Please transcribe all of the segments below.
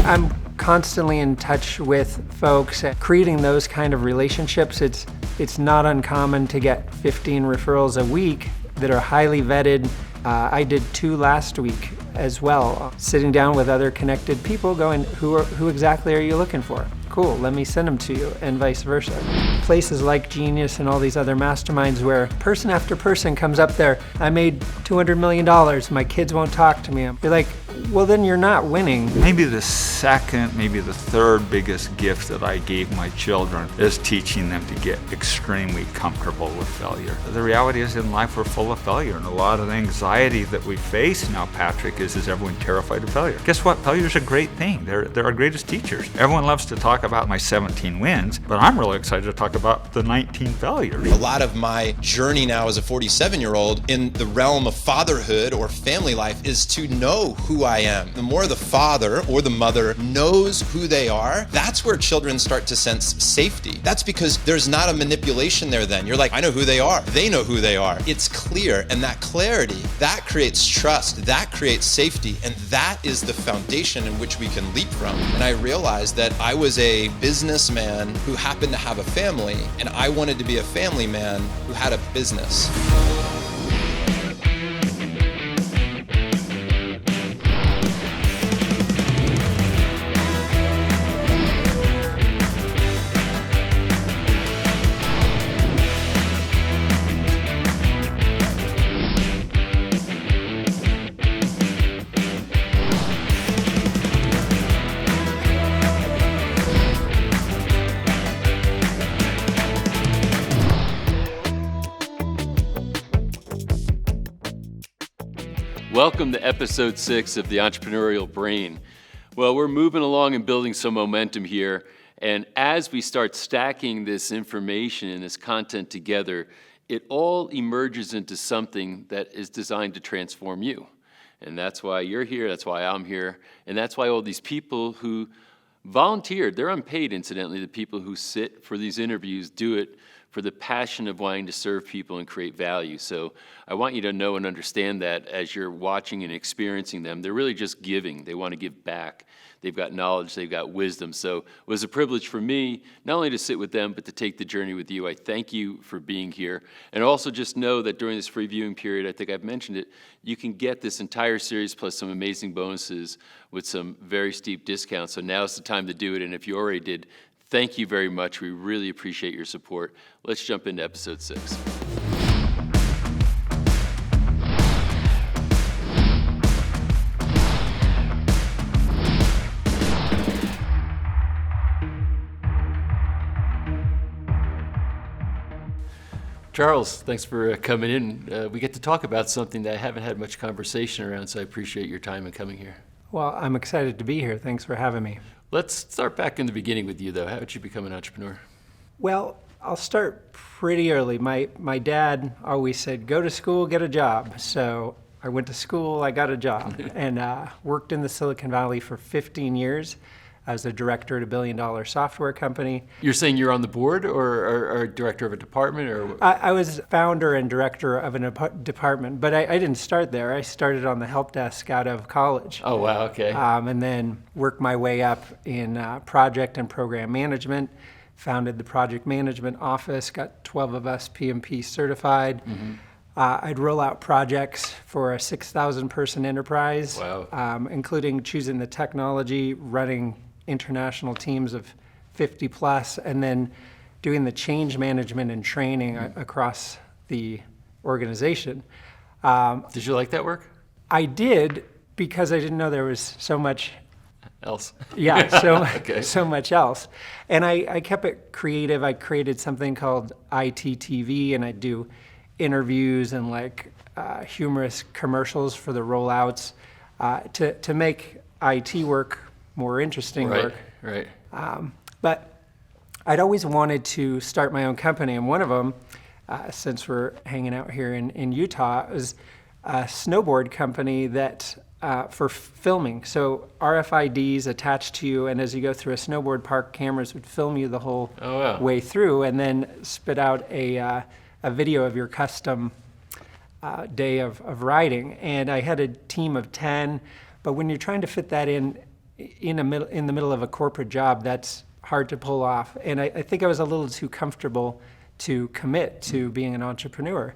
I'm constantly in touch with folks. Creating those kind of relationships, it's not uncommon to get 15 referrals a week that are highly vetted. I did 2 last week as well, sitting down with other connected people going, who exactly are you looking for? Cool, let me send them to you, and vice versa. Places like Genius and all these other masterminds where person after person comes up there, I made $200 million, my kids won't talk to me. You're like, well then you're not winning. Maybe the second, maybe the third biggest gift that I gave my children is teaching them to get extremely comfortable with failure. The reality is in life we're full of failure, and a lot of the anxiety that we face now, Patrick, is everyone terrified of failure. Guess what? Failure is a great thing. They're our greatest teachers. Everyone loves to talk about my 17 wins, but I'm really excited to talk about the 19 failures. A lot of my journey now as a 47-year-old in the realm of fatherhood or family life is to know who I am. The more the father or the mother knows who they are, that's where children start to sense safety. That's because there's not a manipulation there then. You're like, I know who they are. They know who they are. It's clear, and that clarity, that creates trust, that creates safety, and that is the foundation in which we can leap from. And I realized that I was a businessman who happened to have a family, and I wanted to be a family man who had a business. Welcome to episode 6 of the Entrepreneurial Brain. Well, we're moving along and building some momentum here, and as we start stacking this information and this content together, it all emerges into something that is designed to transform you. And that's why you're here, that's why I'm here, and that's why all these people who volunteered, they're unpaid incidentally, the people who sit for these interviews do it for the passion of wanting to serve people and create value. So I want you to know and understand that as you're watching and experiencing them, they're really just giving. They want to give back. They've got knowledge, they've got wisdom. So it was a privilege for me, not only to sit with them, but to take the journey with you. I thank you for being here. And also just know that during this free viewing period, I think I've mentioned it, you can get this entire series plus some amazing bonuses with some very steep discounts. So now's the time to do it. And if you already did, thank you very much. We really appreciate your support. Let's jump into episode 6. Charles, thanks for coming in. We get to talk about something that I haven't had much conversation around, so I appreciate your time in coming here. Well, I'm excited to be here. Thanks for having me. Let's start back in the beginning with you, though. How did you become an entrepreneur? Well, I'll start pretty early. My dad always said, go to school, get a job. So I went to school, I got a job, and worked in the Silicon Valley for 15 years. I was a director at a billion-dollar software company. You're saying you're on the board or director of a department? Or I was founder and director of a department, but I didn't start there. I started on the help desk out of college. Oh, wow, okay. And then worked my way up in project and program management, founded the project management office, got 12 of us PMP certified. Mm-hmm. I'd roll out projects for a 6,000 person enterprise, wow. Including choosing the technology, running international teams of 50 plus, and then doing the change management and training across the organization. Did you like that work? I did, because I didn't know there was so much else. Yeah, okay. So much else. And I kept it creative. I created something called ITTV, and I'd do interviews and humorous commercials for the rollouts to make IT work more interesting work. Right. But I'd always wanted to start my own company, and one of them, since we're hanging out here in Utah, was a snowboard company that for filming. So RFIDs attached to you, and as you go through a snowboard park, cameras would film you the whole way through, and then spit out a video of your custom day of riding. And I had a team of 10, but when you're trying to fit that in in the middle of a corporate job, that's hard to pull off. And I think I was a little too comfortable to commit to being an entrepreneur.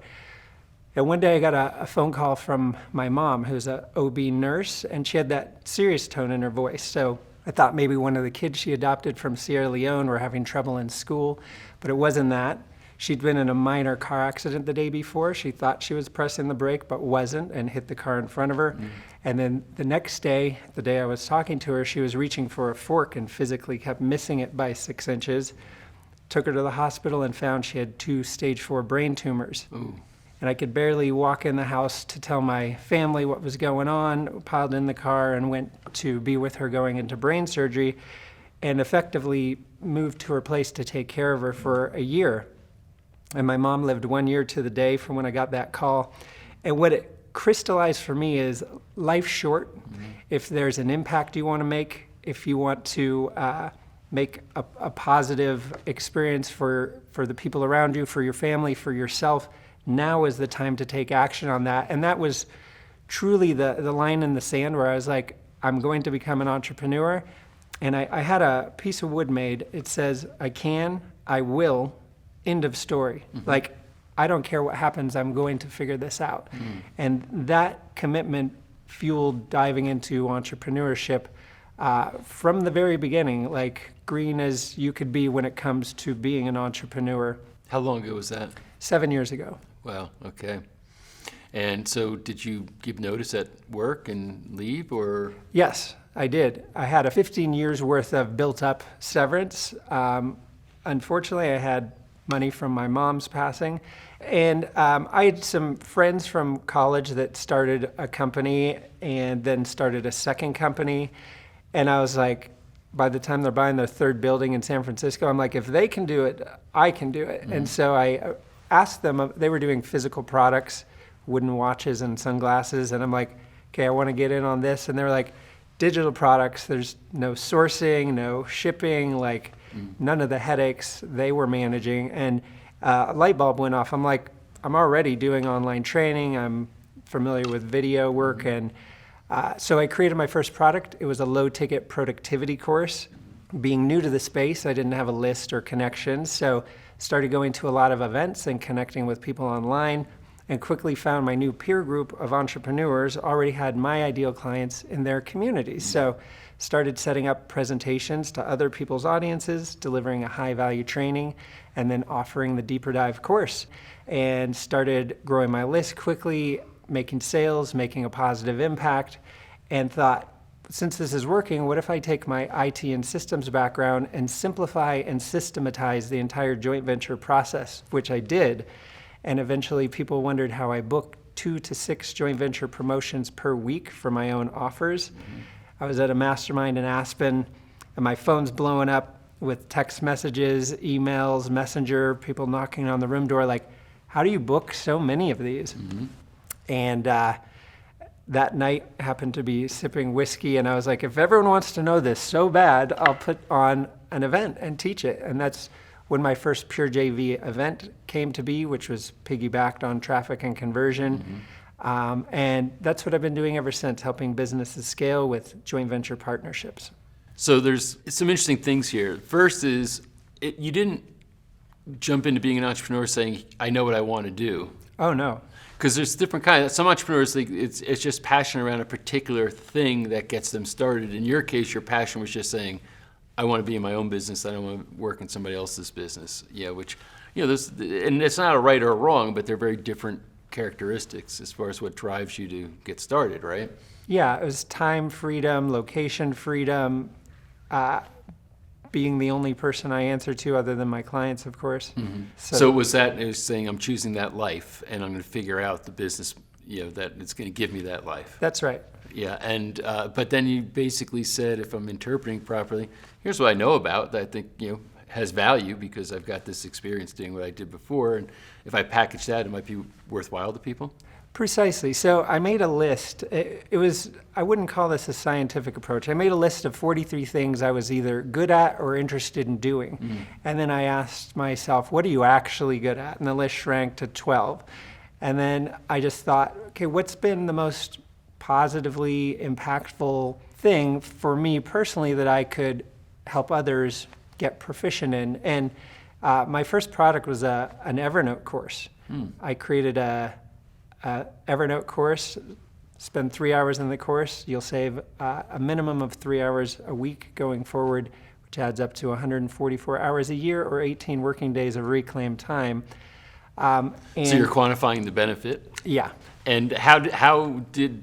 And one day I got a phone call from my mom, who's a OB nurse, and she had that serious tone in her voice. So I thought maybe one of the kids she adopted from Sierra Leone were having trouble in school, but it wasn't that. She'd been in a minor car accident the day before. She thought she was pressing the brake, but wasn't, and hit the car in front of her. And then the next day, the day I was talking to her, she was reaching for a fork and physically kept missing it by 6 inches. Took her to the hospital and found she had 2 stage 4 brain tumors. Ooh. And I could barely walk in the house to tell my family what was going on, piled in the car and went to be with her going into brain surgery, and effectively moved to her place to take care of her for a year. And my mom lived 1 year to the day from when I got that call. And what it crystallized for me is life's short. If there's an impact you want to make, if you want to make a positive experience for the people around you, for your family, for yourself, now is the time to take action on that. And that was truly the line in the sand where I was like, I'm going to become an entrepreneur. And I had a piece of wood made. It says, I can, I will, end of story. Like, I don't care what happens, I'm going to figure this out. And that commitment fueled diving into entrepreneurship from the very beginning, like green as you could be when it comes to being an entrepreneur. How long ago was that? 7 years ago. Wow, okay. And so did you give notice at work and leave, or? Yes, I did. I had a 15 years worth of built up severance. Unfortunately, I had money from my mom's passing. And I had some friends from college that started a company and then started a second company. And I was like, by the time they're buying their 3rd building in San Francisco, I'm like, if they can do it, I can do it. And so I asked them, they were doing physical products, wooden watches and sunglasses. And I'm like, okay, I want to get in on this. And they were like, digital products, there's no sourcing, no shipping, like none of the headaches they were managing. And a light bulb went off. I'm like, I'm already doing online training. I'm familiar with video work. And so I created my first product. It was a low-ticket productivity course. Being new to the space, I didn't have a list or connections. So started going to a lot of events and connecting with people online, and quickly found my new peer group of entrepreneurs already had my ideal clients in their communities. So started setting up presentations to other people's audiences, delivering a high-value training, and then offering the deeper dive course. And started growing my list quickly, making sales, making a positive impact, and thought, since this is working, what if I take my IT and systems background and simplify and systematize the entire joint venture process, which I did. And eventually people wondered how I booked 2 to 6 joint venture promotions per week for my own offers. I was at a mastermind in Aspen, and my phone's blowing up with text messages, emails, messenger, people knocking on the room door like, how do you book so many of these? And that night happened to be sipping whiskey, and I was like, if everyone wants to know this so bad, I'll put on an event and teach it. And that's when my first Pure JV event came to be, which was piggybacked on traffic and conversion. And that's what I've been doing ever since, helping businesses scale with joint venture partnerships. So there's some interesting things here. First is, you didn't jump into being an entrepreneur saying, I know what I want to do. Oh, no. Because there's different kinds. Some entrepreneurs think it's just passion around a particular thing that gets them started. In your case, your passion was just saying, I want to be in my own business. I don't want to work in somebody else's business. Yeah, which, and it's not a right or a wrong, but they're very different characteristics as far as what drives you to get started, right? Yeah, it was time freedom, location freedom, being the only person I answer to other than my clients, of course. So was that, it was saying, I'm choosing that life, and I'm going to figure out the business, that it's going to give me that life. That's right. Yeah, and but then you basically said, if I'm interpreting properly, here's what I know about that I think has value because I've got this experience doing what I did before, and if I package that, it might be worthwhile to people. Precisely. So I made a list. I wouldn't call this a scientific approach. I made a list of 43 things I was either good at or interested in doing. And then I asked myself, what are you actually good at? And the list shrank to 12. And then I just thought, okay, what's been the most positively impactful thing for me personally that I could help others get proficient in. And my first product was an Evernote course. I created a Evernote course, spend 3 hours in the course. You'll save a minimum of 3 hours a week going forward, which adds up to 144 hours a year or 18 working days of reclaimed time. So you're quantifying the benefit? Yeah. And how did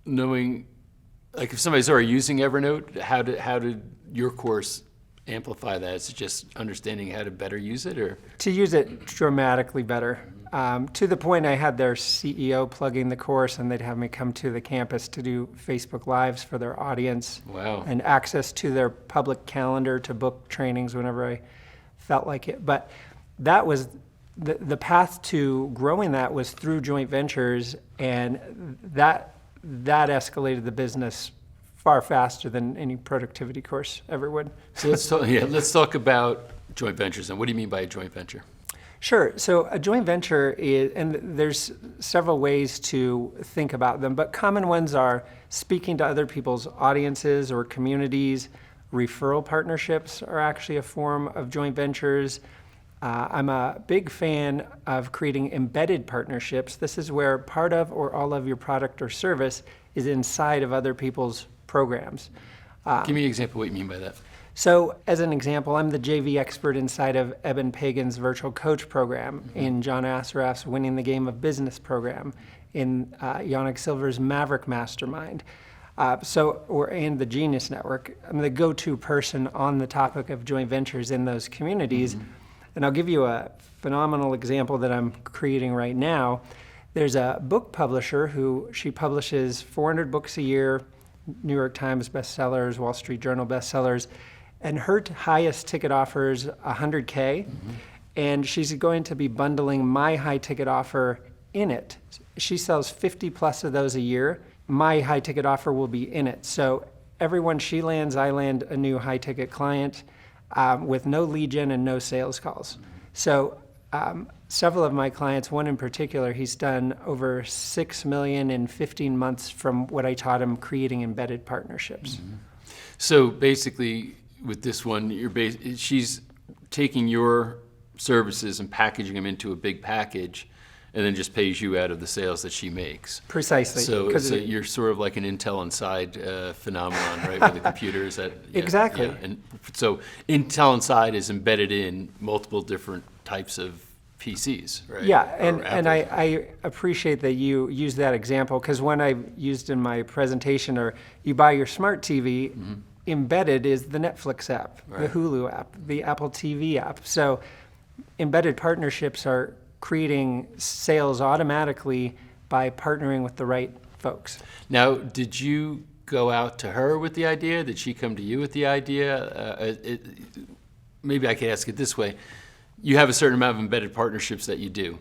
knowing, like if somebody's already using Evernote, how did your course amplify that? Is it just understanding how to better use it, or? To use it dramatically better. To the point I had their CEO plugging the course, and they'd have me come to the campus to do Facebook Lives for their audience. Wow. And access to their public calendar to book trainings whenever I felt like it. But that was the path to growing that was through joint ventures, and that escalated the business far faster than any productivity course ever would. So let's talk about joint ventures. And what do you mean by a joint venture? Sure. So a joint venture is, and there's several ways to think about them, but common ones are speaking to other people's audiences or communities. Referral partnerships are actually a form of joint ventures. I'm a big fan of creating embedded partnerships. This is where part of or all of your product or service is inside of other people's programs. Give me an example of what you mean by that. So as an example, I'm the JV expert inside of Eben Pagan's Virtual Coach program, in John Assaraf's Winning the Game of Business program, in Yannick Silver's Maverick Mastermind, and the Genius Network. I'm the go-to person on the topic of joint ventures in those communities. And I'll give you a phenomenal example that I'm creating right now. There's a book publisher she publishes 400 books a year, New York Times bestsellers, Wall Street Journal bestsellers, and her highest ticket offer is $100K, and she's going to be bundling my high ticket offer in it. She sells 50 plus of those a year. My high ticket offer will be in it. So everyone she lands, I land a new high ticket client with no lead gen and no sales calls. So several of my clients, one in particular, he's done over $6 million in 15 months from what I taught him creating embedded partnerships. So basically, with this one, she's taking your services and packaging them into a big package, and then just pays you out of the sales that she makes. Precisely. So you're sort of like an Intel Inside phenomenon, right, with the computers. Exactly. Yeah. And so Intel Inside is embedded in multiple different types of PCs, right? Yeah, and I appreciate that you use that example, because when I used in my presentation, or you buy your smart TV, embedded is the Netflix app, the Hulu app, the Apple TV app. So embedded partnerships are creating sales automatically by partnering with the right folks. Now, did you go out to her with the idea? Did she come to you with the idea? Maybe I could ask it this way. You have a certain amount of embedded partnerships that you do.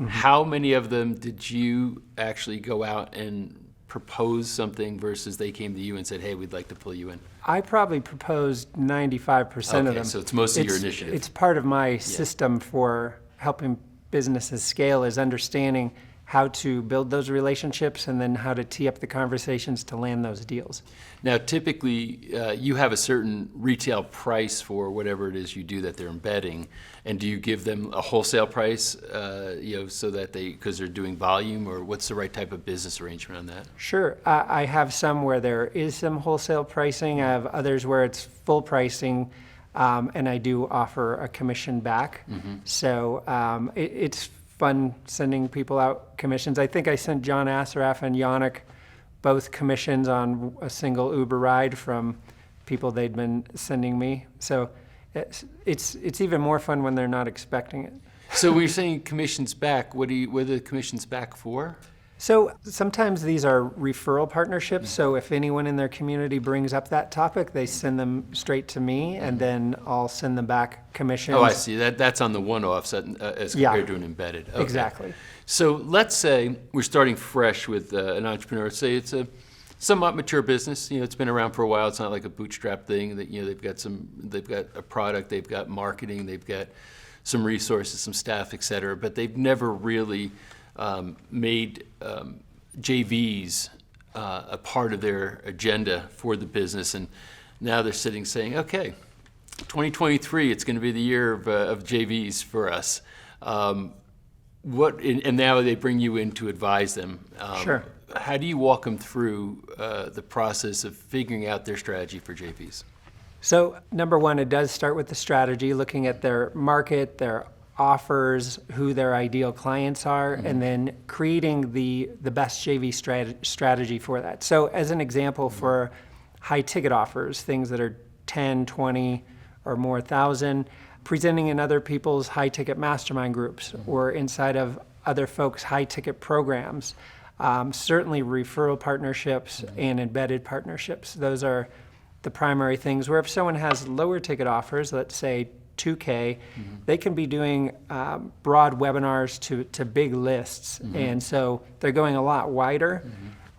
How many of them did you actually go out and propose something versus they came to you and said, hey, we'd like to pull you in? I probably proposed 95% of them. So it's mostly your initiative. It's part of my system for helping businesses scale, is understanding how to build those relationships and then how to tee up the conversations to land those deals. Now, typically, you have a certain retail price for whatever it is you do that they're embedding, and do you give them a wholesale price, so that because they're doing volume, or what's the right type of business arrangement on that? Sure. I have some where there is some wholesale pricing. I have others where it's full pricing, and I do offer a commission back. So it's fun sending people out commissions. I think I sent John Assaraf and Yannick both commissions on a single Uber ride from people they'd been sending me. So it's even more fun when they're not expecting it. So when you're saying commissions back, what are the commissions back for? So sometimes these are referral partnerships. So if anyone in their community brings up that topic, they send them straight to me, and then I'll send them back commissions. Oh, I see. That's on the one-offs as compared to an embedded. Okay. Exactly. So let's say we're starting fresh with an entrepreneur. Say it's a somewhat mature business. It's been around for a while. It's not like a bootstrap thing. That they've got a product, they've got marketing, they've got some resources, some staff, et cetera. But they've never really made JVs a part of their agenda for the business, and now they're sitting saying, okay, 2023, it's going to be the year of JVs for us. And now they bring you in to advise them. Sure. How do you walk them through the process of figuring out their strategy for JVs? So number one, it does start with the strategy, looking at their market, their offers, who their ideal clients are, and then creating the best JV strategy for that. So as an example, for high ticket offers, things that are 10, 20 or more thousand, presenting in other people's high ticket mastermind groups or inside of other folks' high ticket programs, certainly referral partnerships and embedded partnerships. Those are the primary things where if someone has lower ticket offers, let's say 2K, they can be doing broad webinars to big lists. And so they're going a lot wider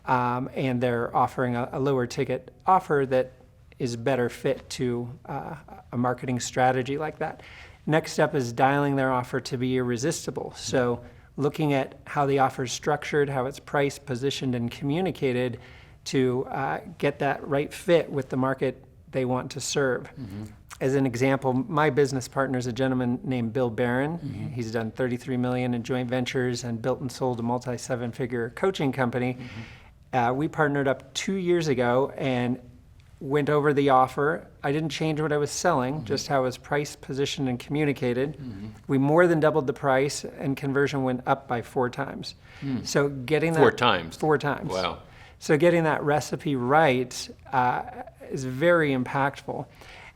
and they're offering a lower ticket offer that is better fit to a marketing strategy like that. Next step is dialing their offer to be irresistible. So looking at how the offer is structured, how it's priced, positioned, and communicated to get that right fit with the market they want to serve. As an example, my business partner is a gentleman named Bill Barron. He's done $33 million in joint ventures and built and sold a multi-seven-figure coaching company. We partnered up 2 years ago and went over the offer. I didn't change what I was selling, just how it was priced, positioned, and communicated. We more than doubled the price, and conversion went up by 4 times. So getting that 4 times. 4 times. Wow. So getting that recipe right is very impactful.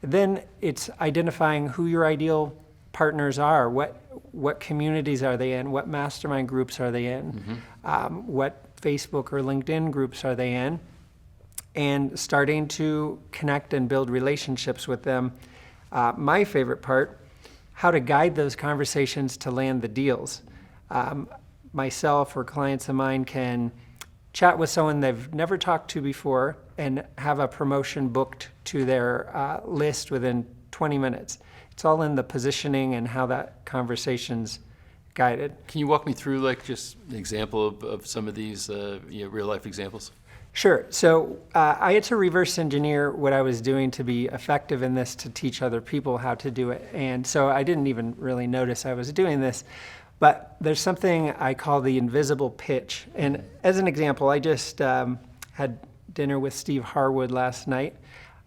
Then it's identifying who your ideal partners are. What communities are they in? What mastermind groups are they in? What Facebook or LinkedIn groups are they in? And starting to connect and build relationships with them. My favorite part, how to guide those conversations to land the deals. Myself or clients of mine can chat with someone they've never talked to before and have a promotion booked to their list within 20 minutes. It's all in the positioning and how that conversation's guided. Can you walk me through like just an example of some of these real life examples? Sure. So I had to reverse engineer what I was doing to be effective in this, to teach other people how to do it. And so I didn't even really notice I was doing this. But there's something I call the invisible pitch. And as an example, I just had dinner with Steve Harwood last night.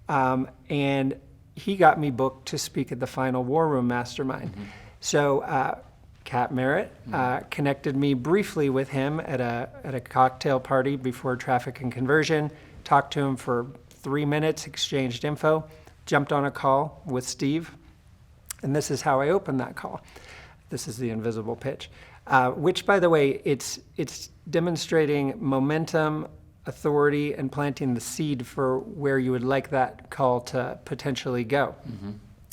And he got me booked to speak at the Final War Room Mastermind. So Kat Merritt connected me briefly with him at a cocktail party before Traffic and Conversion, talked to him for 3 minutes, exchanged info, jumped on a call with Steve, and this is how I opened that call. This is the invisible pitch, which, by the way, it's demonstrating momentum, authority, and planting the seed for where you would like that call to potentially go.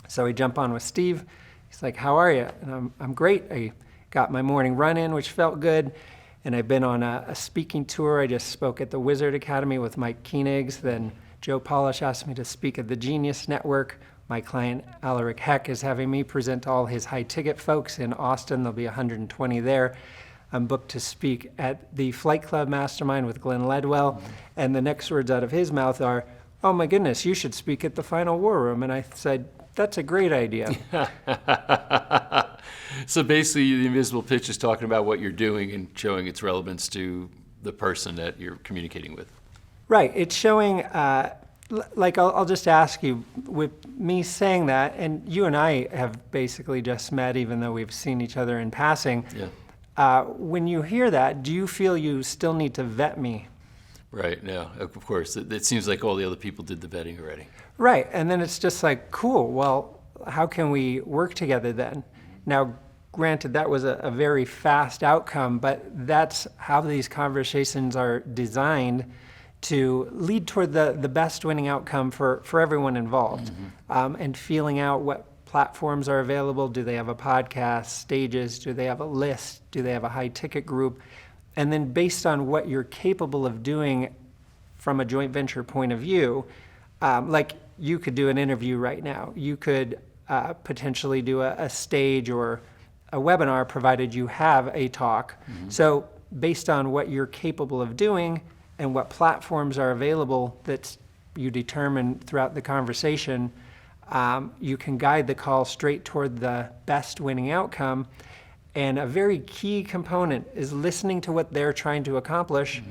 So we jump on with Steve. He's like, how are you? And I'm great. I got my morning run in, which felt good. And I've been on a speaking tour. I just spoke at the Wizard Academy with Mike Koenigs. Then Joe Polish asked me to speak at the Genius Network. My client, Alaric Heck, is having me present to all his high-ticket folks in Austin. There'll be 120 there. I'm booked to speak at the Flight Club Mastermind with Glenn Ledwell. And the next words out of his mouth are, oh my goodness, you should speak at the Final War Room. And I said, that's a great idea. So basically, the invisible pitch is talking about what you're doing and showing its relevance to the person that you're communicating with. Right. It's showing, like I'll just ask you, with me saying that, and you and I have basically just met, even though we've seen each other in passing. Yeah. When you hear that, do you feel you still need to vet me? Right. No, of course. It seems like all the other people did the vetting already. Right. And then it's just like, cool, well, how can we work together then? Now, granted, that was a very fast outcome, but that's how these conversations are designed to lead toward the best winning outcome for everyone involved. And feeling out what platforms are available. Do they have a podcast, stages? Do they have a list? Do they have a high ticket group? And then based on what you're capable of doing from a joint venture point of view, like you could do an interview right now. You could potentially do a stage or a webinar, provided you have a talk. So based on what you're capable of doing and what platforms are available that you determine throughout the conversation, you can guide the call straight toward the best winning outcome. And a very key component is listening to what they're trying to accomplish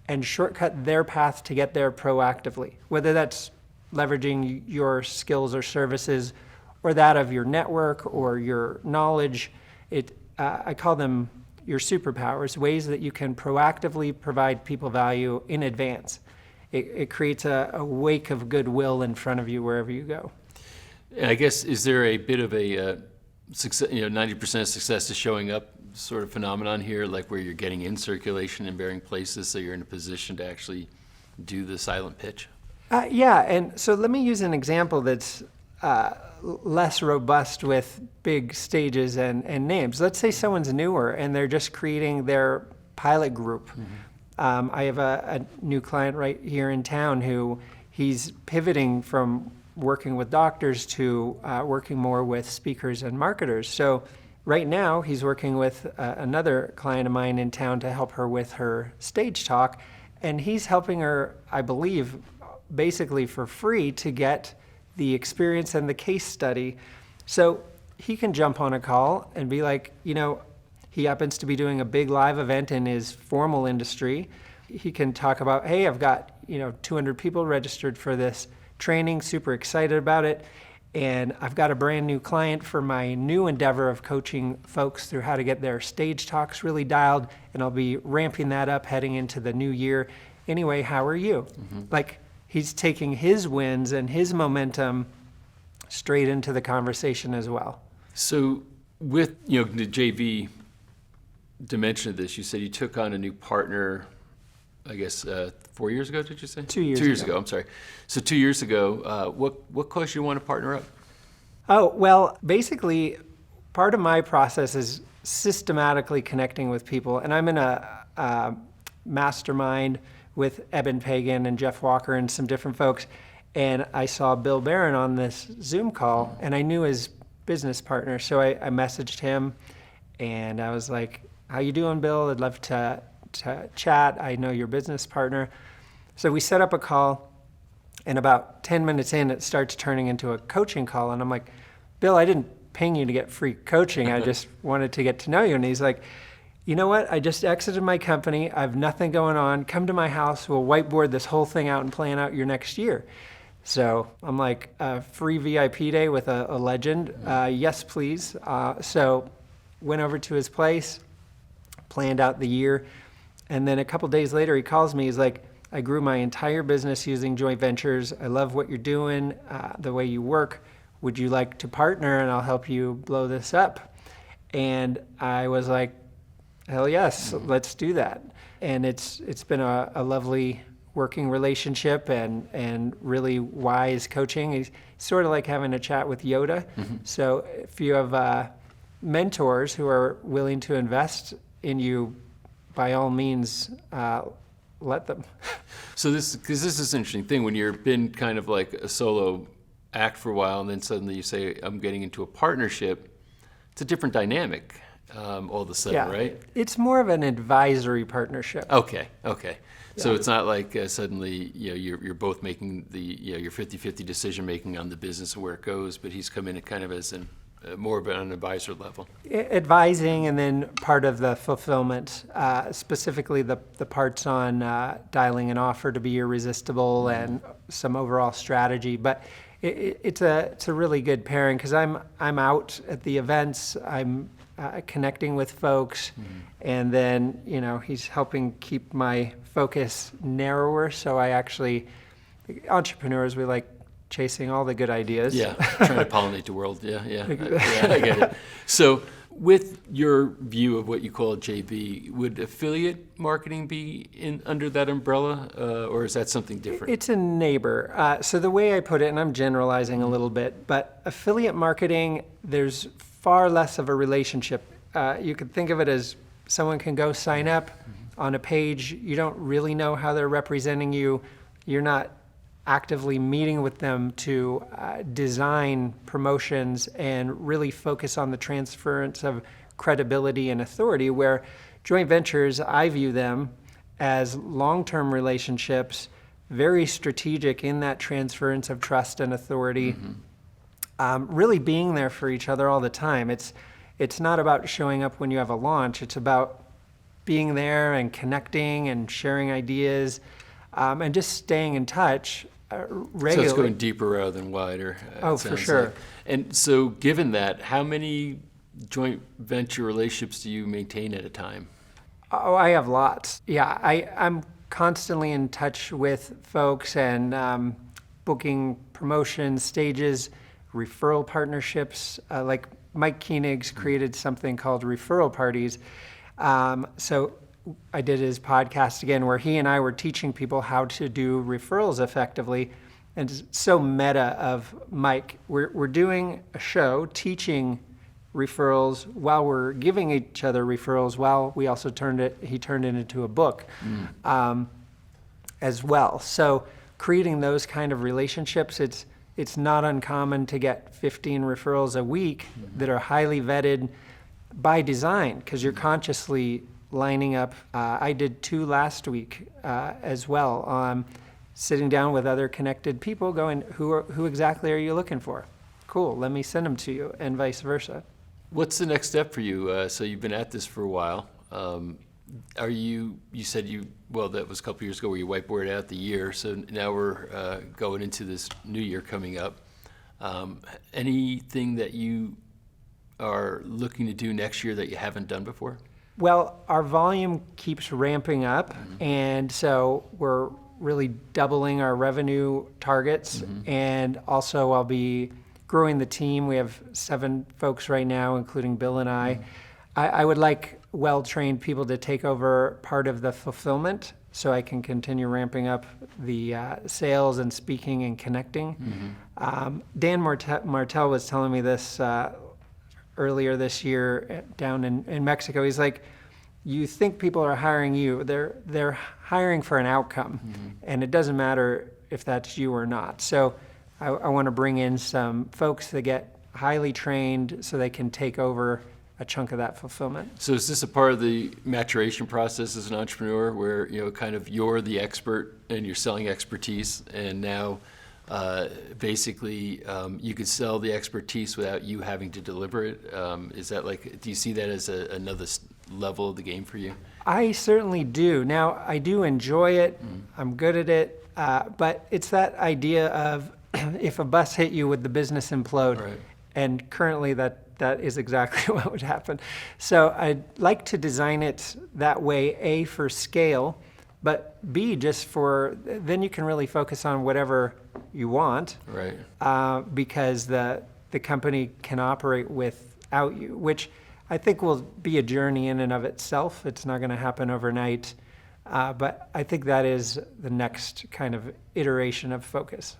and shortcut their path to get there proactively, whether that's leveraging your skills or services or that of your network or your knowledge. I call them your superpowers, ways that you can proactively provide people value in advance. It creates a wake of goodwill in front of you wherever you go. I guess, is there a bit of a success, 90% of success is showing up sort of phenomenon here, like where you're getting in circulation in varying places, so you're in a position to actually do the silent pitch? Yeah, and so let me use an example that's less robust with big stages and names. Let's say someone's newer and they're just creating their pilot group. I have a new client right here in town who he's pivoting from working with doctors to working more with speakers and marketers. So right now he's working with another client of mine in town to help her with her stage talk, and he's helping her, I believe, basically for free to get the experience and the case study. So he can jump on a call and be like, he happens to be doing a big live event in his formal industry. He can talk about, hey, I've got 200 people registered for this training, super excited about it, and I've got a brand new client for my new endeavor of coaching folks through how to get their stage talks really dialed, and I'll be ramping that up heading into the new year. Anyway, how are you? Like, he's taking his wins and his momentum straight into the conversation as well. So with the JV dimension of this, you said you took on a new partner, I guess 4 years ago, did you say? 2 years ago. 2 years ago. ago, I'm sorry. So 2 years ago, what caused you to want to partner up? Oh, well, basically, part of my process is systematically connecting with people. And I'm in a mastermind with Eben Pagan and Jeff Walker and some different folks. And I saw Bill Barron on this Zoom call, and I knew his business partner. So I messaged him, and I was like, how you doing, Bill? I'd love to chat. I know your business partner. So we set up a call, and about 10 minutes in, it starts turning into a coaching call. And I'm like, Bill, I didn't ping you to get free coaching. I just wanted to get to know you. And he's like, you know what? I just exited my company. I have nothing going on. Come to my house. We'll whiteboard this whole thing out and plan out your next year. So I'm like, a free VIP day with a legend. Yes, please. So went over to his place, planned out the year. And then a couple days later, he calls me. He's like, I grew my entire business using joint ventures. I love what you're doing, the way you work. Would you like to partner, and I'll help you blow this up? And I was like, hell yes, let's do that. And it's been a lovely working relationship and really wise coaching. It's sort of like having a chat with Yoda. So if you have mentors who are willing to invest in you, by all means, let them. So this is an interesting thing when you've been kind of like a solo act for a while, and then suddenly you say, I'm getting into a partnership. It's a different dynamic all of a sudden, right? It's more of an advisory partnership. Okay. So it's not like suddenly you're both making your 50-50 decision making on the business and where it goes, but he's come in at kind of as more of an advisor level. Advising, and then part of the fulfillment, specifically the parts on dialing an offer to be irresistible and some overall strategy. But it's a really good pairing because I'm out at the events, I'm connecting with folks, and then he's helping keep my focus narrower. So entrepreneurs, we like chasing all the good ideas. Yeah, trying to pollinate the world. Yeah, I get it. So with your view of what you call a JV, would affiliate marketing be under that umbrella, or is that something different? It's a neighbor. So the way I put it, and I'm generalizing a little bit, but affiliate marketing, there's far less of a relationship. You could think of it as someone can go sign up on a page. You don't really know how they're representing you. You're not actively meeting with them to design promotions and really focus on the transference of credibility and authority, where joint ventures, I view them as long-term relationships, very strategic in that transference of trust and authority, really being there for each other all the time. It's not about showing up when you have a launch. It's about being there and connecting and sharing ideas, and just staying in touch regularly. So it's going deeper rather than wider. Oh, for sure. Like. And so given that, how many joint venture relationships do you maintain at a time? Oh, I have lots. Yeah, I'm constantly in touch with folks and booking promotions, stages, referral partnerships. Like Mike Koenig's created something called referral parties. So I did his podcast again where he and I were teaching people how to do referrals effectively. And it's so meta of Mike. We're doing a show teaching referrals while we're giving each other referrals, while we also he turned it into a book as well. So creating those kind of relationships, it's not uncommon to get 15 referrals a week that are highly vetted by design, because you're consciously lining up. I did 2 last week as well, sitting down with other connected people going, who exactly are you looking for? Cool, let me send them to you, and vice versa. What's the next step for you? So you've been at this for a while. You said that was a couple years ago where you whiteboarded out the year, so now we're going into this new year coming up. Anything that you are looking to do next year that you haven't done before? Well, our volume keeps ramping up, and so we're really doubling our revenue targets, and also I'll be growing the team. We have 7 folks right now, including Bill and I. I would like well-trained people to take over part of the fulfillment so I can continue ramping up the sales and speaking and connecting. Dan Martel was telling me this earlier this year down in Mexico. He's like, you think people are hiring you, they're hiring for an outcome, and it doesn't matter if that's you or not. So I want to bring in some folks that get highly trained so they can take over a chunk of that fulfillment. So is this a part of the maturation process as an entrepreneur where, kind of you're the expert and you're selling expertise, and now basically you could sell the expertise without you having to deliver it? Is that do you see that as another level of the game for you? I certainly do. Now, I do enjoy it. I'm good at it. But it's that idea of if a bus hit you, would the business implode? Right. And currently that is exactly what would happen. So I'd like to design it that way, A, for scale, but B, just then you can really focus on whatever you want. Right. Because the company can operate without you, which I think will be a journey in and of itself. It's not going to happen overnight. But I think that is the next kind of iteration of focus.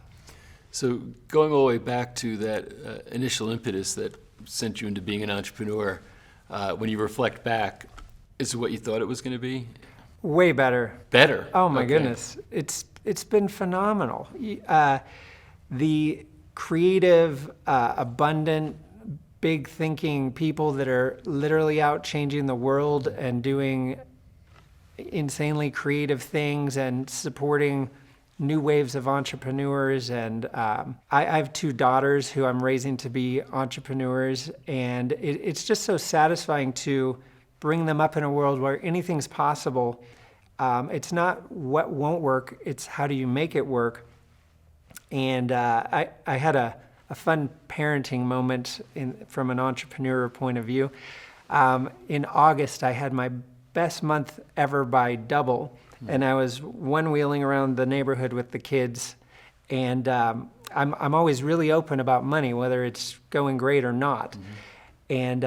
So going all the way back to that initial impetus that sent you into being an entrepreneur, when you reflect back, is it what you thought it was going to be? Way better. Better? Oh my Okay. goodness. It's been phenomenal. The creative, abundant, big thinking people that are literally out changing the world and doing insanely creative things and supporting new waves of entrepreneurs. And I have 2 daughters who I'm raising to be entrepreneurs, and it's just so satisfying to bring them up in a world where anything's possible. It's not what won't work, it's how do you make it work. And I had a fun parenting moment from an entrepreneur point of view. In August, I had my best month ever by double, and I was one-wheeling around the neighborhood with the kids. And I'm always really open about money, whether it's going great or not. And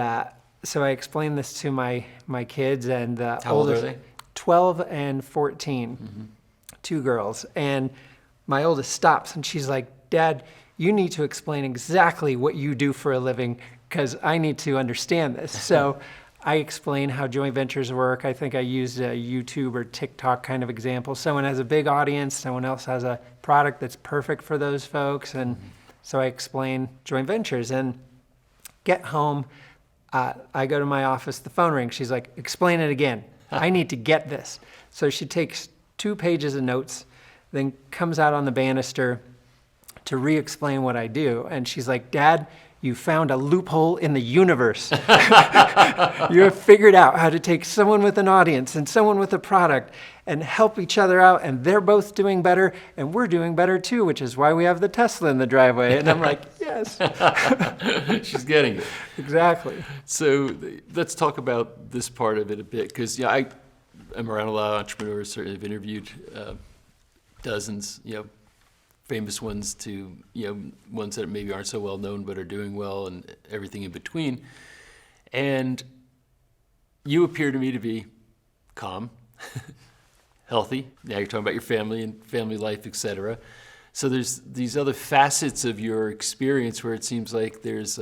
so I explained this to my kids, and the How old are oldest, they? 12 and 14, 2 girls. And my oldest stops, and she's like, Dad, you need to explain exactly what you do for a living, because I need to understand this. So I explain how joint ventures work. I think I used a YouTube or TikTok kind of example. Someone has a big audience, someone else has a product that's perfect for those folks. And so I explain joint ventures, and get home. I go to my office, the phone rings. She's like, explain it again. I need to get this. So she takes 2 pages of notes, then comes out on the banister to re-explain what I do. And she's like, Dad, you found a loophole in the universe. You have figured out how to take someone with an audience and someone with a product and help each other out, and they're both doing better, and we're doing better too, which is why we have the Tesla in the driveway. And I'm like, yes. She's getting it. Exactly. So let's talk about this part of it a bit, because I am around a lot of entrepreneurs. Certainly, have interviewed dozens, famous ones to ones that maybe aren't so well known but are doing well, and everything in between. And you appear to me to be calm, healthy. Now you're talking about your family and family life, etc. So there's these other facets of your experience where it seems like there's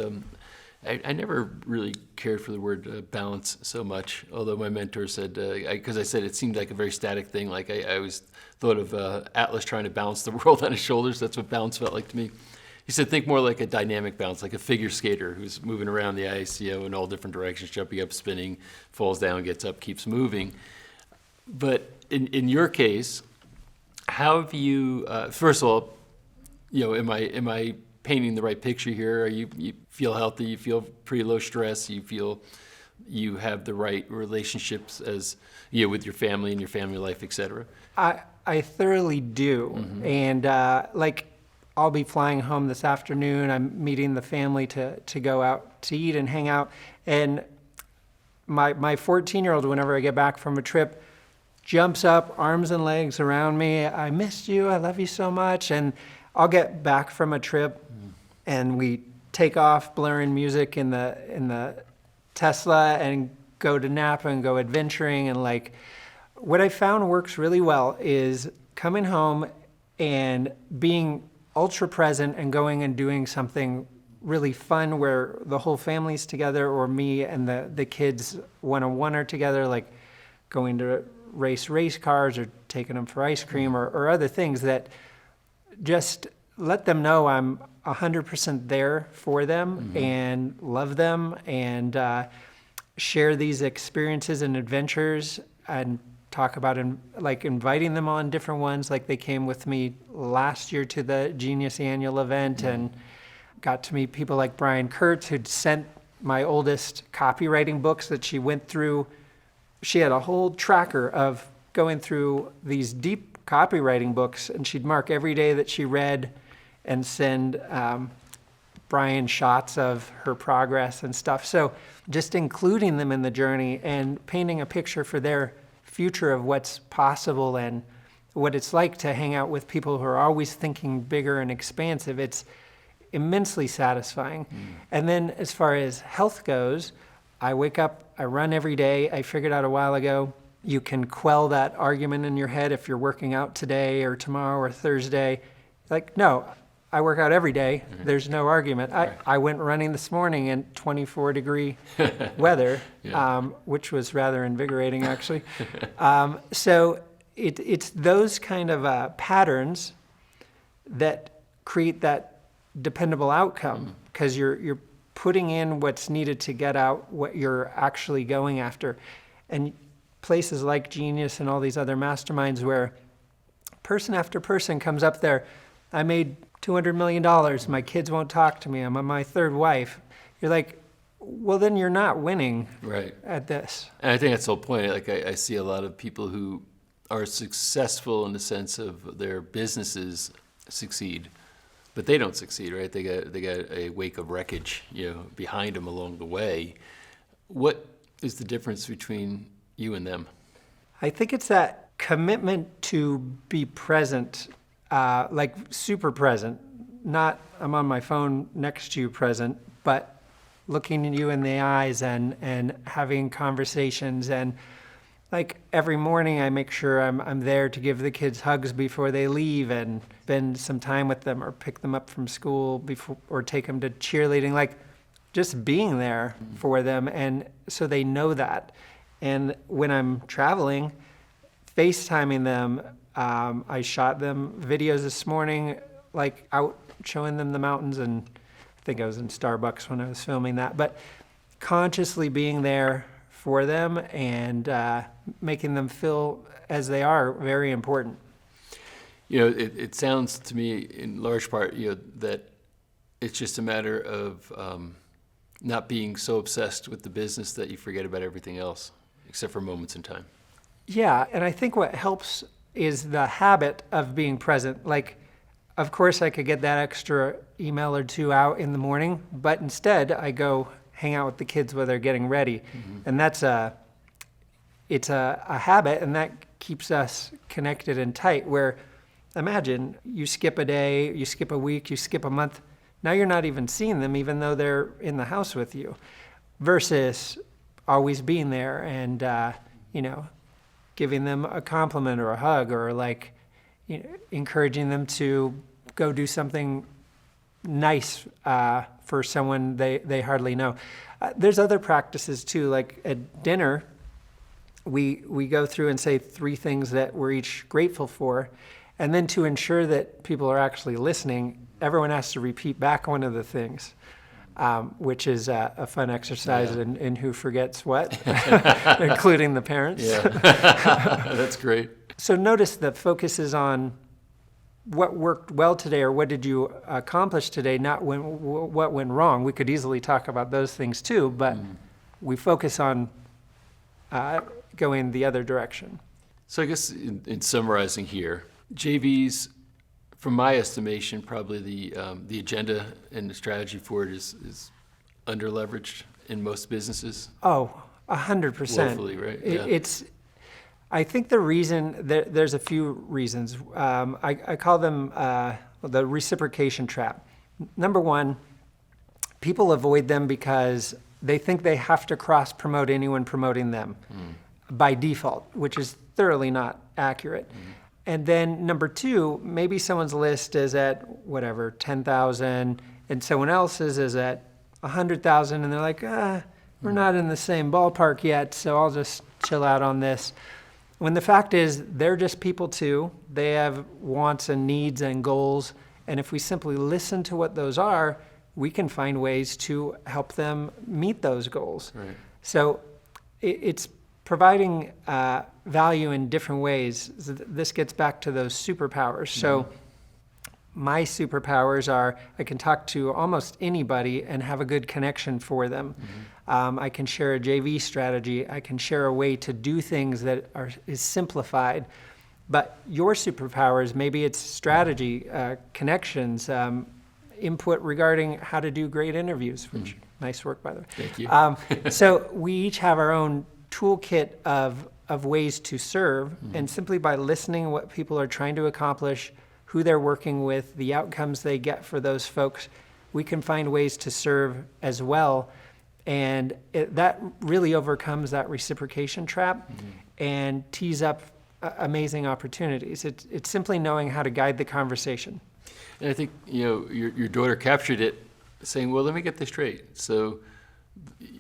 I never really cared for the word balance so much, although my mentor said, because I said it seemed like a very static thing, like I always thought of Atlas trying to balance the world on his shoulders. That's what balance felt like to me. He said, think more like a dynamic balance, like a figure skater who's moving around the ice, in all different directions, jumping up, spinning, falls down, gets up, keeps moving. But in your case, how have you, first of all, am I painting the right picture here? You feel healthy, you feel pretty low stress, you feel you have the right relationships as with your family and your family life, etc. I thoroughly do. Mm-hmm. And I'll be flying home this afternoon. I'm meeting the family to go out to eat and hang out. And my 14-year-old, whenever I get back from a trip, jumps up, arms and legs around me. I missed you. I love you so much. And I'll get back from a trip and we take off blaring music in the Tesla and go to Napa and go adventuring. And what I found works really well is coming home and being ultra present and going and doing something really fun where the whole family's together, or me and the kids one-on-one are together, like going to race cars or taking them for ice cream or other things that just let them know I'm 100% there for them and love them, and share these experiences and adventures and talk about inviting them on different ones. Like they came with me last year to the Genius annual event and got to meet people like Brian Kurtz, who'd sent my oldest copywriting books that she went through. She had a whole tracker of going through these deep copywriting books, and she'd mark every day that she read and send Brian shots of her progress and stuff. So just including them in the journey and painting a picture for their future of what's possible and what it's like to hang out with people who are always thinking bigger and expansive. It's immensely satisfying. And then as far as health goes, I wake up, I run every day. I figured out a while ago, you can quell that argument in your head if you're working out today or tomorrow or Thursday. No, I work out every day. There's no argument. I went running this morning in 24-degree weather, which was rather invigorating, actually. So it's those kind of patterns that create that dependable outcome, because you're putting in what's needed to get out what you're actually going after. And places like Genius and all these other masterminds where person after person comes up there, I made $200 million, my kids won't talk to me, I'm on my third wife. You're like, well, then you're not winning at this. And I think that's the whole point. I see a lot of people who are successful in the sense of their businesses succeed, but they don't succeed, right? They got a wake of wreckage, behind them along the way. What is the difference between you and them? I think it's that commitment to be present, super present, not I'm on my phone next to you present, but looking at you in the eyes and having conversations. And every morning I make sure I'm there to give the kids hugs before they leave and spend some time with them or pick them up from school before or take them to cheerleading, just being there for them. And so they know that. And when I'm traveling, FaceTiming them, I shot them videos this morning, out showing them the mountains, and I think I was in Starbucks when I was filming that, but consciously being there for them and making them feel as they are very important. It sounds to me in large part, that it's just a matter of not being so obsessed with the business that you forget about everything else, except for moments in time. Yeah, and I think what helps is the habit of being present. Like, of course, I could get that extra email or two out in the morning, but instead I go hang out with the kids while they're getting ready. And it's a habit, and that keeps us connected and tight, where imagine you skip a day, you skip a week, you skip a month. Now you're not even seeing them, even though they're in the house with you, versus always being there and, giving them a compliment or a hug, or encouraging them to go do something nice for someone they hardly know. There's other practices too, like at dinner, we go through and say 3 things that we're each grateful for. And then to ensure that people are actually listening, everyone has to repeat back one of the things, which is a fun exercise in who forgets what, including the parents. Yeah, that's great. So notice the focus is on what worked well today, or what did you accomplish today, not what went wrong. We could easily talk about those things too, but we focus on going the other direction. So I guess in summarizing here, JVs, from my estimation, probably the agenda and the strategy for it is under-leveraged in most businesses. Oh, 100%. Woefully, right? Yeah. I think the reason, there's a few reasons. I call them the reciprocation trap. Number one, people avoid them because they think they have to cross-promote anyone promoting them by default, which is thoroughly not accurate. And then number two, maybe someone's list is at whatever, 10,000, and someone else's is at 100,000, and they're like, we're not in the same ballpark yet, so I'll just chill out on this. When the fact is, they're just people too. They have wants and needs and goals, and if we simply listen to what those are, we can find ways to help them meet those goals. Right. So it's providing value in different ways. This gets back to those superpowers. So my superpowers are I can talk to almost anybody and have a good connection for them. I can share a JV strategy. I can share a way to do things that is simplified. But your superpowers, maybe it's strategy, connections, input regarding how to do great interviews, which nice work, by the way. Thank you. So we each have our own toolkit of ways to serve, and simply by listening what people are trying to accomplish, who they're working with, the outcomes they get for those folks, we can find ways to serve as well. And that really overcomes that reciprocation trap and tees up amazing opportunities. It's simply knowing how to guide the conversation. And I think, your daughter captured it saying, well, let me get this straight. So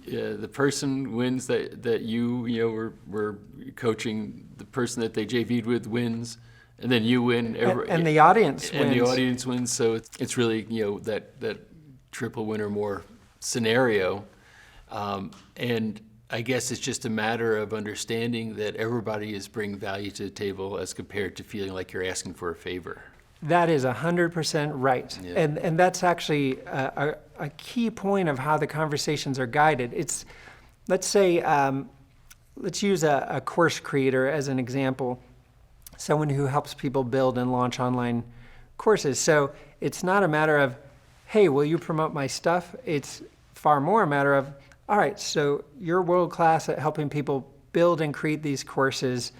the person wins that you were coaching, the person that they JV'd with wins, and then you win. And the audience wins. And the audience wins. So it's really, that triple win or more scenario. And I guess it's just a matter of understanding that everybody is bringing value to the table as compared to feeling like you're asking for a favor. That is 100% right. Yeah. And that's actually a key point of how the conversations are guided. It's, let's say, let's use a course creator as an example, someone who helps people build and launch online courses. So it's not a matter of, hey, will you promote my stuff? It's far more a matter of, all right, so you're world class at helping people build and create these courses.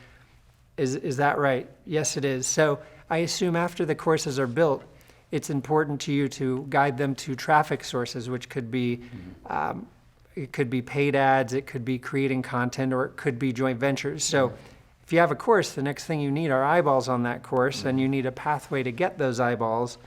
Is that right? Yes, it is. So I assume after the courses are built, it's important to you to guide them to traffic sources, which could be, it could be paid ads, it could be creating content, or it could be joint ventures. So if you have a course, the next thing you need are eyeballs on that course, and you need a pathway to get those eyeballs.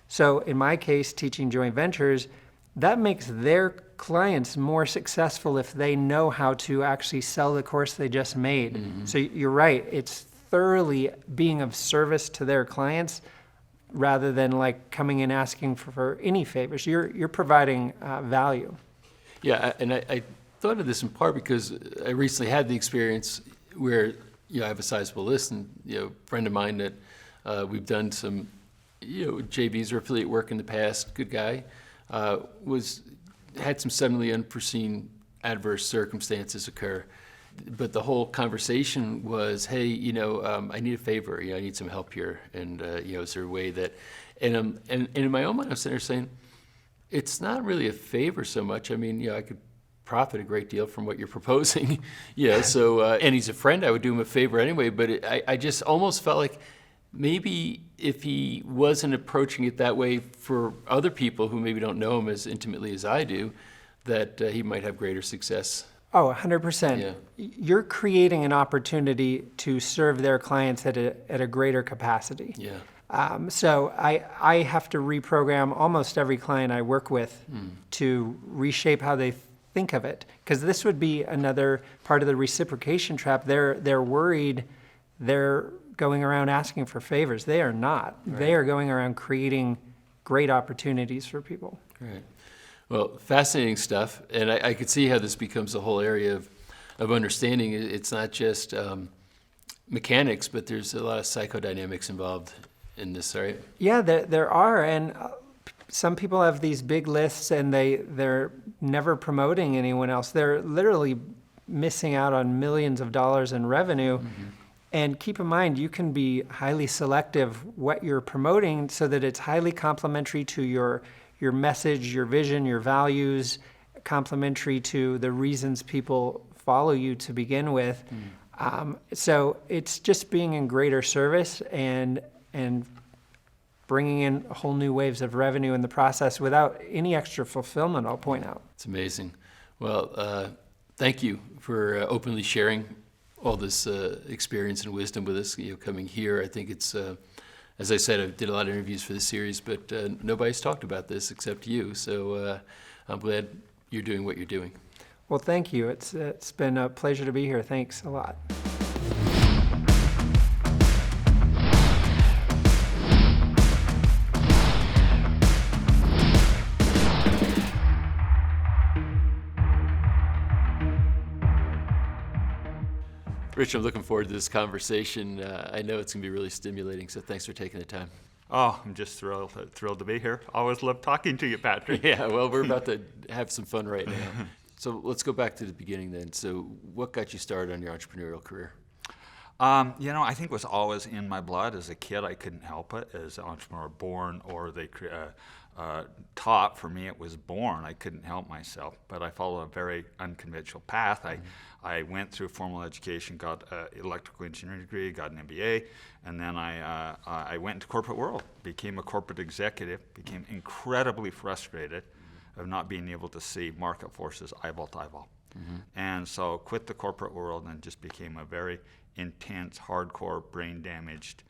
So in my case, teaching joint ventures, that makes their clients more successful if they know how to actually sell the course they just made. So you're right, it's thoroughly being of service to their clients rather than like coming in asking for any favors. You're providing value. Yeah, and thought of this in part because I recently had the experience where I have a sizable list, and a friend of mine that we've done some JVs or affiliate work in the past, good guy, had some suddenly unforeseen adverse circumstances occur. But the whole conversation was, hey, I need a favor. I need some help here, and is there a way that? And in my own mind, I'm sitting there saying, it's not really a favor so much. I mean, I could profit a great deal from what you're proposing. So and he's a friend. I would do him a favor anyway. But I just almost felt like maybe if he wasn't approaching it that way for other people who maybe don't know him as intimately as I do, that he might have greater success. Oh, 100%. Yeah. You're creating an opportunity to serve their clients at a greater capacity. Yeah. So I have to reprogram almost every client I work with to reshape how they think of it. Because this would be another part of the reciprocation trap. They're worried they're going around asking for favors. They are not. Right. They are going around creating great opportunities for people. Right. Well, fascinating stuff. And I could see how this becomes a whole area of understanding. It's not just mechanics, but there's a lot of psychodynamics involved in this, right? Yeah, there are. And some people have these big lists and they're never promoting anyone else. They're literally missing out on millions of dollars in revenue. Mm-hmm. And keep in mind, you can be highly selective what you're promoting so that it's highly complementary to your message, your vision, your values, complementary to the reasons people follow you to begin with. So it's just being in greater service and bringing in whole new waves of revenue in the process without any extra fulfillment, I'll point out. It's amazing. Well, thank you for openly sharing all this experience and wisdom with us, coming here. I think it's, as I said, I did a lot of interviews for this series, but nobody's talked about this except you. So I'm glad you're doing what you're doing. Well, thank you. It's been a pleasure to be here. Thanks a lot. Rich, I'm looking forward to this conversation. I know it's going to be really stimulating, so thanks for taking the time. Oh, I'm just thrilled to be here. Always love talking to you, Patrick. Yeah, well, we're about to have some fun right now. So let's go back to the beginning then. So what got you started on your entrepreneurial career? I think it was always in my blood. As a kid, I couldn't help it. As an entrepreneur, born or they taught. For me, it was born. I couldn't help myself. But I followed a very unconventional path. I went through formal education, got an electrical engineering degree, got an MBA, and then I went into corporate world, became a corporate executive, became incredibly frustrated of not being able to see market forces eyeball to eyeball. Mm-hmm. And so quit the corporate world and just became a very intense, hardcore, brain-damaged,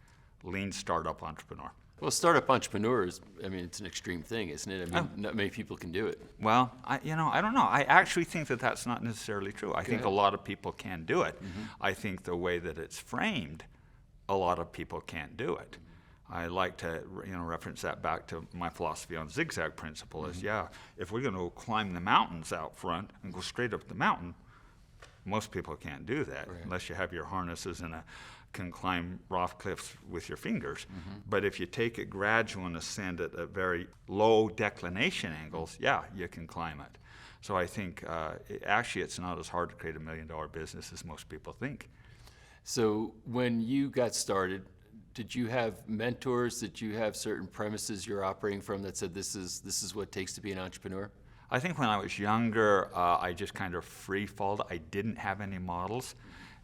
lean startup entrepreneur. Well, startup entrepreneurs, it's an extreme thing, isn't it? Not many people can do it. Well, I don't know. I actually think that that's not necessarily true. I think a lot of people can do it. Mm-hmm. I think the way that it's framed, a lot of people can't do it. Mm-hmm. I like to, reference that back to my philosophy on zigzag principle is, if we're going to climb the mountains out front and go straight up the mountain, most people can't do that unless you have your harnesses and can climb rough cliffs with your fingers. Mm-hmm. But if you take it gradual and ascend at a very low declination angles, you can climb it. So I think it's not as hard to create $1 million business as most people think. So when you got started, did you have mentors? Did you have certain premises you're operating from that said this is what it takes to be an entrepreneur? I think when I was younger, I just kind of free-falled. I didn't have any models.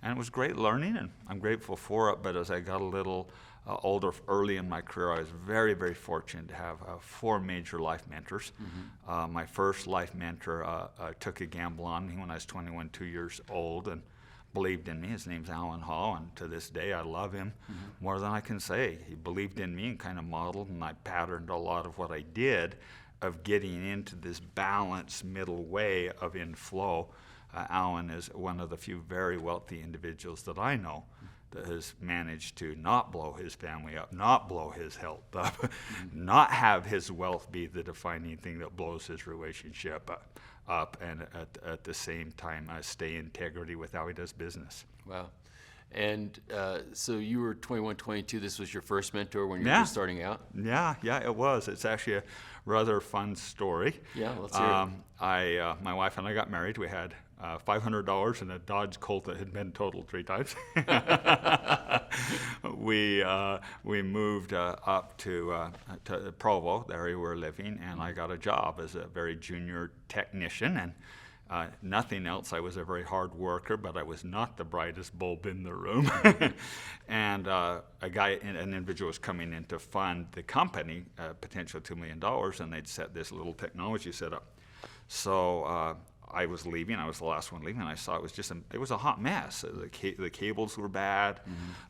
And it was great learning, and I'm grateful for it. But as I got a little older, early in my career, I was very, very fortunate to have 4 major life mentors. Mm-hmm. My first life mentor took a gamble on me when I was 21, 2 years old, and believed in me. His name's Alan Hall, and to this day I love him more than I can say. He believed in me and kind of modeled, and I patterned a lot of what I did of getting into this balanced middle way of inflow. Alan is one of the few very wealthy individuals that I know that has managed to not blow his family up, not blow his health up, not have his wealth be the defining thing that blows his relationship up, and at the same time stay integrity with how he does business. Wow. And so you were 21, 22. This was your first mentor when you were Yeah. just starting out? Yeah, it was. It's actually a rather fun story. Yeah, let's hear it. My wife and I got married. We had $500 in a Dodge Colt that had been totaled 3 times. We moved up to Provo, the area we were living, and I got a job as a very junior technician. And nothing else. I was a very hard worker, but I was not the brightest bulb in the room. And an individual was coming in to fund the company, potential $2 million, and they'd set this little technology setup. So I was leaving. I was the last one leaving. And I saw it was a hot mess. The cables were bad.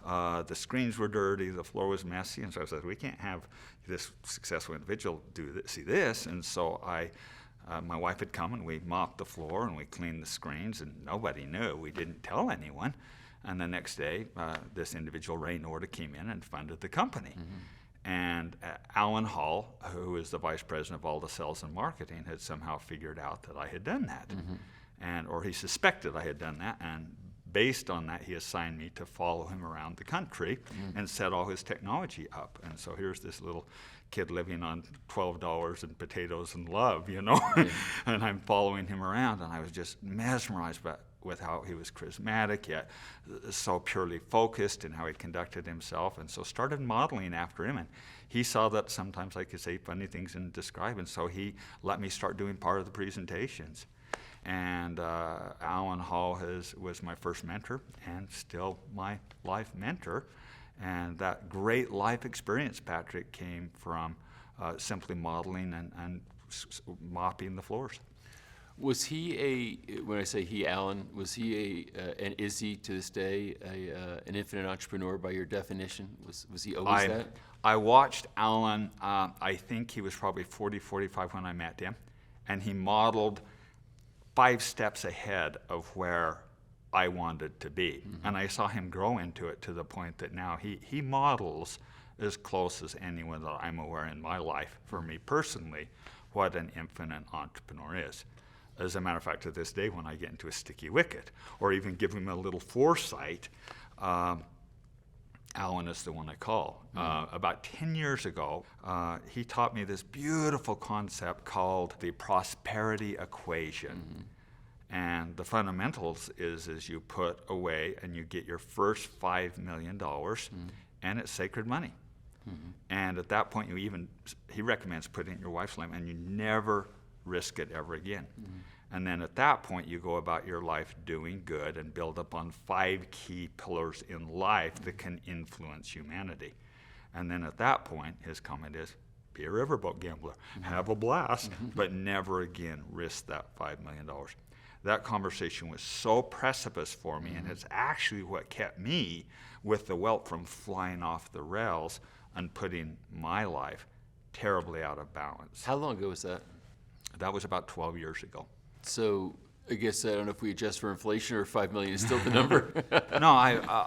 The screens were dirty. The floor was messy. And so I said, we can't have this successful individual see this. And so my wife had come, and we mopped the floor and we cleaned the screens, and nobody knew. We didn't tell anyone. And the next day, this individual, Ray Norda, came in and funded the company. And Alan Hall, who is the vice president of all the sales and marketing, had somehow figured out that I had done that, or he suspected I had done that. And based on that, he assigned me to follow him around the country and set all his technology up. And so here's this little kid living on $12 and potatoes and love, and I'm following him around, and I was just mesmerized with how he was charismatic, yet so purely focused in how he conducted himself, and so started modeling after him. And he saw that sometimes I could say funny things and describe, and so he let me start doing part of the presentations. And Alan Hall was my first mentor and still my life mentor. And that great life experience, Patrick, came from simply modeling and mopping the floors. Was he when I say he, Alan, was he and is he to this day an infinite entrepreneur by your definition? Was he always that? I watched Alan, I think he was probably 40, 45 when I met him, and he modeled 5 steps ahead of where I wanted to be. And I saw him grow into it to the point that now he models as close as anyone that I'm aware in my life, for me personally, what an infinite entrepreneur is. As a matter of fact, to this day, when I get into a sticky wicket, or even give him a little foresight, Alan is the one I call. About 10 years ago, he taught me this beautiful concept called the prosperity equation. And the fundamentals is you put away and you get your first $5 million, and it's sacred money. And at that point, he recommends putting it in your wife's name, and you never risk it ever again. And then at that point, you go about your life doing good and build upon 5 key pillars in life that can influence humanity. And then at that point, his comment is, be a riverboat gambler, have a blast, but never again risk that $5 million. That conversation was so precipice for me, and it's actually what kept me with the wealth from flying off the rails and putting my life terribly out of balance. How long ago was that? That was about 12 years ago. So I guess I don't know if we adjust for inflation or 5 million is still the number. No,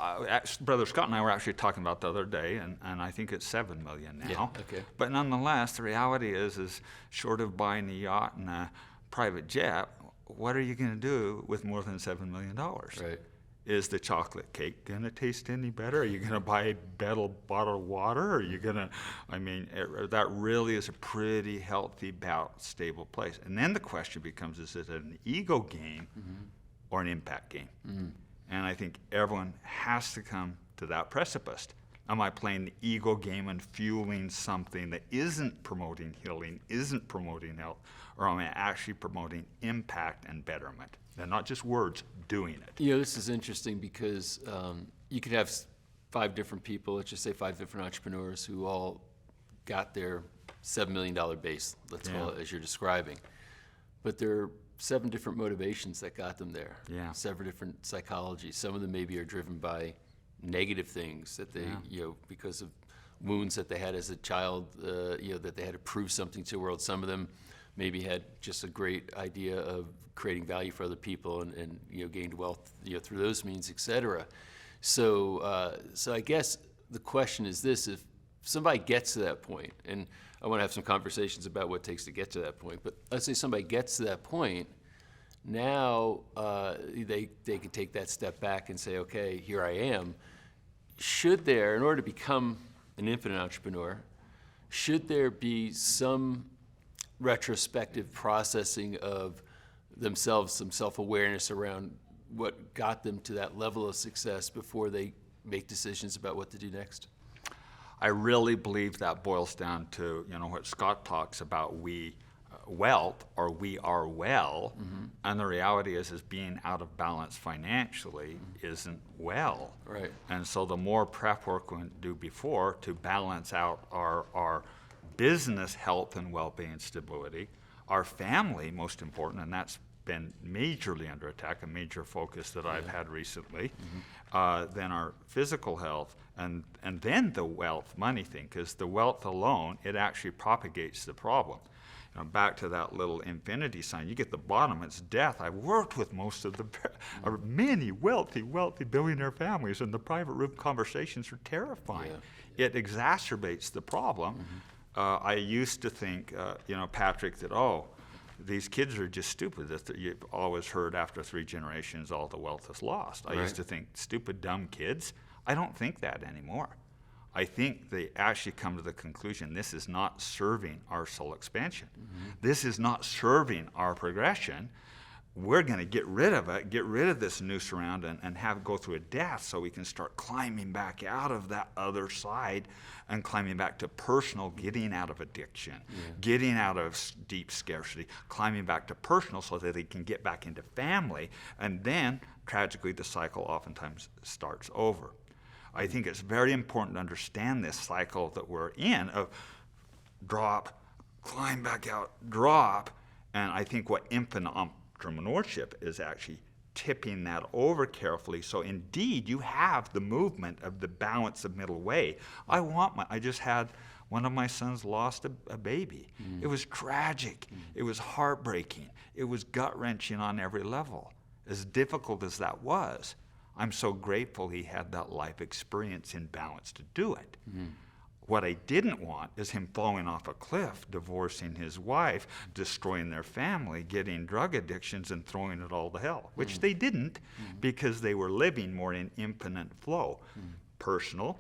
Brother Scott and I were actually talking about the other day, and I think it's 7 million now. Yeah, okay. But nonetheless, the reality is short of buying a yacht and a private jet, what are you going to do with more than $7 million? Right. Is the chocolate cake going to taste any better? Are you going to buy a bottle of water? Are you going to, that really is a pretty healthy, balanced, stable place. And then the question becomes, is it an ego game or an impact game? And I think everyone has to come to that precipice. Am I playing the ego game and fueling something that isn't promoting healing, isn't promoting health, or am I actually promoting impact and betterment? And not just words, doing it. This is interesting because you could have 5 different people, let's just say 5 different entrepreneurs who all got their $7 million base, let's call it, as you're describing. But there are 7 different motivations that got them there. 7 different psychologies. Some of them maybe are driven by negative things that they, because of wounds that they had as a child, that they had to prove something to the world. Some of them maybe had just a great idea of creating value for other people and gained wealth, through those means, et cetera. So I guess the question is this: if somebody gets to that point, and I want to have some conversations about what it takes to get to that point, but let's say somebody gets to that point, now they can take that step back and say, okay, here I am. Should there, in order to become an infinite entrepreneur, should there be some retrospective processing of themselves, some self-awareness around what got them to that level of success before they make decisions about what to do next? I really believe that boils down to, what Scott talks about, wealth, or we are well, and the reality is being out of balance financially isn't well. Right. And so the more prep work we do before to balance out our business health and well-being and stability, our family, most important, and that's been majorly under attack, a major focus that I've had recently, then our physical health, and then the wealth money thing, because the wealth alone, it actually propagates the problem. Back to that little infinity sign, you get the bottom, it's death. I've worked with most of many wealthy billionaire families, and the private room conversations are terrifying. Yeah. It exacerbates the problem. I used to think, Patrick, that, these kids are just stupid. That you've always heard after 3 generations, all the wealth is lost. I used to think, stupid, dumb kids. I don't think that anymore. I think they actually come to the conclusion this is not serving our soul expansion. This is not serving our progression. We're going to get rid of it, get rid of this noose around, and have it go through a death so we can start climbing back out of that other side and climbing back to personal, getting out of addiction, getting out of deep scarcity, climbing back to personal so that they can get back into family. And then, tragically, the cycle oftentimes starts over. I think it's very important to understand this cycle that we're in of drop, climb back out, drop. And I think what infinite entrepreneurship is actually tipping that over carefully. So indeed, you have the movement of the balance of middle way. I just had one of my sons lost a baby. It was tragic. It was heartbreaking. It was gut-wrenching on every level. As difficult as that was, I'm so grateful he had that life experience in balance to do it. What I didn't want is him falling off a cliff, divorcing his wife, destroying their family, getting drug addictions, and throwing it all to hell, which they didn't because they were living more in infinite flow. Personal,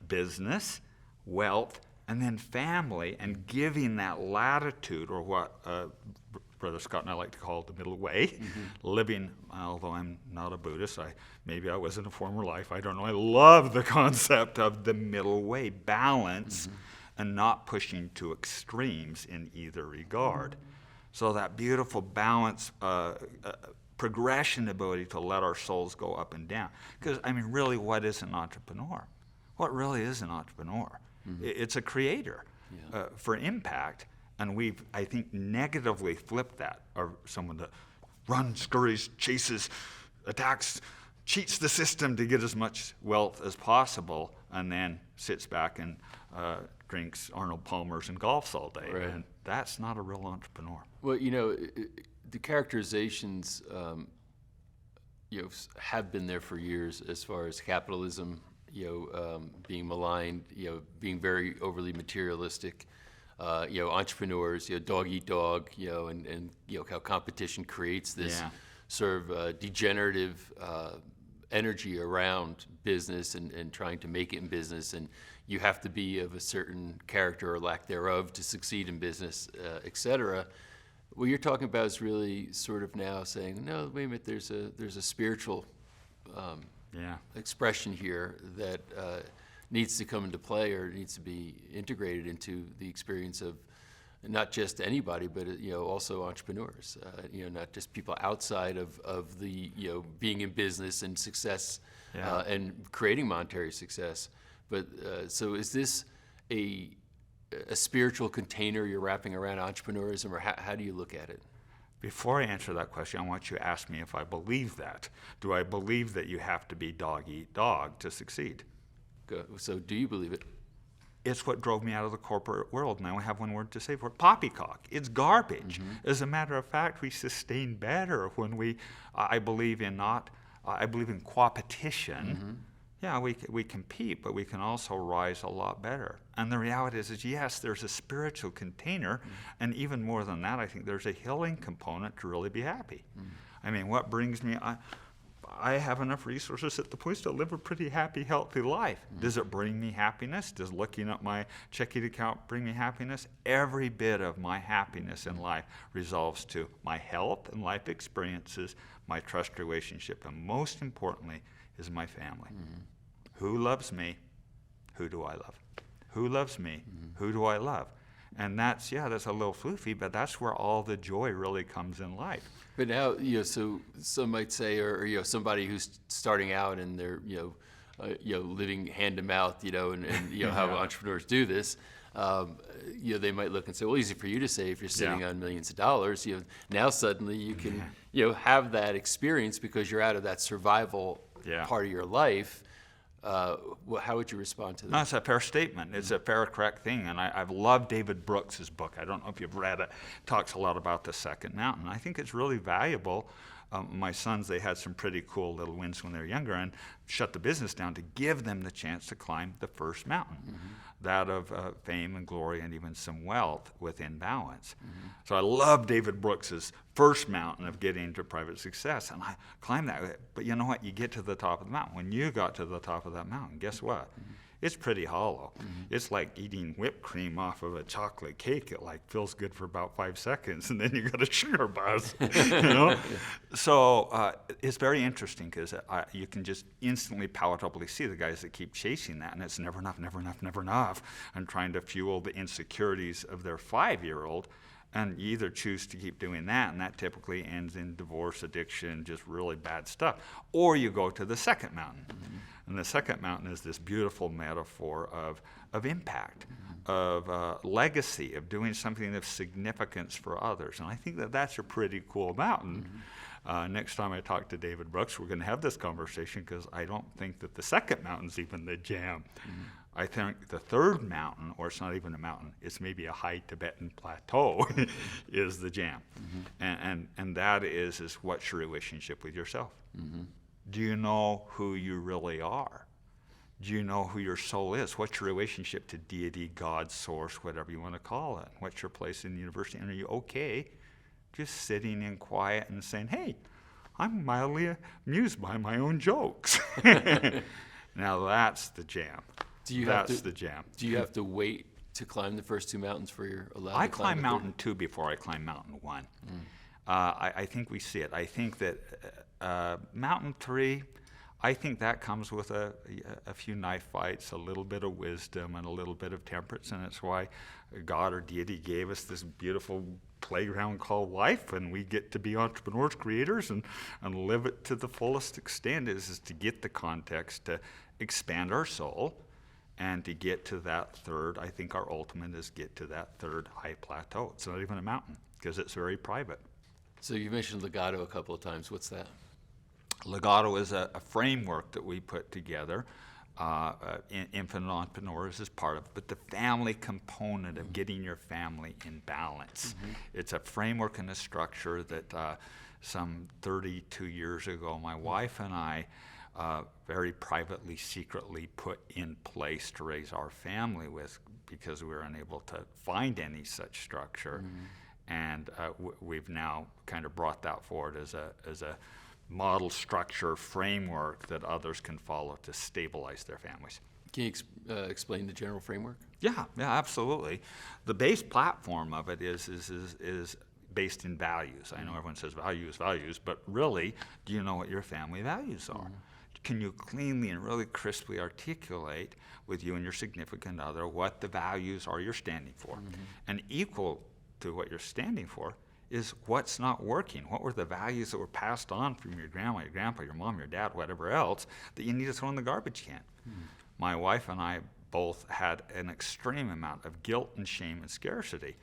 business, wealth, and then family, and giving that latitude, or what Brother Scott and I like to call it the middle way, living, although I'm not a Buddhist, maybe I was in a former life, I don't know, I love the concept of the middle way, balance, and not pushing to extremes in either regard. So that beautiful balance, progression ability to let our souls go up and down. Because, really, what is an entrepreneur? What really is an entrepreneur? It's a creator for impact. And we've, I think, negatively flipped that, or someone that runs, scurries, chases, attacks, cheats the system to get as much wealth as possible, and then sits back and drinks Arnold Palmers and golfs all day. Right. And that's not a real entrepreneur. Well, the characterizations have been there for years as far as capitalism, being maligned, being very overly materialistic. Entrepreneurs, dog eat dog, and how competition creates this sort of degenerative energy around business and trying to make it in business, and you have to be of a certain character or lack thereof to succeed in business, et cetera. What you're talking about is really sort of now saying, no, wait a minute, there's a spiritual expression here that needs to come into play, or needs to be integrated into the experience of not just anybody, but also entrepreneurs. Not just people outside of the being in business and success and creating monetary success. But so is this a spiritual container you're wrapping around entrepreneurism, or how do you look at it? Before I answer that question, I want you to ask me if I believe that. Do I believe that you have to be dog eat dog to succeed? So do you believe it? It's what drove me out of the corporate world. Now I have one word to say for it: poppycock. It's garbage. As a matter of fact, we sustain better when I believe in not I believe in competition. Yeah, we compete, but we can also rise a lot better. And the reality is yes, there's a spiritual container, and even more than that, I think there's a healing component to really be happy. I mean, what brings me, I have enough resources at the point to live a pretty happy, healthy life. Does it bring me happiness? Does looking at my checking account bring me happiness? Every bit of my happiness in life resolves to my health and life experiences, my trust relationship, and most importantly is my family. Who loves me? Who do I love? Who loves me? Who do I love? And that's a little floofy, but that's where all the joy really comes in life. But now, so some might say, or somebody who's starting out and they're, living hand to mouth, and how entrepreneurs do this, they might look and say, well, easy for you to say if you're sitting on millions of dollars. Now suddenly you can, have that experience because you're out of that survival part of your life. How would you respond to that? No, it's a fair statement. It's a fair, correct thing. And I've loved David Brooks' book. I don't know if you've read it. It talks a lot about the second mountain. I think it's really valuable. My sons, they had some pretty cool little wins when they were younger and shut the business down to give them the chance to climb the first mountain, that of fame and glory and even some wealth within balance. So I love David Brooks' first mountain of getting into private success, and I climbed that. But you know what? You get to the top of the mountain. When you got to the top of that mountain, guess what? It's pretty hollow. It's like eating whipped cream off of a chocolate cake. It feels good for about 5 seconds, and then you got a sugar buzz, So it's very interesting because you can just instantly palatably see the guys that keep chasing that, and it's never enough, never enough, never enough, and trying to fuel the insecurities of their 5-year-old. And you either choose to keep doing that, and that typically ends in divorce, addiction, just really bad stuff, or you go to the second mountain. And the second mountain is this beautiful metaphor of impact, of legacy, of doing something of significance for others. And I think that that's a pretty cool mountain. Next time I talk to David Brooks, we're going to have this conversation because I don't think that the second mountain's even the jam. I think the third mountain, or it's not even a mountain, it's maybe a high Tibetan plateau, is the jam. And that is what's your relationship with yourself? Do you know who you really are? Do you know who your soul is? What's your relationship to deity, God, source, whatever you want to call it? What's your place in the university? And are you okay just sitting in quiet and saying, hey, I'm mildly amused by my own jokes? Now that's the jam. Do you have to wait to climb the first two mountains for your allowed I to climb climb mountain 2 before I climb mountain 1. I think we see it. I think that mountain 3, I think that comes with a few knife fights, a little bit of wisdom, and a little bit of temperance, and it's why God or deity gave us this beautiful playground called life, and we get to be entrepreneurs, creators, and live it to the fullest extent, is to get the context to expand our soul. And to get to that third, I think our ultimate is get to that third high plateau. It's not even a mountain because it's very private. So you mentioned Legato a couple of times. What's that? Legato is a framework that we put together. Infinite Entrepreneurs is part of it, but the family component of getting your family in balance. It's a framework and a structure that some 32 years ago, my wife and I very privately, secretly put in place to raise our family with, because we were unable to find any such structure. And we've now kind of brought that forward as a model structure framework that others can follow to stabilize their families. Can you explain the general framework? Yeah, absolutely. The base platform of it is based in values. I know everyone says values, but really, do you know what your family values are? Can you cleanly and really crisply articulate with you and your significant other what the values are you're standing for? And equal to what you're standing for is what's not working. What were the values that were passed on from your grandma, your grandpa, your mom, your dad, whatever else, that you need to throw in the garbage can? My wife and I both had an extreme amount of guilt and shame and scarcity.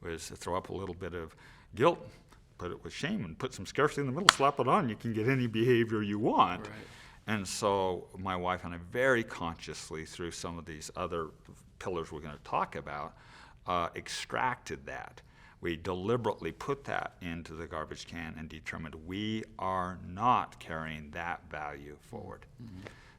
It was to throw up a little bit of guilt, put it with shame, and put some scarcity in the middle, slap it on, you can get any behavior you want. Right. And so my wife and I very consciously, through some of these other pillars we're going to talk about, extracted that. We deliberately put that into the garbage can and determined we are not carrying that value forward.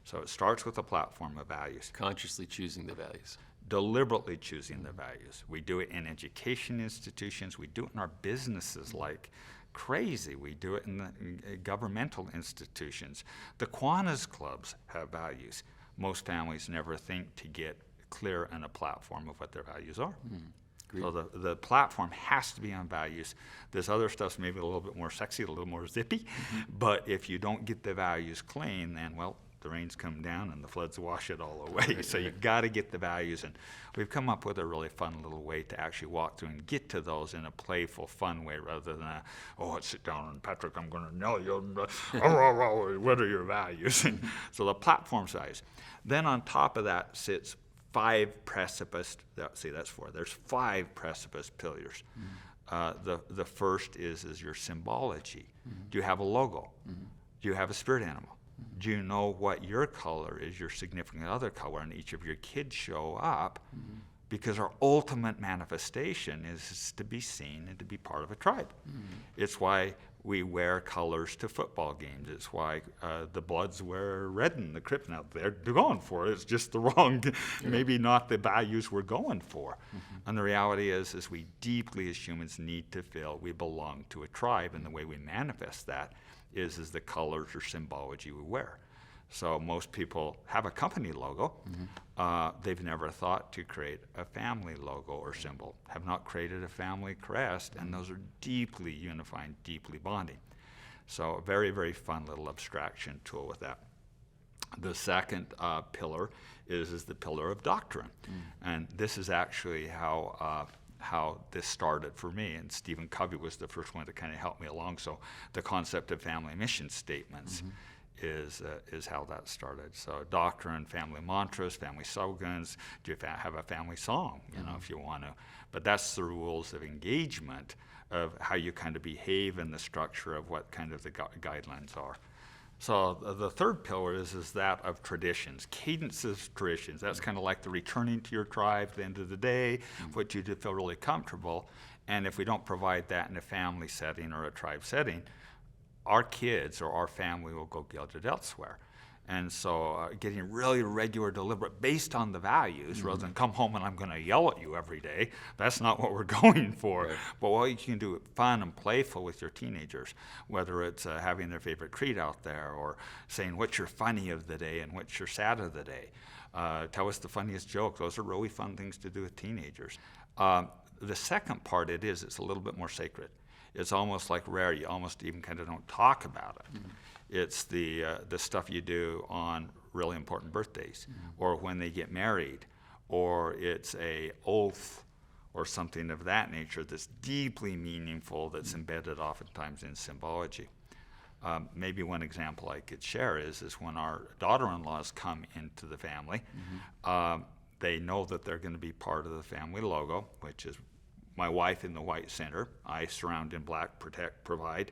So it starts with a platform of values. Consciously choosing the values. Deliberately choosing the values. We do it in education institutions. We do it in our businesses like crazy. We do it in the governmental institutions. The Kiwanis clubs have values. Most families never think to get clear on a platform of what their values are. So the platform has to be on values. This other stuff's maybe a little bit more sexy, a little more zippy, but if you don't get the values clean, then, well, the rains come down and the floods wash it all away. So you've got to get the values, and we've come up with a really fun little way to actually walk through and get to those in a playful, fun way rather than let's sit down and Patrick, I'm going to know you. What are your values? So the platform's values. Then on top of that sits 5 precipice, that's 4. There's 5 precipice pillars. The first is your symbology. Do you have a logo? Do you have a spirit animal? Do you know what your color is, your significant other color, and each of your kids show up? Because our ultimate manifestation is to be seen and to be part of a tribe. It's why we wear colors to football games. It's why the Bloods wear red in the Crips. Now, they're going for it. It's just the wrong, maybe not the values we're going for. And the reality is we deeply as humans need to feel we belong to a tribe, and the way we manifest that is the colors or symbology we wear. So most people have a company logo. They've never thought to create a family logo or symbol, have not created a family crest, and those are deeply unifying, deeply bonding. So a very, very fun little abstraction tool with that. The second pillar is the pillar of doctrine. And this is actually how this started for me, and Stephen Covey was the first one to kind of help me along. So the concept of family mission statements is how that started. So doctrine, family mantras, family slogans. Do you have a family song, if you want to? But that's the rules of engagement of how you kind of behave in the structure of what kind of the guidelines are. So the third pillar is that of traditions, cadences of traditions. That's kind of like the returning to your tribe at the end of the day, what you do feel really comfortable. And if we don't provide that in a family setting or a tribe setting, our kids or our family will go get it elsewhere. And so getting really regular, deliberate, based on the values, rather than come home and I'm going to yell at you every day. That's not what we're going for. Right. But what you can do fun and playful with your teenagers, whether it's having their favorite treat out there or saying what's your funny of the day and what's your sad of the day. Tell us the funniest joke. Those are really fun things to do with teenagers. The second part it's a little bit more sacred. It's almost like rare. You almost even kind of don't talk about it. It's the stuff you do on really important birthdays, or when they get married, or it's a oath or something of that nature that's deeply meaningful, that's embedded oftentimes in symbology. Maybe one example I could share is when our daughter-in-laws come into the family, they know that they're going to be part of the family logo, which is my wife in the white center, I surround in black, protect, provide,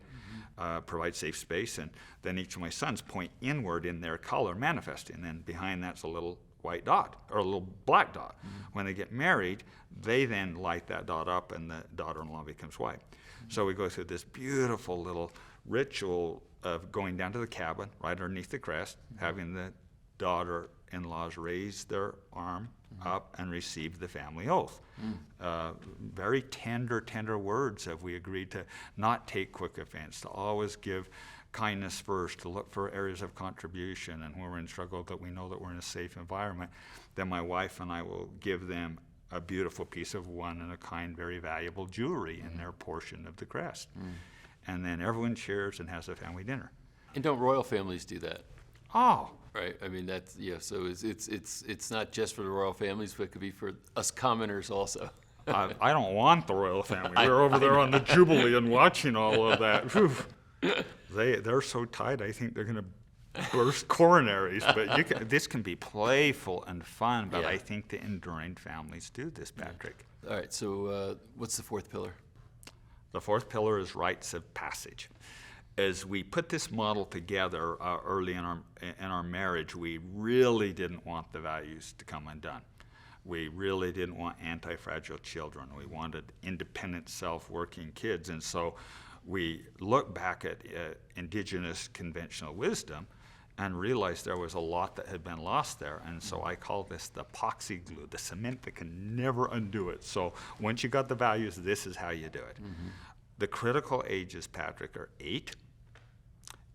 provide safe space, and then each of my sons point inward in their color, manifesting, and then behind that's a little white dot, or a little black dot. When they get married, they then light that dot up and the daughter-in-law becomes white. So we go through this beautiful little ritual of going down to the cabin, right underneath the crest, having the daughter-in-laws raise their arm up and receive the family oath. Very tender words have we agreed to not take quick offense, to always give kindness first, to look for areas of contribution, and when we're in struggle that we know that we're in a safe environment, then my wife and I will give them a beautiful piece of one-of-a-kind, very valuable jewelry in their portion of the crest. And then everyone cheers and has a family dinner. And don't royal families do that? Oh. Right. I mean, that's, so it's not just for the royal families, but it could be for us commoners also. I don't want the royal family. We're over there on the Jubilee and watching all of that. They're so tight, I think they're going to burst coronaries. But this can be playful and fun, but I think the enduring families do this, Patrick. All right. So what's the fourth pillar? The fourth pillar is rites of passage. As we put this model together early in our marriage, we really didn't want the values to come undone. We really didn't want anti-fragile children. We wanted independent, self-working kids. And so we looked back at indigenous conventional wisdom and realized there was a lot that had been lost there. And so I call this the epoxy glue, the cement that can never undo it. So once you got the values, this is how you do it. The critical ages, Patrick, are 8.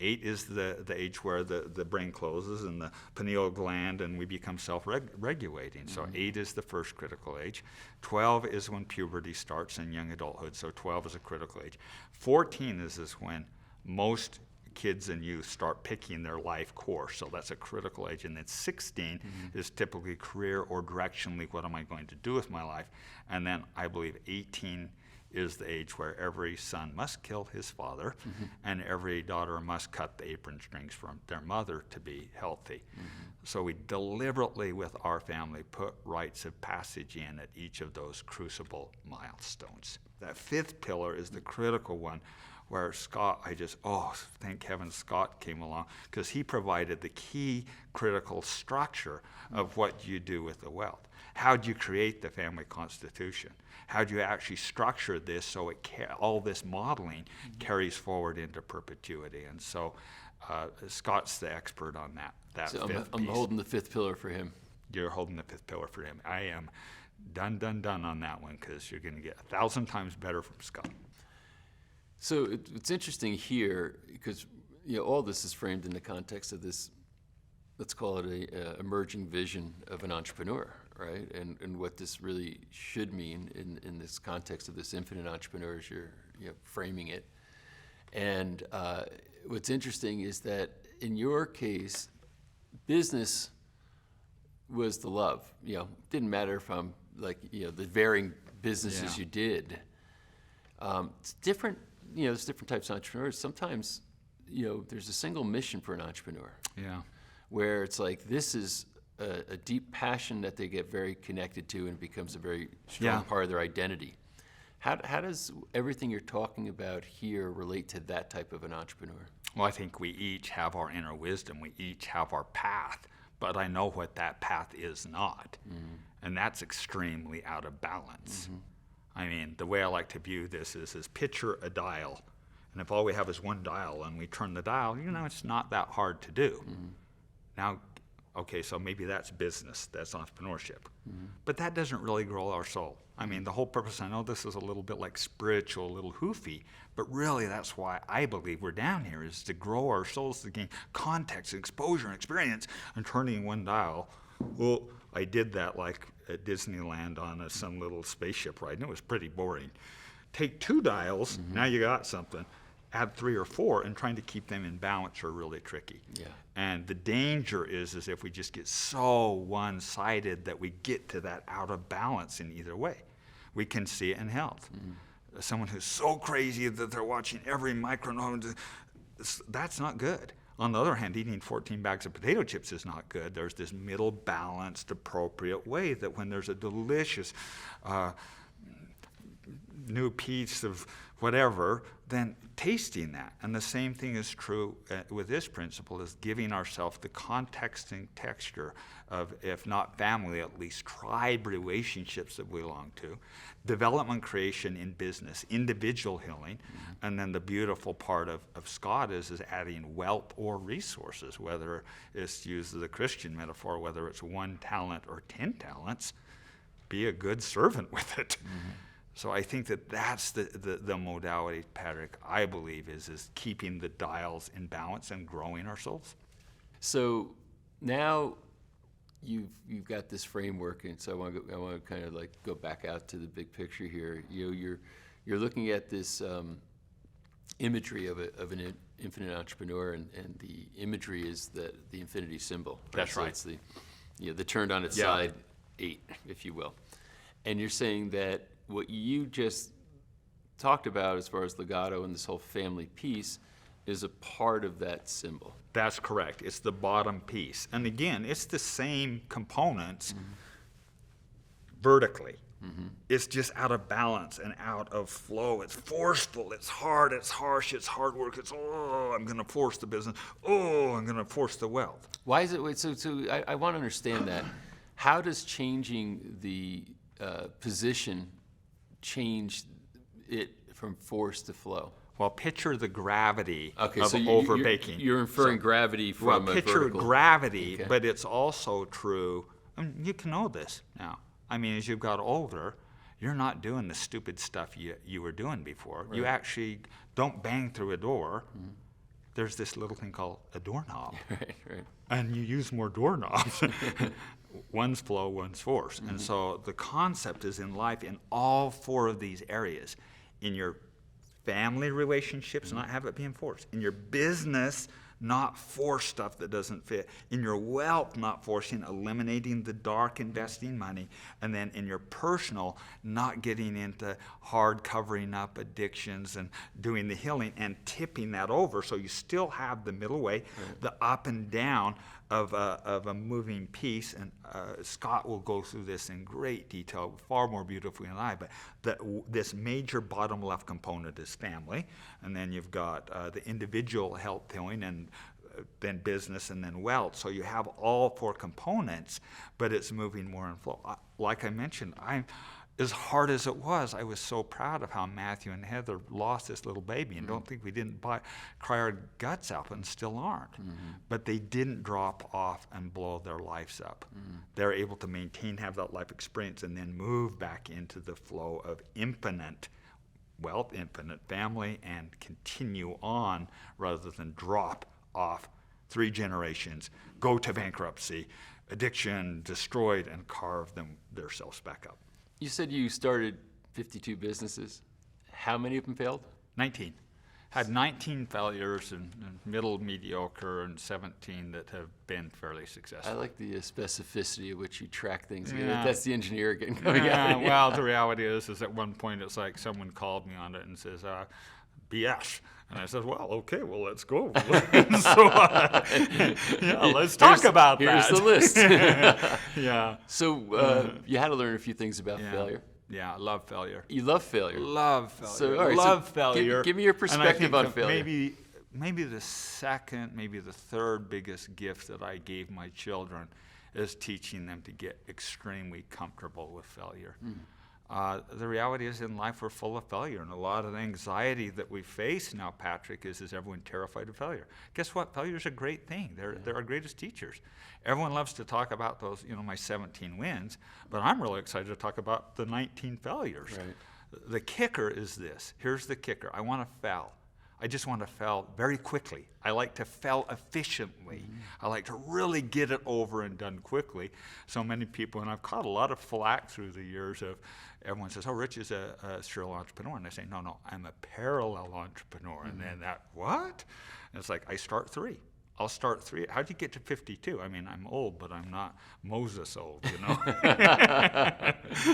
8 is the age where the brain closes and the pineal gland and we become self-regulating. So 8 is the first critical age. 12 is when puberty starts in young adulthood, so 12 is a critical age. 14 is when most kids and youth start picking their life course, so that's a critical age. And then 16 is typically career or directionally, what am I going to do with my life? And then I believe 18 is the age where every son must kill his father and every daughter must cut the apron strings from their mother to be healthy. So we deliberately, with our family, put rites of passage in at each of those crucible milestones. That 5th pillar is the critical one, where Scott, thank heaven Scott came along, because he provided the key critical structure of what you do with the wealth. How do you create the family constitution? How do you actually structure this so all this modeling carries forward into perpetuity? And so Scott's the expert on that So fifth I'm piece. holding the 5th pillar for him. You're holding the 5th pillar for him. I am done on that one, because you're going to get 1,000 times better from Scott. So it's interesting here because all this is framed in the context of this, let's call it a emerging vision of an entrepreneur, right? And what this really should mean in this context of this infinite entrepreneur as you're framing it. And what's interesting is that in your case, business was the love. Didn't matter if I'm the varying businesses you did. It's different. There's different types of entrepreneurs. Sometimes, there's a single mission for an entrepreneur. Yeah. Where it's like this is a deep passion that they get very connected to, and it becomes a very strong part of their identity. How does everything you're talking about here relate to that type of an entrepreneur? Well, I think we each have our inner wisdom. We each have our path, but I know what that path is not, and that's extremely out of balance. I mean, the way I like to view this is picture a dial, and if all we have is one dial and we turn the dial, it's not that hard to do. Now, okay, so maybe that's business, that's entrepreneurship, but that doesn't really grow our soul. I mean, the whole purpose, I know this is a little bit like spiritual, a little hoofy, but really that's why I believe we're down here, is to grow our souls, to gain context, exposure, and experience, and turning one dial. Well, I did that like at Disneyland on some little spaceship ride, and it was pretty boring. Take 2 dials, now you got something. Add 3 or 4, and trying to keep them in balance are really tricky. Yeah. And the danger is if we just get so one-sided that we get to that out of balance in either way. We can see it in health. Someone who's so crazy that they're watching every micronutrient, that's not good. On the other hand, eating 14 bags of potato chips is not good. There's this middle balanced, appropriate way that when there's a delicious new piece of whatever, then tasting that. And the same thing is true with this principle, is giving ourselves the context and texture of, if not family, at least tribe relationships that we belong to, development creation in business, individual healing, and then the beautiful part of Scott is adding wealth or resources, whether it's used as a Christian metaphor, whether it's 1 talent or 10 talents, be a good servant with it. So I think that's the modality, Patrick, I believe, is keeping the dials in balance and growing our souls. So now you've got this framework, and so I want to kind of go back out to the big picture here. You're looking at this imagery of an infinite entrepreneur, and the imagery is the infinity symbol. That's right. So it's the turned on its side 8, if you will. And you're saying that what you just talked about as far as legato and this whole family piece is a part of that symbol. That's correct. It's the bottom piece. And again, it's the same components vertically. It's just out of balance and out of flow. It's forceful, it's hard, it's harsh, it's hard work. It's, I'm going to force the business. I'm going to force the wealth. Why is it, so I want to understand that. How does changing the position change it from force to flow? Well, picture the gravity Okay, of so over-baking. you're inferring gravity from a picture vertical. gravity, Okay. but it's also true. You can know this now. I mean, as you've got older, you're not doing the stupid stuff you were doing before. Right. You actually don't bang through a door. Mm-hmm. There's this little thing called a doorknob. Right. And you use more doorknobs. One's flow, one's force. Mm-hmm. And so the concept is in life in all four of these areas. In your family relationships, mm-hmm. not have it be enforced. In your business, not force stuff that doesn't fit. In your wealth, not forcing, eliminating the dark, investing money. And then in your personal, not getting into hard covering up addictions and doing the healing and tipping that over so you still have the middle way, right. the up and down of a moving piece. And Scott will go through this in great detail, far more beautifully than I, but this major bottom left component is family. And then you've got the individual health healing and then business and then wealth. So you have all four components, but it's moving more in flow. Like I mentioned, as hard as it was, I was so proud of how Matthew and Heather lost this little baby, and don't think we didn't cry our guts out and still aren't. Mm-hmm. But they didn't drop off and blow their lives up. Mm-hmm. They're able to maintain, have that life experience, and then move back into the flow of infinite wealth, infinite family, and continue on rather than drop off 3 generations, go to bankruptcy, addiction, destroyed, and carve themselves back up. You said you started 52 businesses. How many of them failed? 19. Had 19 failures and middle mediocre and 17 that have been fairly successful. I like the specificity at which you track things. Yeah. That's the engineer again coming out. Well, the reality is at one point it's like someone called me on it and says, BS. And I said, well, okay, well, let's go. So, let's talk about that. Here's the list. Yeah. So you had to learn a few things about failure. Yeah, I love failure. You love failure. Love failure. So, all right, love so failure. Give me your perspective on failure. Maybe the second, maybe the third biggest gift that I gave my children is teaching them to get extremely comfortable with failure. Mm. The reality is in life we're full of failure, and a lot of the anxiety that we face now, Patrick, is everyone terrified of failure. Guess what? Failure is a great thing. They're our greatest teachers. Everyone loves to talk about those, my 17 wins, but I'm really excited to talk about the 19 failures. Right. The kicker is this. Here's the kicker. I want to fail. I just want to fail very quickly. I like to fail efficiently. Mm-hmm. I like to really get it over and done quickly. So many people, and I've caught a lot of flack through the years of, everyone says, oh, Rich is a serial entrepreneur. And I say, no, I'm a parallel entrepreneur. Mm-hmm. And then that, what? And it's like, I start 3. I'll start 3. How'd you get to 52? I mean, I'm old, but I'm not Moses old,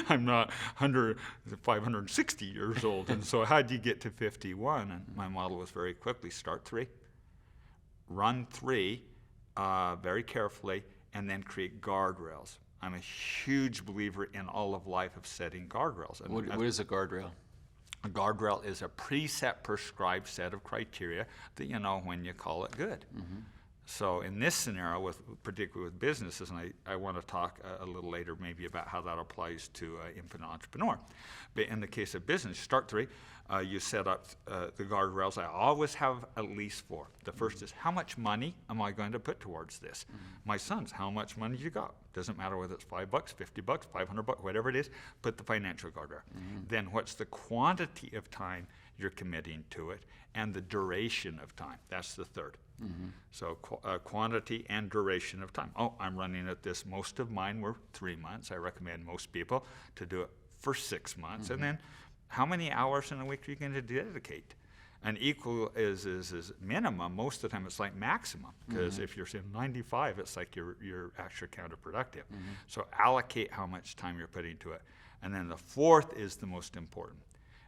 I'm not 560 years old. And so how'd you get to 51? And my model was very quickly, start 3, run 3 very carefully, and then create guardrails. I'm a huge believer in all of life of setting guardrails. What is a guardrail? A guardrail is a preset, prescribed set of criteria that you know when you call it good. Mm-hmm. So in this scenario, particularly with businesses, and I want to talk a little later maybe about how that applies to infinite entrepreneur. But in the case of business, start 3, you set up the guardrails. I always have at least 4. The first is, how much money am I going to put towards this? Mm-hmm. My sons, how much money you got? Doesn't matter whether it's $5, $50, $500, whatever it is, put the financial guardrail. Mm-hmm. Then what's the quantity of time you're committing to it, and the duration of time. That's the third. Mm-hmm. So quantity and duration of time. Oh, I'm running at this. Most of mine were 3 months. I recommend most people to do it for 6 months. Mm-hmm. And then how many hours in a week are you going to dedicate? And equal is minimum. Most of the time it's like maximum, because mm-hmm. if you're saying 95, it's like you're actually counterproductive. Mm-hmm. So allocate how much time you're putting to it. And then the fourth is the most important,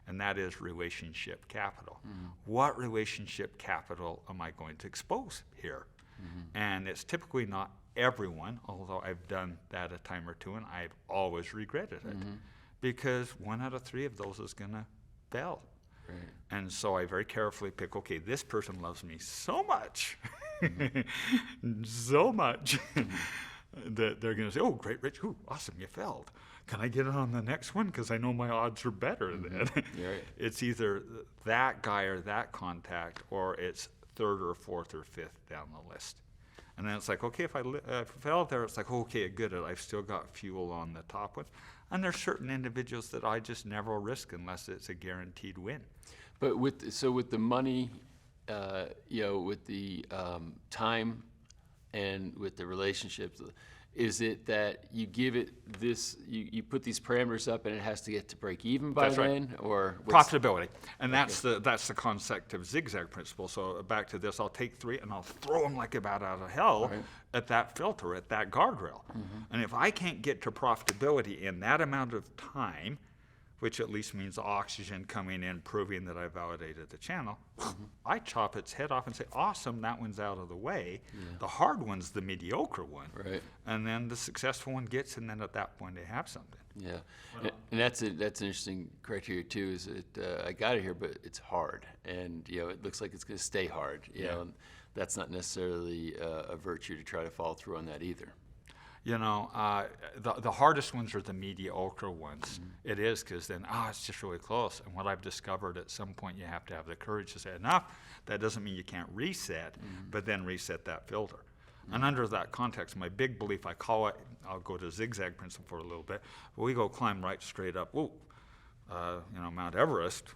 and that is relationship capital. Mm-hmm. What relationship capital am I going to expose here? Mm-hmm. And it's typically not everyone, although I've done that a time or two, and I've always regretted it, mm-hmm. because 1 out of 3 of those is going to fail. Right. And so I very carefully pick, okay, this person loves me so much, mm-hmm. so much, mm-hmm. that they're going to say, oh, great, Rich, ooh, awesome, you failed. Can I get it on the next one? Because I know my odds are better then. Right. It's either that guy or that contact, or it's third or fourth or fifth down the list. And then it's like, okay, if I failed there, it's like, okay, good, I've still got fuel on the top ones. And there's certain individuals that I just never risk unless it's a guaranteed win. But with the money, with the time and with the relationships, is it that you give it this, you put these parameters up and it has to get to break even by That's right. then? Or Profitability. And that's the concept of zigzag principle. So back to this, I'll take 3 and I'll throw them like a bat out of hell at that filter, at that guardrail. And if I can't get to profitability in that amount of time, which at least means oxygen coming in, proving that I validated the channel, I chop its head off and say, awesome, that one's out of the way. The hard one's the mediocre one. Right. And then the successful one gets, and then at that point they have something. Yeah, and that's an interesting criteria too. Is it? I got it here, but it's hard, and it looks like it's going to stay hard. You know, and that's not necessarily a virtue to try to follow through on that either. The hardest ones are the mediocre ones. It is, because then, it's just really close. And what I've discovered, at some point you have to have the courage to say, enough. That doesn't mean you can't reset, but then reset that filter. And under that context, my big belief, I'll go to zigzag principle for a little bit. But we go climb right straight up. Mount Everest,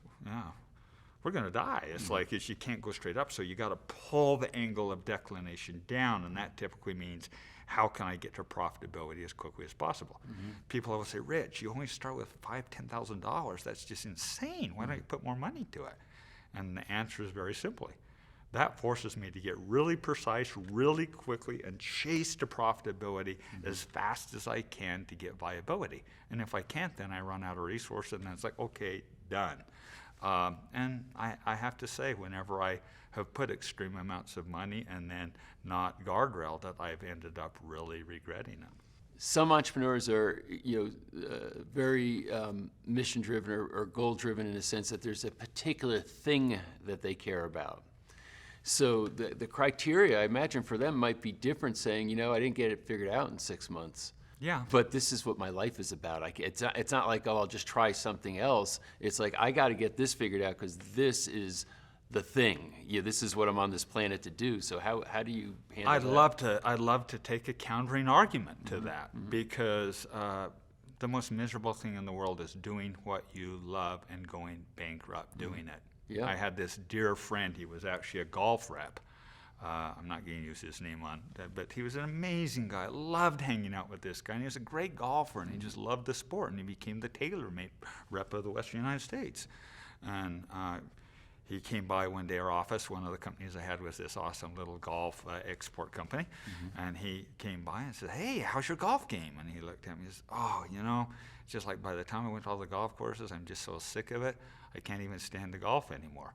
we're going to die. It's like you can't go straight up, so you got to pull the angle of declination down, and that typically means, how can I get to profitability as quickly as possible? People always say, Rich, you only start with $5,000, $10,000. That's just insane. Why don't you put more money to it? And the answer is very simply, that forces me to get really precise, really quickly, and chase to profitability as fast as I can to get viability. And if I can't, then I run out of resources, and then it's like, okay, done. And I have to say, whenever I have put extreme amounts of money and then not guardrailed, that I've ended up really regretting it. Some entrepreneurs are, very mission-driven or goal-driven in a sense that there's a particular thing that they care about. So the criteria, I imagine, for them might be different, saying, I didn't get it figured out in 6 months. Yeah. But this is what my life is about. It's not like, I'll just try something else. It's like, I got to get this figured out because this is the thing. This is what I'm on this planet to do. So how do you handle that? I'd love to take a countering argument to that, because the most miserable thing in the world is doing what you love and going bankrupt doing it. Yeah. I had this dear friend. He was actually a golf rep. I'm not going to use his name on that, but he was an amazing guy. I loved hanging out with this guy, and he was a great golfer, and he just loved the sport, and he became the TaylorMade rep of the Western United States. And he came by one day our office. One of the companies I had was this awesome little golf export company, and he came by and said, hey, how's your golf game? And he looked at me and said, it's just like by the time I went to all the golf courses, I'm just so sick of it, I can't even stand the golf anymore.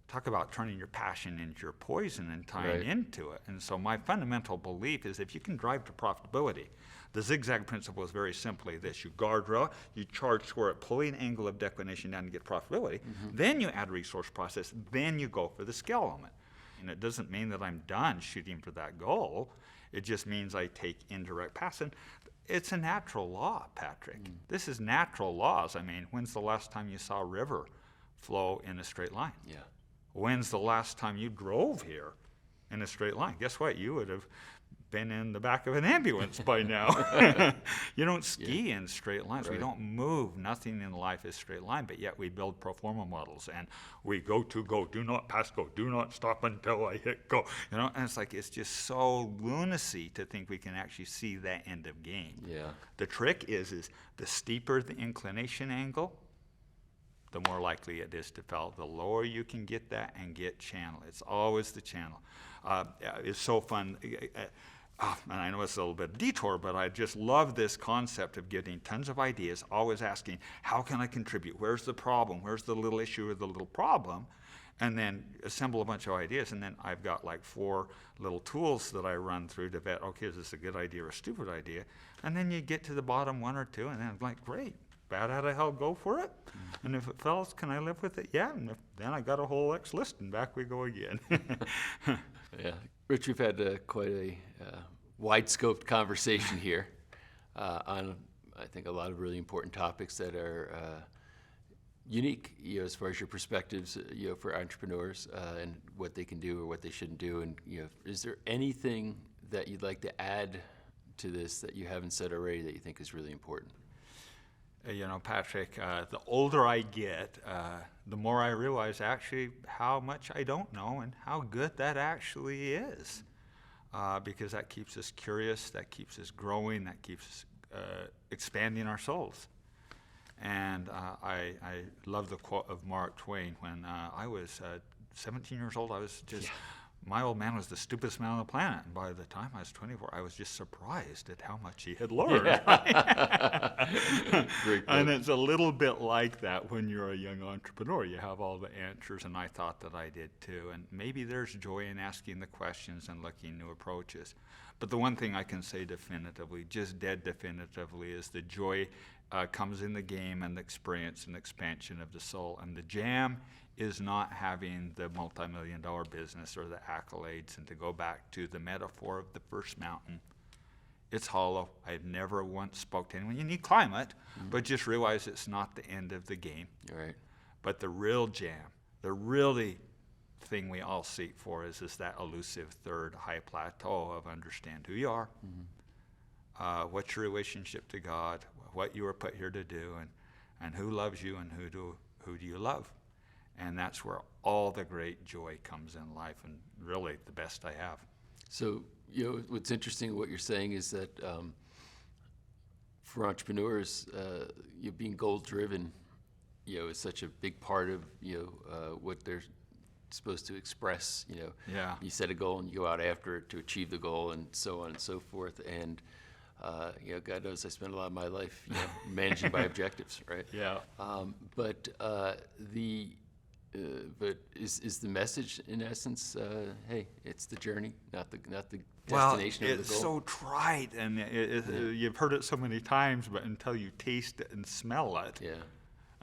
Talk about turning your passion into your poison and tying into it. And so my fundamental belief is, if you can drive to profitability, the zigzag principle is very simply this: you guardrail, you charge for it, pulling angle of declination down to get profitability, then you add resource process, then you go for the scale element. And it doesn't mean that I'm done shooting for that goal. It just means I take indirect paths. And it's a natural law, Patrick. This is natural laws. I mean, when's the last time you saw a river flow in a straight line? Yeah. When's the last time you drove here in a straight line? Guess what? You would have been in the back of an ambulance by now. You don't ski in straight lines. We don't move. Nothing in life is straight line, but yet we build pro forma models, and we go, do not pass go, do not stop until I hit go. And it's like, it's just so lunacy to think we can actually see that end of game. Yeah. The trick is the steeper the inclination angle, the more likely it is to fail. The lower you can get that and get channel. It's always the channel. It's so fun. And I know it's a little bit of a detour, but I just love this concept of getting tons of ideas, always asking, how can I contribute? Where's the problem? Where's the little issue or the little problem? And then assemble a bunch of ideas. And then I've got like 4 little tools that I run through to vet, okay, is this a good idea or a stupid idea? And then you get to the bottom 1 or 2, and then I'm like, great. Bat out of hell, go for it. And if it fails, can I live with it? Yeah. And then I got a whole X list, and back we go again. Yeah. Rich, we've had quite a wide-scoped conversation here on, I think, a lot of really important topics that are unique, as far as your perspectives, for entrepreneurs and what they can do or what they shouldn't do. And is there anything that you'd like to add to this that you haven't said already that you think is really important? Patrick, the older I get, the more I realize actually how much I don't know and how good that actually is. Because that keeps us curious, that keeps us growing, that keeps us expanding our souls. And I love the quote of Mark Twain. When I was 17 years old, I was just, my old man was the stupidest man on the planet. And by the time I was 24, I was just surprised at how much he had learned. And it's a little bit like that when you're a young entrepreneur. You have all the answers, and I thought that I did too. And maybe there's joy in asking the questions and looking new approaches. But the one thing I can say definitively, just dead definitively, is the joy comes in the game and the experience and expansion of the soul. And the jam is not having the multi-million-dollar business or the accolades. And to go back to the metaphor of the first mountain, it's hollow. I've never once spoke to anyone. You need climate, but just realize it's not the end of the game. Right. But the real jam, the really thing we all seek for is that elusive third high plateau of understand who you are, what's your relationship to God, what you were put here to do, and who loves you and who do you love. And that's where all the great joy comes in life, and really the best I have. So, what's interesting, what you're saying is that for entrepreneurs, being goal-driven, is such a big part of, what they're supposed to express. Yeah. You set a goal and you go out after it to achieve the goal, and so on and so forth. And God knows I spent a lot of my life, managing by objectives, right? Yeah. But is the message in essence, hey, it's the journey, not the destination of the goal? It's so trite, and you've heard it so many times, but until you taste it and smell it. Yeah.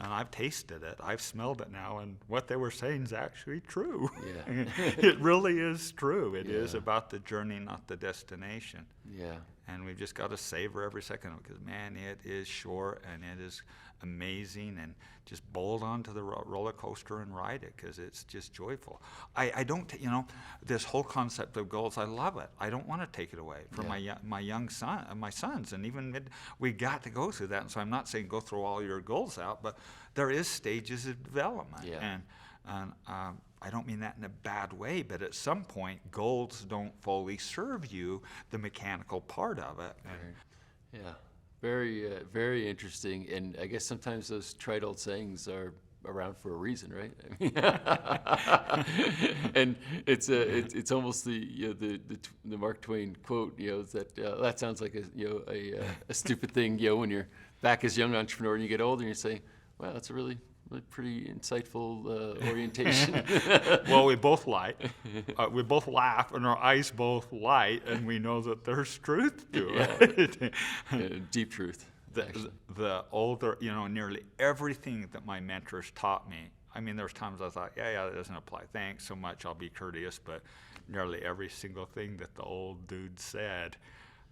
And I've tasted it, I've smelled it now, and what they were saying is actually true. Yeah. It really is true. It is about the journey, not the destination. Yeah. And we've just got to savor every second of it, because, man, it is short and it is amazing, and just bolt onto the roller coaster and ride it, because it's just joyful. I don't, this whole concept of goals, I love it. I don't want to take it away from my young son, my sons, and even we got to go through that. And so I'm not saying go throw all your goals out, but there is stages of development. Yeah. And I don't mean that in a bad way, but at some point, goals don't fully serve you, the mechanical part of it. Yeah, very, very interesting. And I guess sometimes those trite old sayings are around for a reason, right? And it's almost the Mark Twain quote, that sounds like a stupid thing, when you're back as a young entrepreneur and you get older and you say, wow, that's a really pretty insightful orientation. Well, we both light. We both laugh, and our eyes both light, and we know that there's truth to it. Deep truth. The older, nearly everything that my mentors taught me, I mean, there was times I thought, that doesn't apply. Thanks so much, I'll be courteous. But nearly every single thing that the old dude said,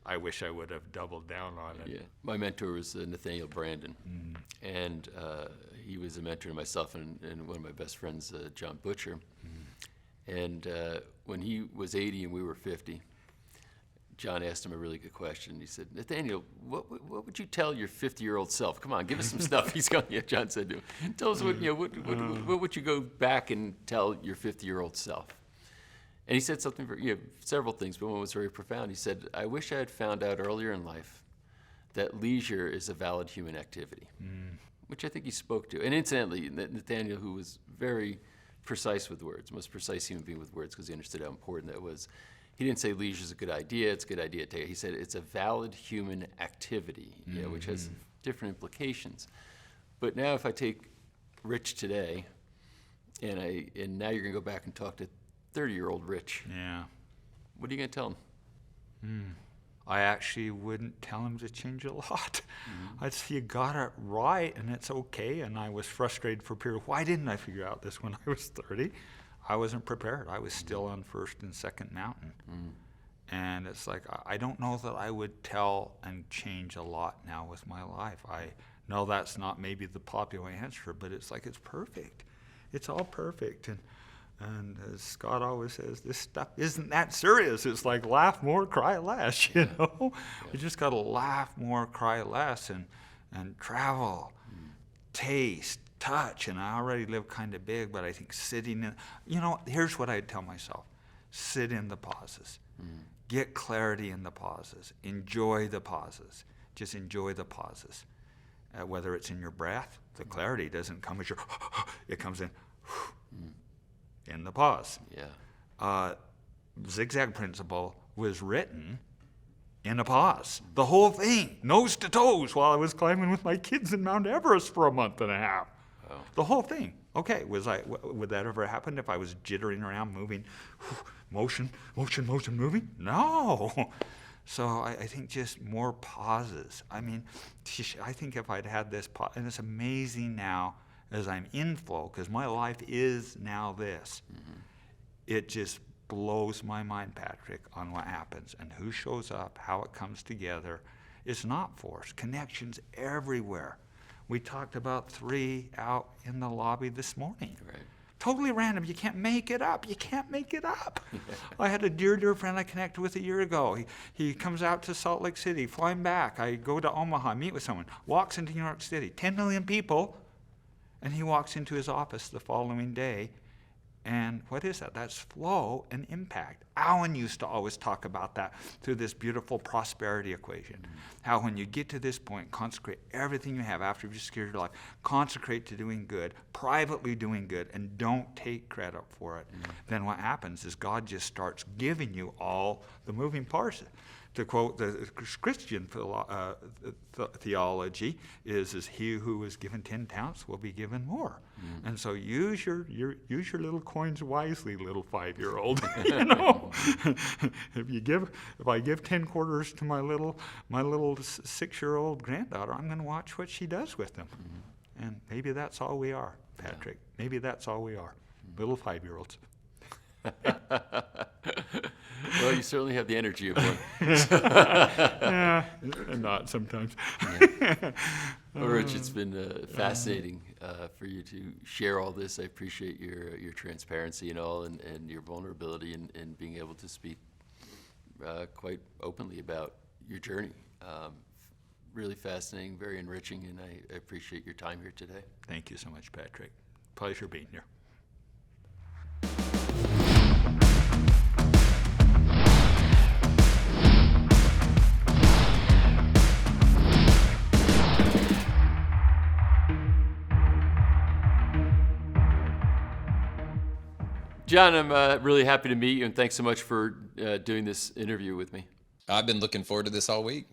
I wish I would have doubled down on it. Yeah, my mentor was Nathaniel Brandon, and he was a mentor to myself and one of my best friends, John Butcher. And when he was 80 and we were 50, John asked him a really good question. He said, Nathaniel, what would you tell your 50-year-old self? Come on, give us some stuff. He's going. Yeah, John said to him, tell us what would you go back and tell your 50-year-old self? And he said something, several things, but one was very profound. He said, I wish I had found out earlier in life that leisure is a valid human activity, which I think he spoke to. And incidentally, Nathaniel, who was very precise with words, most precise human being with words, because he understood how important that was, he didn't say leisure is a good idea, it's a good idea to take. He said it's a valid human activity, which has different implications. But now if I take Rich today, and now you're going to go back and talk to 30-year-old Rich. Yeah. What are you going to tell him? I actually wouldn't tell him to change a lot. I'd say you got it right, and it's okay. And I was frustrated for a period. Why didn't I figure out this when I was 30? I wasn't prepared. I was still on first and second mountain. And it's like, I don't know that I would tell and change a lot now with my life. I know that's not maybe the popular answer, but it's like, it's perfect. It's all perfect. And as Scott always says, this stuff isn't that serious. It's like laugh more, cry less, you know? Yeah. We just got to laugh more, cry less, and travel, taste, touch. And I already live kind of big, but I think sitting in, here's what I'd tell myself. Sit in the pauses. Get clarity in the pauses. Enjoy the pauses. Just enjoy the pauses. Whether it's in your breath, the clarity doesn't come as it comes in the pause. Yeah. Zigzag Principle was written in a pause. The whole thing, nose to toes, while I was climbing with my kids in Mount Everest for a month and a half. Oh. The whole thing. Okay, would that ever happen if I was jittering around, moving, motion, moving? No. So I think just more pauses. I mean, I think if I'd had this pause, and it's amazing now as I'm in flow, because my life is now this. It just blows my mind, Patrick, on what happens and who shows up, how it comes together. It's not forced. Connections everywhere. We talked about 3 out in the lobby this morning. Right. Totally random. You can't make it up. I had a dear friend I connected with a year ago. He comes out to Salt Lake City, flying back. I go to Omaha, meet with someone, walks into New York City, 10 million people, and he walks into his office the following day. And what is that? That's flow and impact. Alan used to always talk about that through this beautiful prosperity equation. How when you get to this point, consecrate everything you have after you've secured your life, consecrate to doing good, privately doing good, and don't take credit for it. Then what happens is God just starts giving you all the moving parts. To quote the Christian theology, is he who is given 10 talents will be given more. And so use your little coins wisely, little 5-year-old. If I give 10 quarters to my little 6-year-old granddaughter, I'm going to watch what she does with them. And maybe that's all we are, Patrick. Yeah. Maybe that's all we are, little 5-year-olds. Well, you certainly have the energy of one. Yeah, not sometimes. Yeah. Well, Rich, it's been fascinating for you to share all this. I appreciate your transparency and all, and your vulnerability and being able to speak quite openly about your journey. Really fascinating, very enriching, and I appreciate your time here today. Thank you so much, Patrick. Pleasure being here. John, I'm really happy to meet you, and thanks so much for doing this interview with me. I've been looking forward to this all week.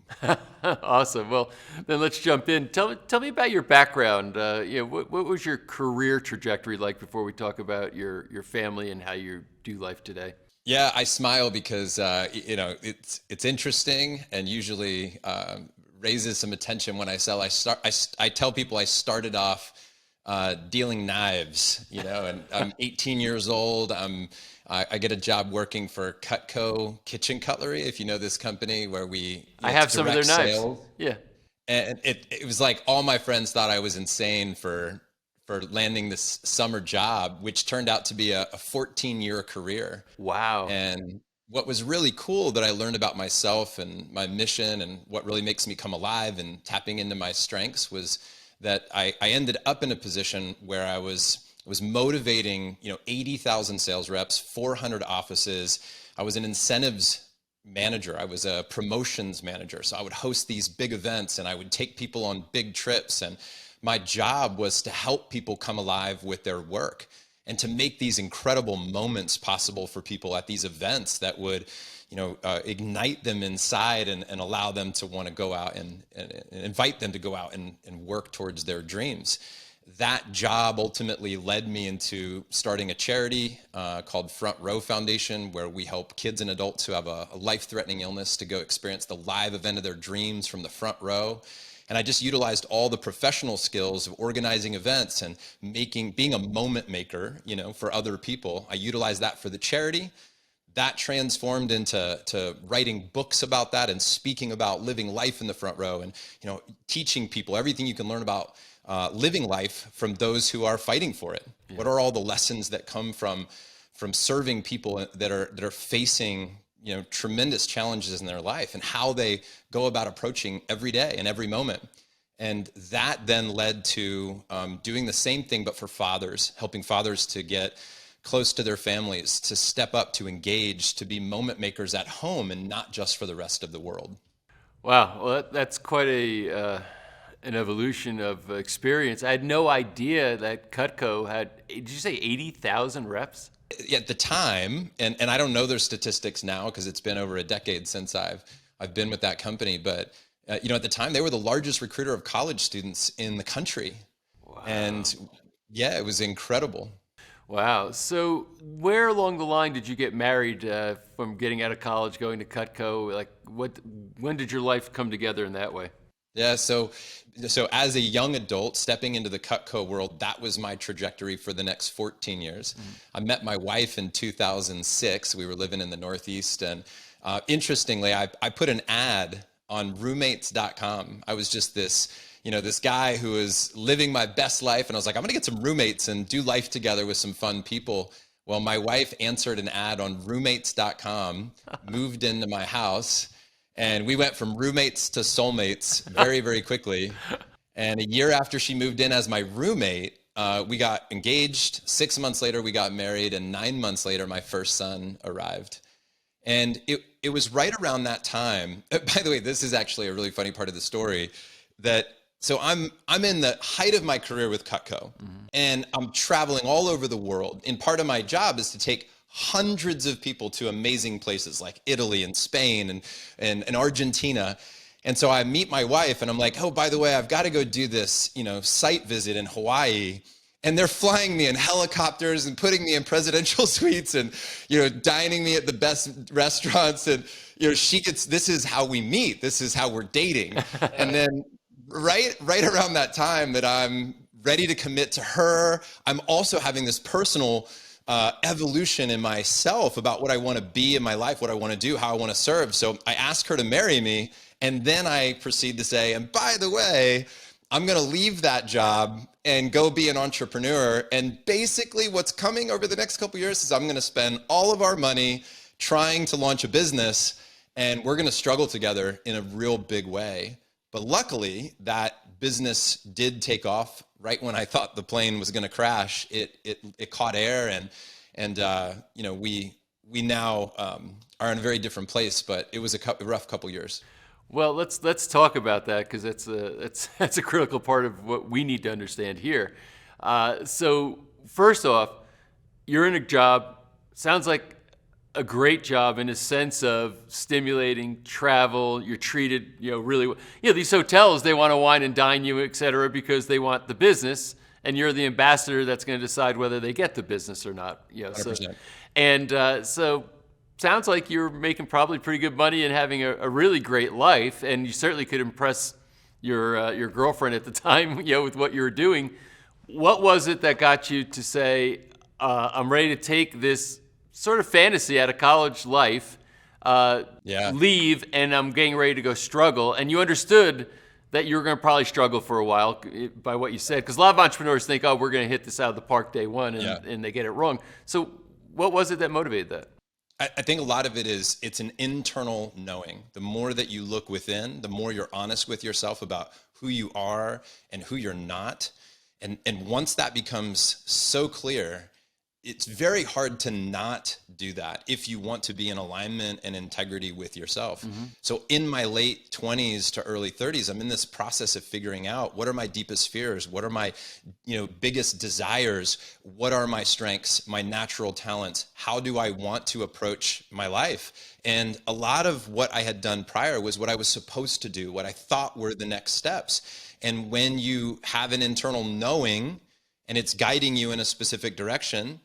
Awesome. Well, then let's jump in. Tell me about your background. What was your career trajectory like before we talk about your family and how you do life today? Yeah, I smile because it's interesting and usually raises some attention when I sell. I tell people I started off dealing knives, and I'm 18 years old. I get a job working for Cutco Kitchen Cutlery, if you know this company, where I have some of their knives. Sales. Yeah. And it was like all my friends thought I was insane for landing this summer job, which turned out to be a 14-year career. Wow. And what was really cool that I learned about myself and my mission and what really makes me come alive and tapping into my strengths was that I ended up in a position where I was motivating, 80,000 sales reps, 400 offices. I was an incentives manager. I was a promotions manager. So I would host these big events and I would take people on big trips. And my job was to help people come alive with their work and to make these incredible moments possible for people at these events that would ignite them inside and allow them to want to go out and invite them to go out and work towards their dreams. That job ultimately led me into starting a charity called Front Row Foundation, where we help kids and adults who have a life-threatening illness to go experience the live event of their dreams from the front row. And I just utilized all the professional skills of organizing events and being a moment maker, for other people. I utilized that for the charity. that transformed into writing books about that and speaking about living life in the front row, and teaching people everything you can learn about living life from those who are fighting for it. Yeah. What are all the lessons that come from serving people that are facing tremendous challenges in their life, and how they go about approaching every day and every moment. And that then led to doing the same thing, but for fathers, helping fathers to get close to their families, to step up, to engage, to be moment makers at home and not just for the rest of the world. Wow, well, that's quite an evolution of experience. I had no idea that Cutco had, did you say 80,000 reps? At the time, and I don't know their statistics now because it's been over a decade since I've been with that company, but at the time they were the largest recruiter of college students in the country. Wow. And yeah, it was incredible. Wow. So where along the line did you get married from getting out of college, going to Cutco? Like when did your life come together in that way? Yeah, so as a young adult stepping into the Cutco world, that was my trajectory for the next 14 years. Mm-hmm. I met my wife in 2006. We were living in the Northeast, and interestingly, I put an ad on roommates.com. I was just this guy who was living my best life, and I was like, I'm gonna get some roommates and do life together with some fun people. Well, my wife answered an ad on roommates.com, moved into my house, and we went from roommates to soulmates very, very quickly. And a year after she moved in as my roommate, we got engaged. 6 months later, we got married, and 9 months later, my first son arrived. And it was right around that time. By the way, this is actually a really funny part of the story. So I'm in the height of my career with Cutco, mm-hmm. and I'm traveling all over the world. And part of my job is to take hundreds of people to amazing places like Italy and Spain and Argentina. And so I meet my wife, and I'm like, oh, by the way, I've got to go do this, site visit in Hawaii. And they're flying me in helicopters and putting me in presidential suites and, dining me at the best restaurants. And, this is how we meet. This is how we're dating. And then right around that time that I'm ready to commit to her, I'm also having this personal evolution in myself about what I want to be in my life, what I want to do, how I want to serve. So I ask her to marry me. And then I proceed to say, and by the way, I'm going to leave that job and go be an entrepreneur. And basically what's coming over the next couple of years is I'm going to spend all of our money trying to launch a business, and we're going to struggle together in a real big way. But luckily that business did take off right when I thought the plane was going to crash. It caught air, and we now are in a very different place, but it was a rough couple years. Well, let's talk about that, because that's a critical part of what we need to understand here. So first off, you're in a job, sounds like a great job in a sense of stimulating travel. You're treated, really well. These hotels, they want to wine and dine you, et cetera, because they want the business, and you're the ambassador that's going to decide whether they get the business or not. 100%. So sounds like you're making probably pretty good money and having a really great life, and you certainly could impress your girlfriend at the time, with what you were doing. What was it that got you to say, I'm ready to take this sort of fantasy out of college life, leave, and I'm getting ready to go struggle? And you understood that you were going to probably struggle for a while by what you said, because a lot of entrepreneurs think, oh, we're going to hit this out of the park day one, and they get it wrong. So what was it that motivated that? I think a lot of it's an internal knowing. The more that you look within, the more you're honest with yourself about who you are and who you're not. And once that becomes so clear, it's very hard to not do that if you want to be in alignment and integrity with yourself. Mm-hmm. So in my late 20s to early 30s, I'm in this process of figuring out, what are my deepest fears? What are my biggest desires? What are my strengths, my natural talents? How do I want to approach my life? And a lot of what I had done prior was what I was supposed to do, what I thought were the next steps. And when you have an internal knowing and it's guiding you in a specific direction,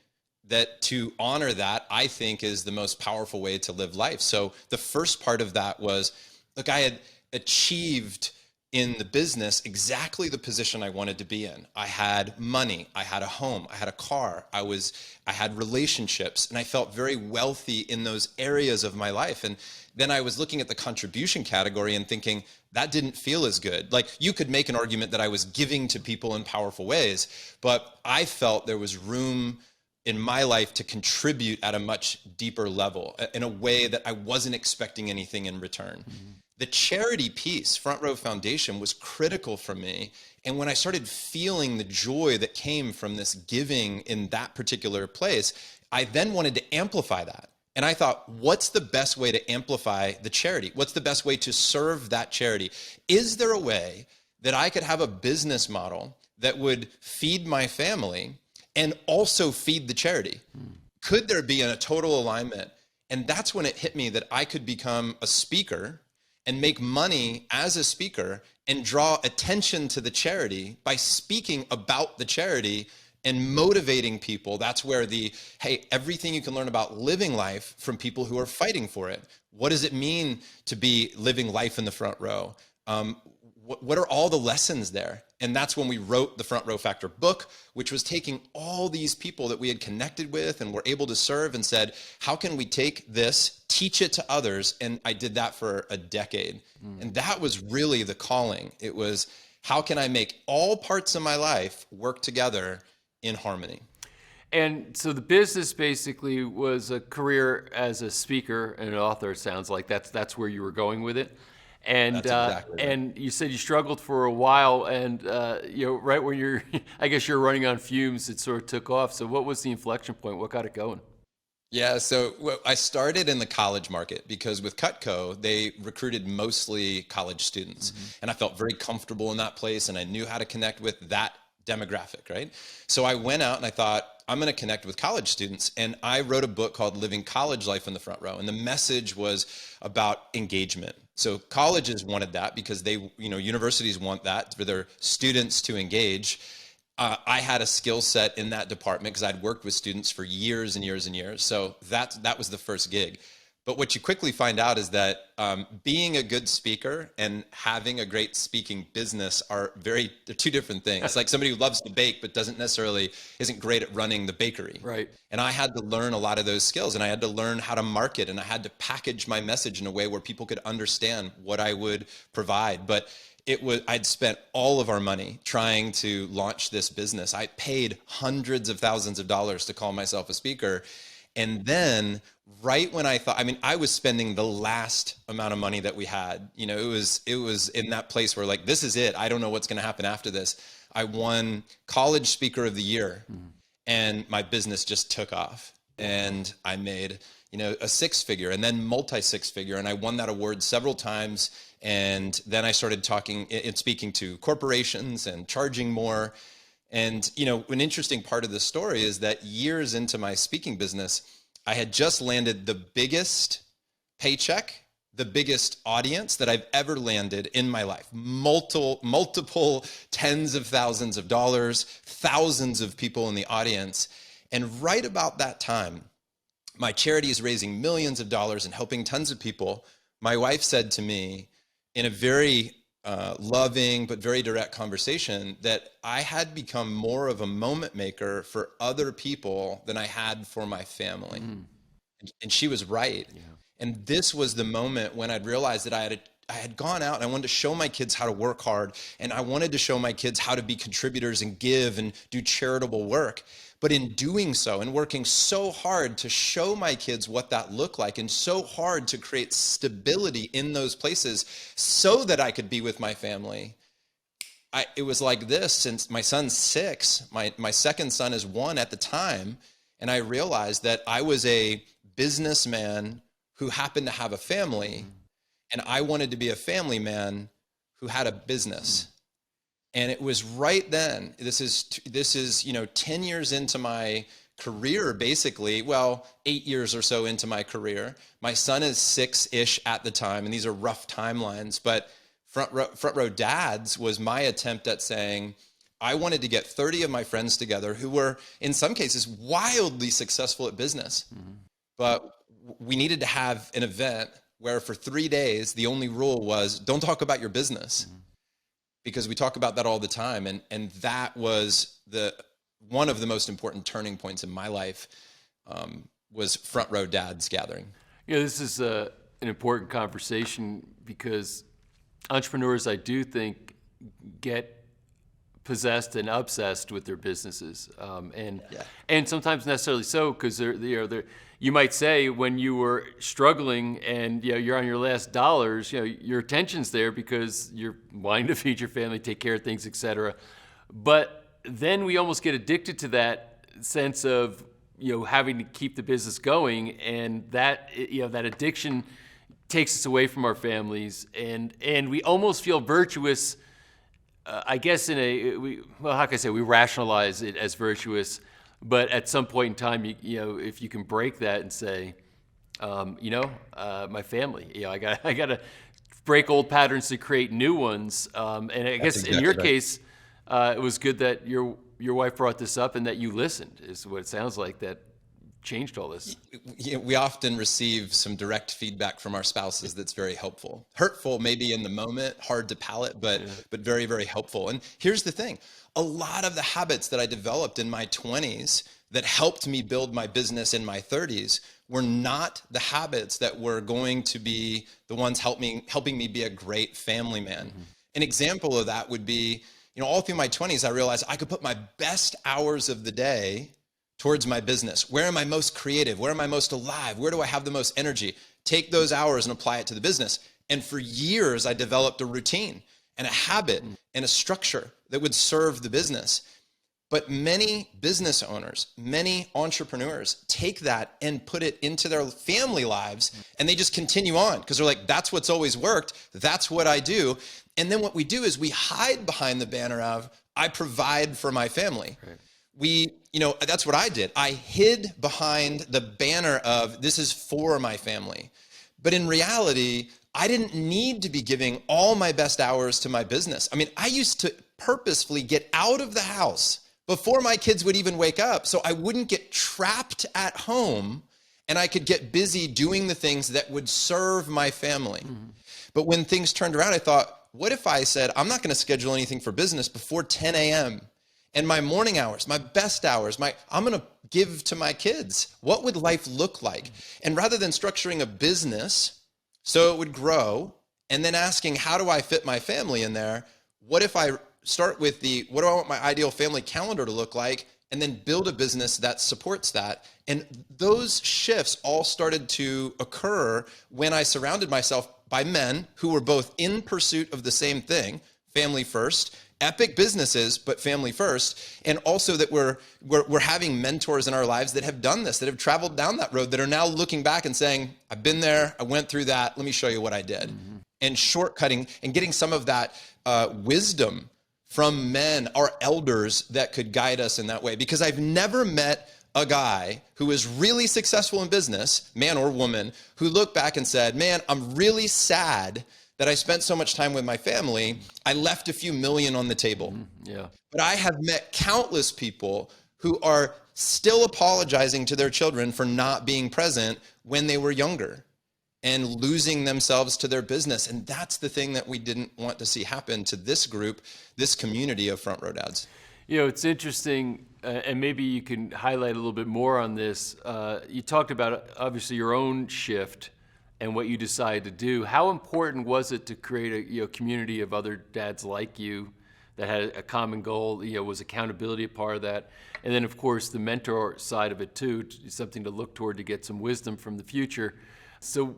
that to honor that, I think, is the most powerful way to live life. So the first part of that was, look, I had achieved in the business exactly the position I wanted to be in. I had money, I had a home, I had a car, I had relationships, and I felt very wealthy in those areas of my life. And then I was looking at the contribution category and thinking that didn't feel as good. Like, you could make an argument that I was giving to people in powerful ways, but I felt there was room in my life to contribute at a much deeper level in a way that I wasn't expecting anything in return. The charity piece, Front Row Foundation, was critical for me. And when I started feeling the joy that came from this giving in that particular place, I then wanted to amplify that. And I thought, what's the best way to amplify the charity? What's the best way to serve that charity? Is there a way that I could have a business model that would feed my family and also feed the charity? Could there be a total alignment? And that's when it hit me that I could become a speaker and make money as a speaker and draw attention to the charity by speaking about the charity and motivating people. That's where hey, everything you can learn about living life from people who are fighting for it. What does it mean to be living life in the front row? What are all the lessons there? And that's when we wrote the Front Row Factor book, which was taking all these people that we had connected with and were able to serve and said, how can we take this, teach it to others? And I did that for a decade. And that was really the calling. It was, how can I make all parts of my life work together in harmony? And so the business basically was a career as a speaker and an author. It sounds like that's where you were going with it. And That's exactly right. And you said you struggled for a while, and right when I guess you're running on fumes, it sort of took off. So what was the inflection point? What got it going? Yeah, so I started in the college market because with Cutco, they recruited mostly college students. And I felt very comfortable in that place, and I knew how to connect with that demographic, right? So I went out and I thought, I'm going to connect with college students. And I wrote a book called Living College Life in the Front Row. And the message was about engagement. So colleges wanted that because universities want that for their students to engage. I had a skill set in that department because I'd worked with students for years and years and years. So that was the first gig. But what you quickly find out is that being a good speaker and having a great speaking business they're two different things. It's like somebody who loves to bake but isn't great at running the bakery. Right. And I had to learn a lot of those skills, and I had to learn how to market, and I had to package my message in a way where people could understand what I would provide. But I'd spent all of our money trying to launch this business. I paid hundreds of thousands of dollars to call myself a speaker. And then right when I was spending the last amount of money that we had. It was in that place where like, this is it. I don't know what's going to happen after this. I won College Speaker of the Year, and my business just took off. And I made, a six-figure and then multi-six-figure. And I won that award several times. And then I started talking and speaking to corporations and charging more. And, an interesting part of the story is that years into my speaking business, I had just landed the biggest paycheck, the biggest audience that I've ever landed in my life. Multiple tens of thousands of dollars, thousands of people in the audience. And right about that time, my charity is raising millions of dollars and helping tons of people. My wife said to me in a very loving but very direct conversation that I had become more of a moment maker for other people than I had for my family. And she was right. Yeah. And this was the moment when I'd realized that I had gone out and I wanted to show my kids how to work hard, and I wanted to show my kids how to be contributors and give and do charitable work. But in doing so and working so hard to show my kids what that looked like, and so hard to create stability in those places so that I could be with my family, it was like this. Since my son's 6, my second son is 1 at the time, and I realized that I was a businessman who happened to have a family, and I wanted to be a family man who had a business. And it was right then, this is 10 years into my career, basically, 8 years or so into my career. My son is 6-ish at the time, and these are rough timelines, but Front Row Dads was my attempt at saying, I wanted to get 30 of my friends together who were, in some cases, wildly successful at business. But we needed to have an event where for 3 days, the only rule was, don't talk about your business. because we talk about that all the time. And that was one of the most important turning points in my life, was Front Row Dads gathering. This is an important conversation because entrepreneurs, I do think, get possessed and obsessed with their businesses, and sometimes necessarily so, because you might say when you were struggling and you're on your last dollars, your attention's there because you're wanting to feed your family, take care of things, etc. But then we almost get addicted to that sense of having to keep the business going, and that that addiction takes us away from our families, and we almost feel virtuous. I guess how can I say, we rationalize it as virtuous, but at some point in time, if you can break that and say, my family, I got to break old patterns to create new ones. And I guess exactly in your case, it was good that your wife brought this up and that you listened, is what it sounds like, that changed all this. We often receive some direct feedback from our spouses that's very helpful. Hurtful maybe in the moment, hard to palate, but very, very helpful. And here's the thing. A lot of the habits that I developed in my 20s that helped me build my business in my 30s were not the habits that were going to be the ones helping me be a great family man. Mm-hmm. An example of that would be, all through my 20s, I realized I could put my best hours of the day towards my business. Where am I most creative? Where am I most alive? Where do I have the most energy? Take those hours and apply it to the business. And for years, I developed a routine and a habit and a structure that would serve the business. But many business owners, many entrepreneurs take that and put it into their family lives, and they just continue on because they're like, that's what's always worked. That's what I do. And then what we do is we hide behind the banner of, I provide for my family. Right. That's what I did. I hid behind the banner of, this is for my family. But in reality, I didn't need to be giving all my best hours to my business. I mean, I used to purposefully get out of the house before my kids would even wake up, so I wouldn't get trapped at home and I could get busy doing the things that would serve my family. Mm-hmm. But when things turned around, I thought, what if I said, I'm not going to schedule anything for business before 10 a.m. and my morning hours, my best hours, I'm going to give to my kids. What would life look like? And rather than structuring a business so it would grow and then asking, how do I fit my family in there? What if I start with what do I want my ideal family calendar to look like, and then build a business that supports that? And those shifts all started to occur when I surrounded myself by men who were both in pursuit of the same thing, family first, epic businesses, but family first. And also that we're having mentors in our lives that have done this, that have traveled down that road, that are now looking back and saying, I've been there, I went through that, let me show you what I did. Mm-hmm. And shortcutting and getting some of that wisdom from men, our elders, that could guide us in that way. Because I've never met a guy who is really successful in business, man or woman, who looked back and said, man, I'm really sad that I spent so much time with my family. I left a few million on the table. Yeah. But I have met countless people who are still apologizing to their children for not being present when they were younger and losing themselves to their business. And that's the thing that we didn't want to see happen to this group, this community of Front Row Dads. It's interesting, and maybe you can highlight a little bit more on this. You talked about, obviously, your own shift and what you decided to do. How important was it to create a community of other dads like you that had a common goal? Was accountability a part of that? And then, of course, the mentor side of it too, something to look toward to get some wisdom from the future. So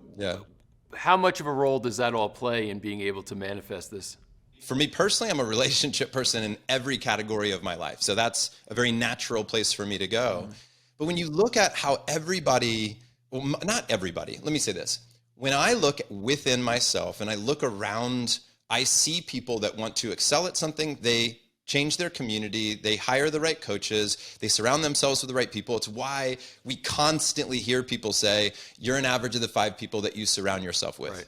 how much of a role does that all play in being able to manifest this? For me personally, I'm a relationship person in every category of my life. So that's a very natural place for me to go. Mm-hmm. But when you look at how not everybody, let me say this. When I look within myself and I look around, I see people that want to excel at something. They change their community, they hire the right coaches, they surround themselves with the right people. It's why we constantly hear people say, you're an average of the 5 people that you surround yourself with,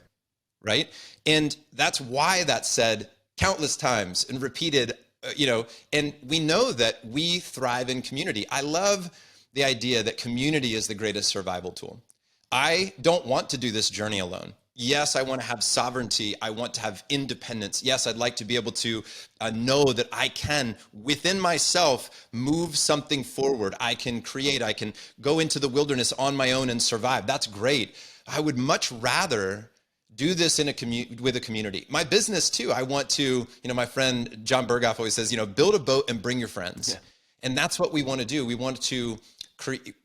right? And that's why that's said countless times and repeated, and we know that we thrive in community. I love the idea that community is the greatest survival tool. I don't want to do this journey alone. Yes, I want to have sovereignty. I want to have independence. Yes, I'd like to be able to know that I can, within myself, move something forward. I can create. I can go into the wilderness on my own and survive. That's great. I would much rather do this in with a community. My business too. I want to, my friend John Berghoff always says, build a boat and bring your friends. Yeah. And that's what we want to do. We want to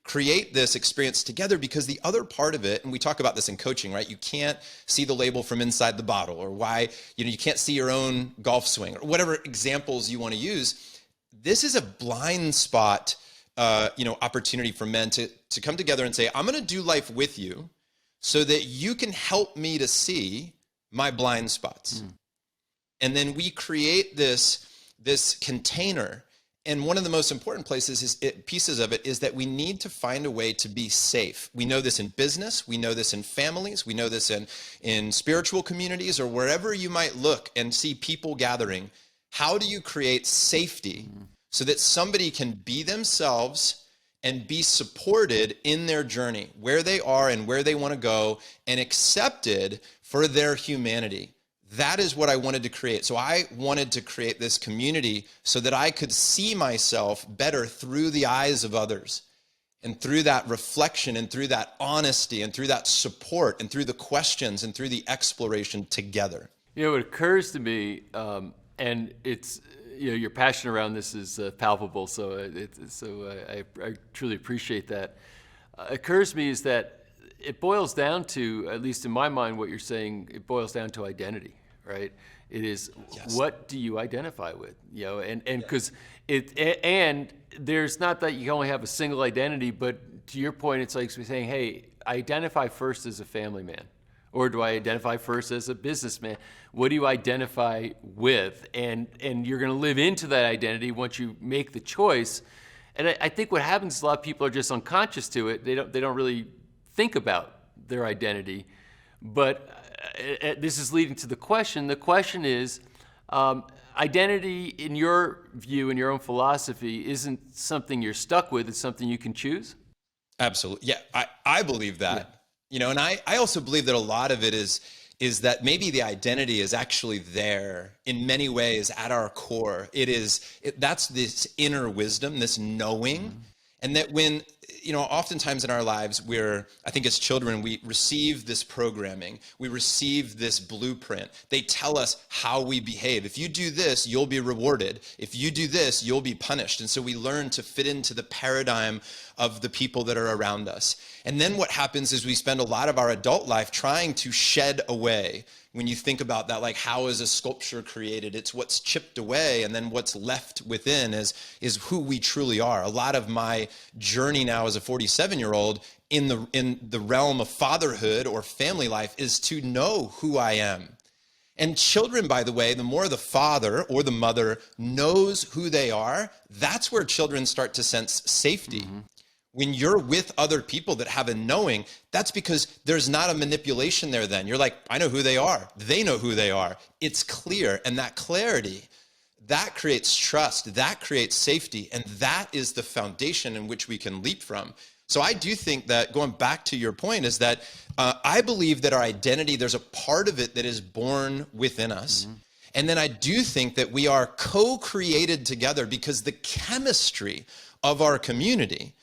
create this experience together, because the other part of it, and we talk about this in coaching, right? You can't see the label from inside the bottle, or why, you can't see your own golf swing, or whatever examples you want to use. This is a blind spot, opportunity for men to come together and say, I'm going to do life with you so that you can help me to see my blind spots. And then we create this container. And one of the most important pieces of it is that we need to find a way to be safe. We know this in business, we know this in families, we know this in spiritual communities, or wherever you might look and see people gathering. How do you create safety so that somebody can be themselves and be supported in their journey, where they are and where they want to go, and accepted for their humanity? That is what I wanted to create. So I wanted to create this community so that I could see myself better through the eyes of others, and through that reflection, and through that honesty, and through that support, and through the questions, and through the exploration together. It occurs to me, and it's, your passion around this is palpable, so I truly appreciate that. Occurs to me is that it boils down to, at least in my mind, what you're saying, it boils down to identity. Right? It is, yes. What do you identify with? And because and there's not that you only have a single identity, but to your point, it's like saying, hey, I identify first as a family man, or do I identify first as a businessman? What do you identify with? And you're going to live into that identity once you make the choice. And I think what happens is a lot of people are just unconscious to it. They don't really think about their identity, but this is leading to the question. The question is, identity, in your view, in your own philosophy, isn't something you're stuck with. It's something you can choose. Absolutely. Yeah, I believe that. Yeah. And I also believe that a lot of it is that maybe the identity is actually there in many ways at our core. That's this inner wisdom, this knowing, and that when, oftentimes in our lives, I think as children, we receive this programming, we receive this blueprint. They tell us how we behave. If you do this, you'll be rewarded. If you do this, you'll be punished. And so we learn to fit into the paradigm of the people that are around us. And then what happens is we spend a lot of our adult life trying to shed away. When you think about that, like, how is a sculpture created? It's what's chipped away, and then what's left within is who we truly are. A lot of my journey now as a 47-year-old in the realm of fatherhood or family life is to know who I am. And children, by the way, the more the father or the mother knows who they are, that's where children start to sense safety. When you're with other people that have a knowing, that's because there's not a manipulation there then. You're like, I know who they are. They know who they are. It's clear. And that clarity, that creates trust, that creates safety. And that is the foundation in which we can leap from. So I do think that, going back to your point, is that I believe that our identity, there's a part of it that is born within us. And then I do think that we are co-created together, because the chemistry of our community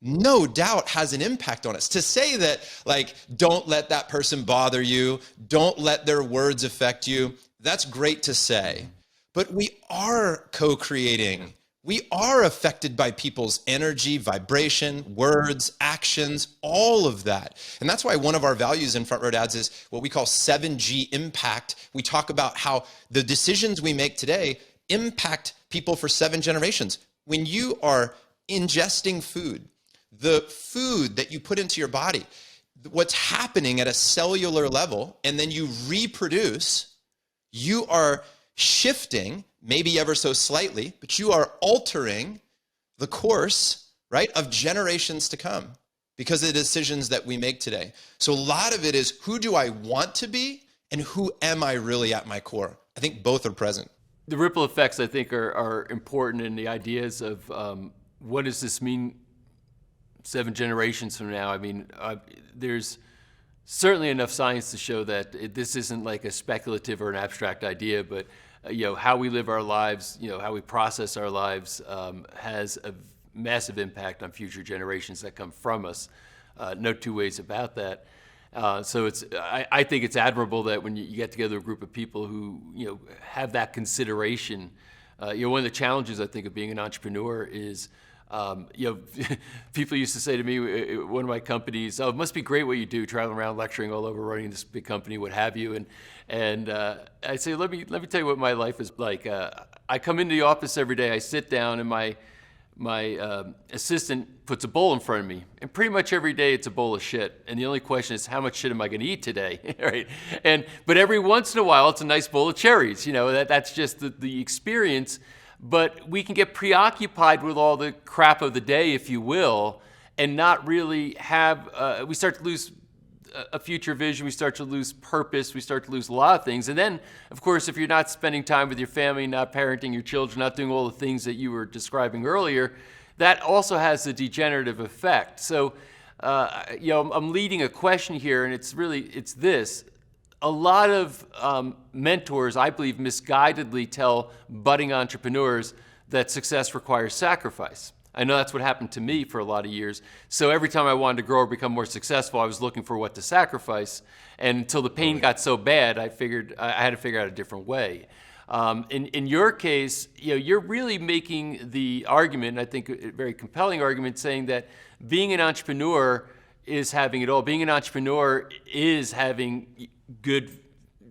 no doubt has an impact on us. To say that, like, don't let that person bother you, don't let their words affect you, that's great to say. But we are co-creating. We are affected by people's energy, vibration, words, actions, all of that. And that's why one of our values in Front Row Dads is what we call 7G impact. We talk about how the decisions we make today impact people for 7 generations. When you are ingesting food, the food that you put into your body, what's happening at a cellular level, and then you reproduce, you are shifting, maybe ever so slightly, but you are altering the course, right, of generations to come because of the decisions that we make today. So a lot of it is, who do I want to be and who am I really at my core? I think both are present. The ripple effects, I think, are important in the ideas of what does this mean 7 generations from now. I mean, there's certainly enough science to show that this isn't like a speculative or an abstract idea, but how we live our lives, how we process our lives has a massive impact on future generations that come from us. No two ways about that. So I think it's admirable that when you get together a group of people who have that consideration. One of the challenges I think of being an entrepreneur is, people used to say to me, one of my companies, "Oh, it must be great what you do, traveling around lecturing all over, running this big company, what have you." And I say, let me tell you what my life is like. I come into the office every day. I sit down, and my assistant puts a bowl in front of me, and pretty much every day it's a bowl of shit. And the only question is, how much shit am I going to eat today, right? But every once in a while, it's a nice bowl of cherries. That's just the experience. But we can get preoccupied with all the crap of the day, if you will, and not really have. We start to lose a future vision, we start to lose purpose, we start to lose a lot of things. And then, of course, if you're not spending time with your family, not parenting your children, not doing all the things that you were describing earlier, that also has a degenerative effect. So, I'm leading a question here, and it's this. A lot of mentors, I believe, misguidedly tell budding entrepreneurs that success requires sacrifice. I know that's what happened to me for a lot of years. So every time I wanted to grow or become more successful, I was looking for what to sacrifice. And until the pain got so bad, I figured I had to figure out a different way. In your case, you're really making the argument, and I think a very compelling argument, saying that being an entrepreneur is having it all. Being an entrepreneur is having good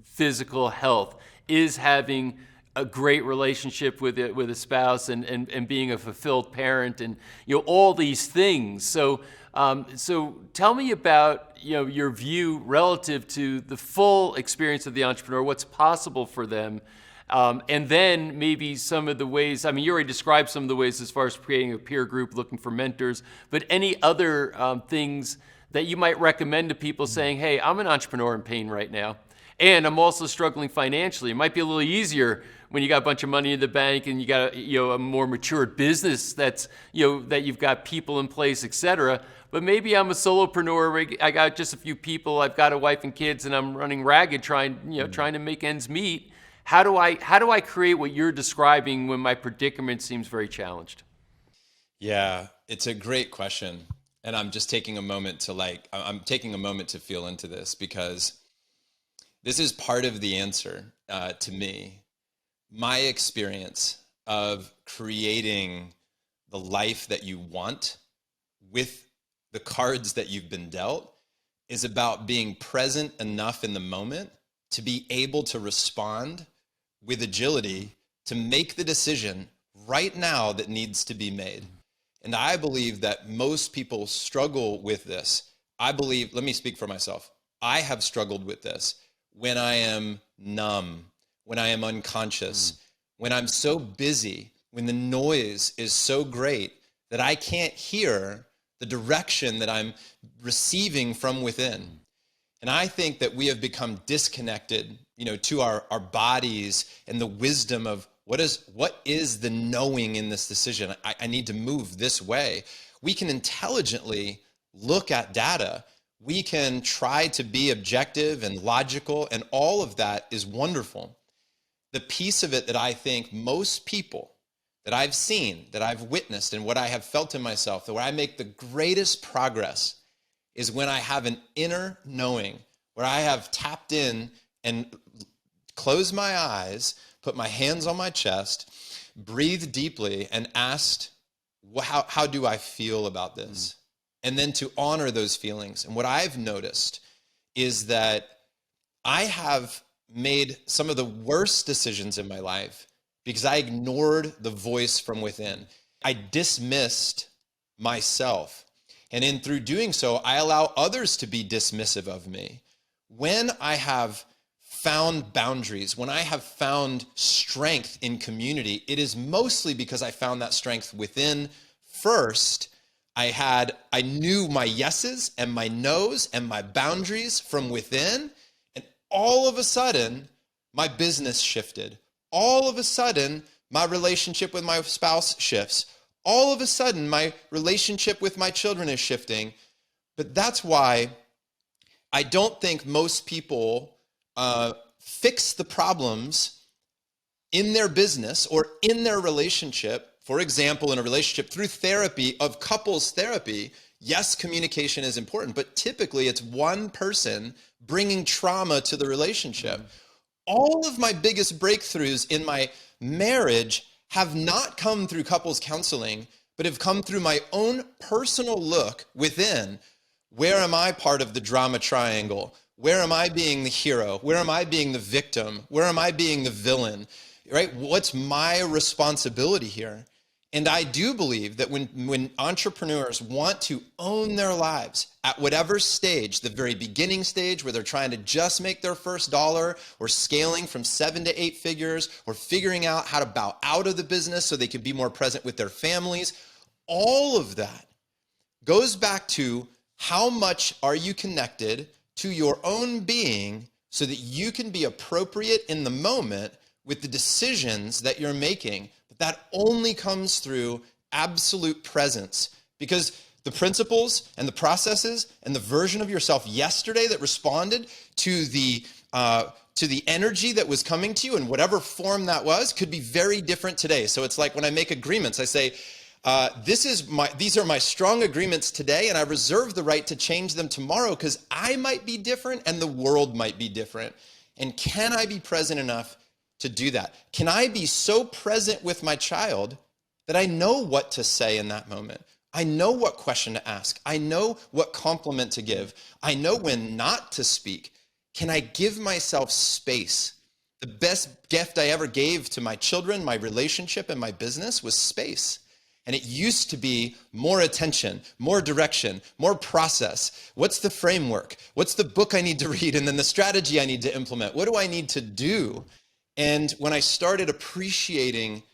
physical health, is having a great relationship with a spouse, and being a fulfilled parent, and all these things. So tell me about your view relative to the full experience of the entrepreneur, what's possible for them, and then maybe some of the ways. I mean, you already described some of the ways as far as creating a peer group, looking for mentors, but any other things that you might recommend to people saying, "Hey, I'm an entrepreneur in pain right now, and I'm also struggling financially." It might be a little easier when you got a bunch of money in the bank and you got a more matured business that's that you've got people in place, etc. But maybe I'm a solopreneur. I got just a few people. I've got a wife and kids, and I'm running ragged, trying to make ends meet. How do I create what you're describing when my predicament seems very challenged? Yeah, it's a great question, and I'm just taking a moment to feel into this, because this is part of the answer to me. My experience of creating the life that you want with the cards that you've been dealt is about being present enough in the moment to be able to respond with agility to make the decision right now that needs to be made. And I believe that most people struggle with this. Let me speak for myself. I have struggled with this when I am numb, when I am unconscious, when I'm so busy, when the noise is so great that I can't hear the direction that I'm receiving from within. And I think that we have become disconnected, to our bodies and the wisdom of what is the knowing in this decision. I need to move this way. We can intelligently look at data. We can try to be objective and logical, and all of that is wonderful. The piece of it that I think most people that I've seen, that I've witnessed, and what I have felt in myself, that where I make the greatest progress is when I have an inner knowing, where I have tapped in and closed my eyes, put my hands on my chest, breathed deeply, and asked, how do I feel about this? And then to honor those feelings. And what I've noticed is that I have made some of the worst decisions in my life because I ignored the voice from within. I dismissed myself. And through doing so, I allow others to be dismissive of me. When I have found boundaries, when I have found strength in community, it is mostly because I found that strength within first. I knew my yeses and my nos and my boundaries from within, and all of a sudden, my business shifted. All of a sudden, my relationship with my spouse shifts. All of a sudden, my relationship with my children is shifting. But that's why I don't think most people fix the problems in their business or in their relationship. For example, in a relationship through therapy, of couples therapy. Yes, communication is important, but typically it's one person bringing trauma to the relationship. All of my biggest breakthroughs in my marriage have not come through couples counseling, but have come through my own personal look within. Where am I part of the drama triangle? Where am I being the hero? Where am I being the victim? Where am I being the villain? Right? What's my responsibility here? And I do believe that when entrepreneurs want to own their lives at whatever stage, the very beginning stage where they're trying to just make their first dollar, or scaling from 7 to 8 figures, or figuring out how to bow out of the business so they can be more present with their families, all of that goes back to how much are you connected to your own being so that you can be appropriate in the moment with the decisions that you're making. But that only comes through absolute presence, because the principles and the processes and the version of yourself yesterday that responded to the energy that was coming to you in whatever form that was could be very different today. So it's like when I make agreements, I say, these are my strong agreements today, and I reserve the right to change them tomorrow because I might be different and the world might be different. And can I be present enough to do that? Can I be so present with my child that I know what to say in that moment? I know what question to ask. I know what compliment to give. I know when not to speak. Can I give myself space? The best gift I ever gave to my children, my relationship, and my business was space. And it used to be more attention, more direction, more process. What's the framework? What's the book I need to read? And then the strategy I need to implement. What do I need to do? And when I started appreciating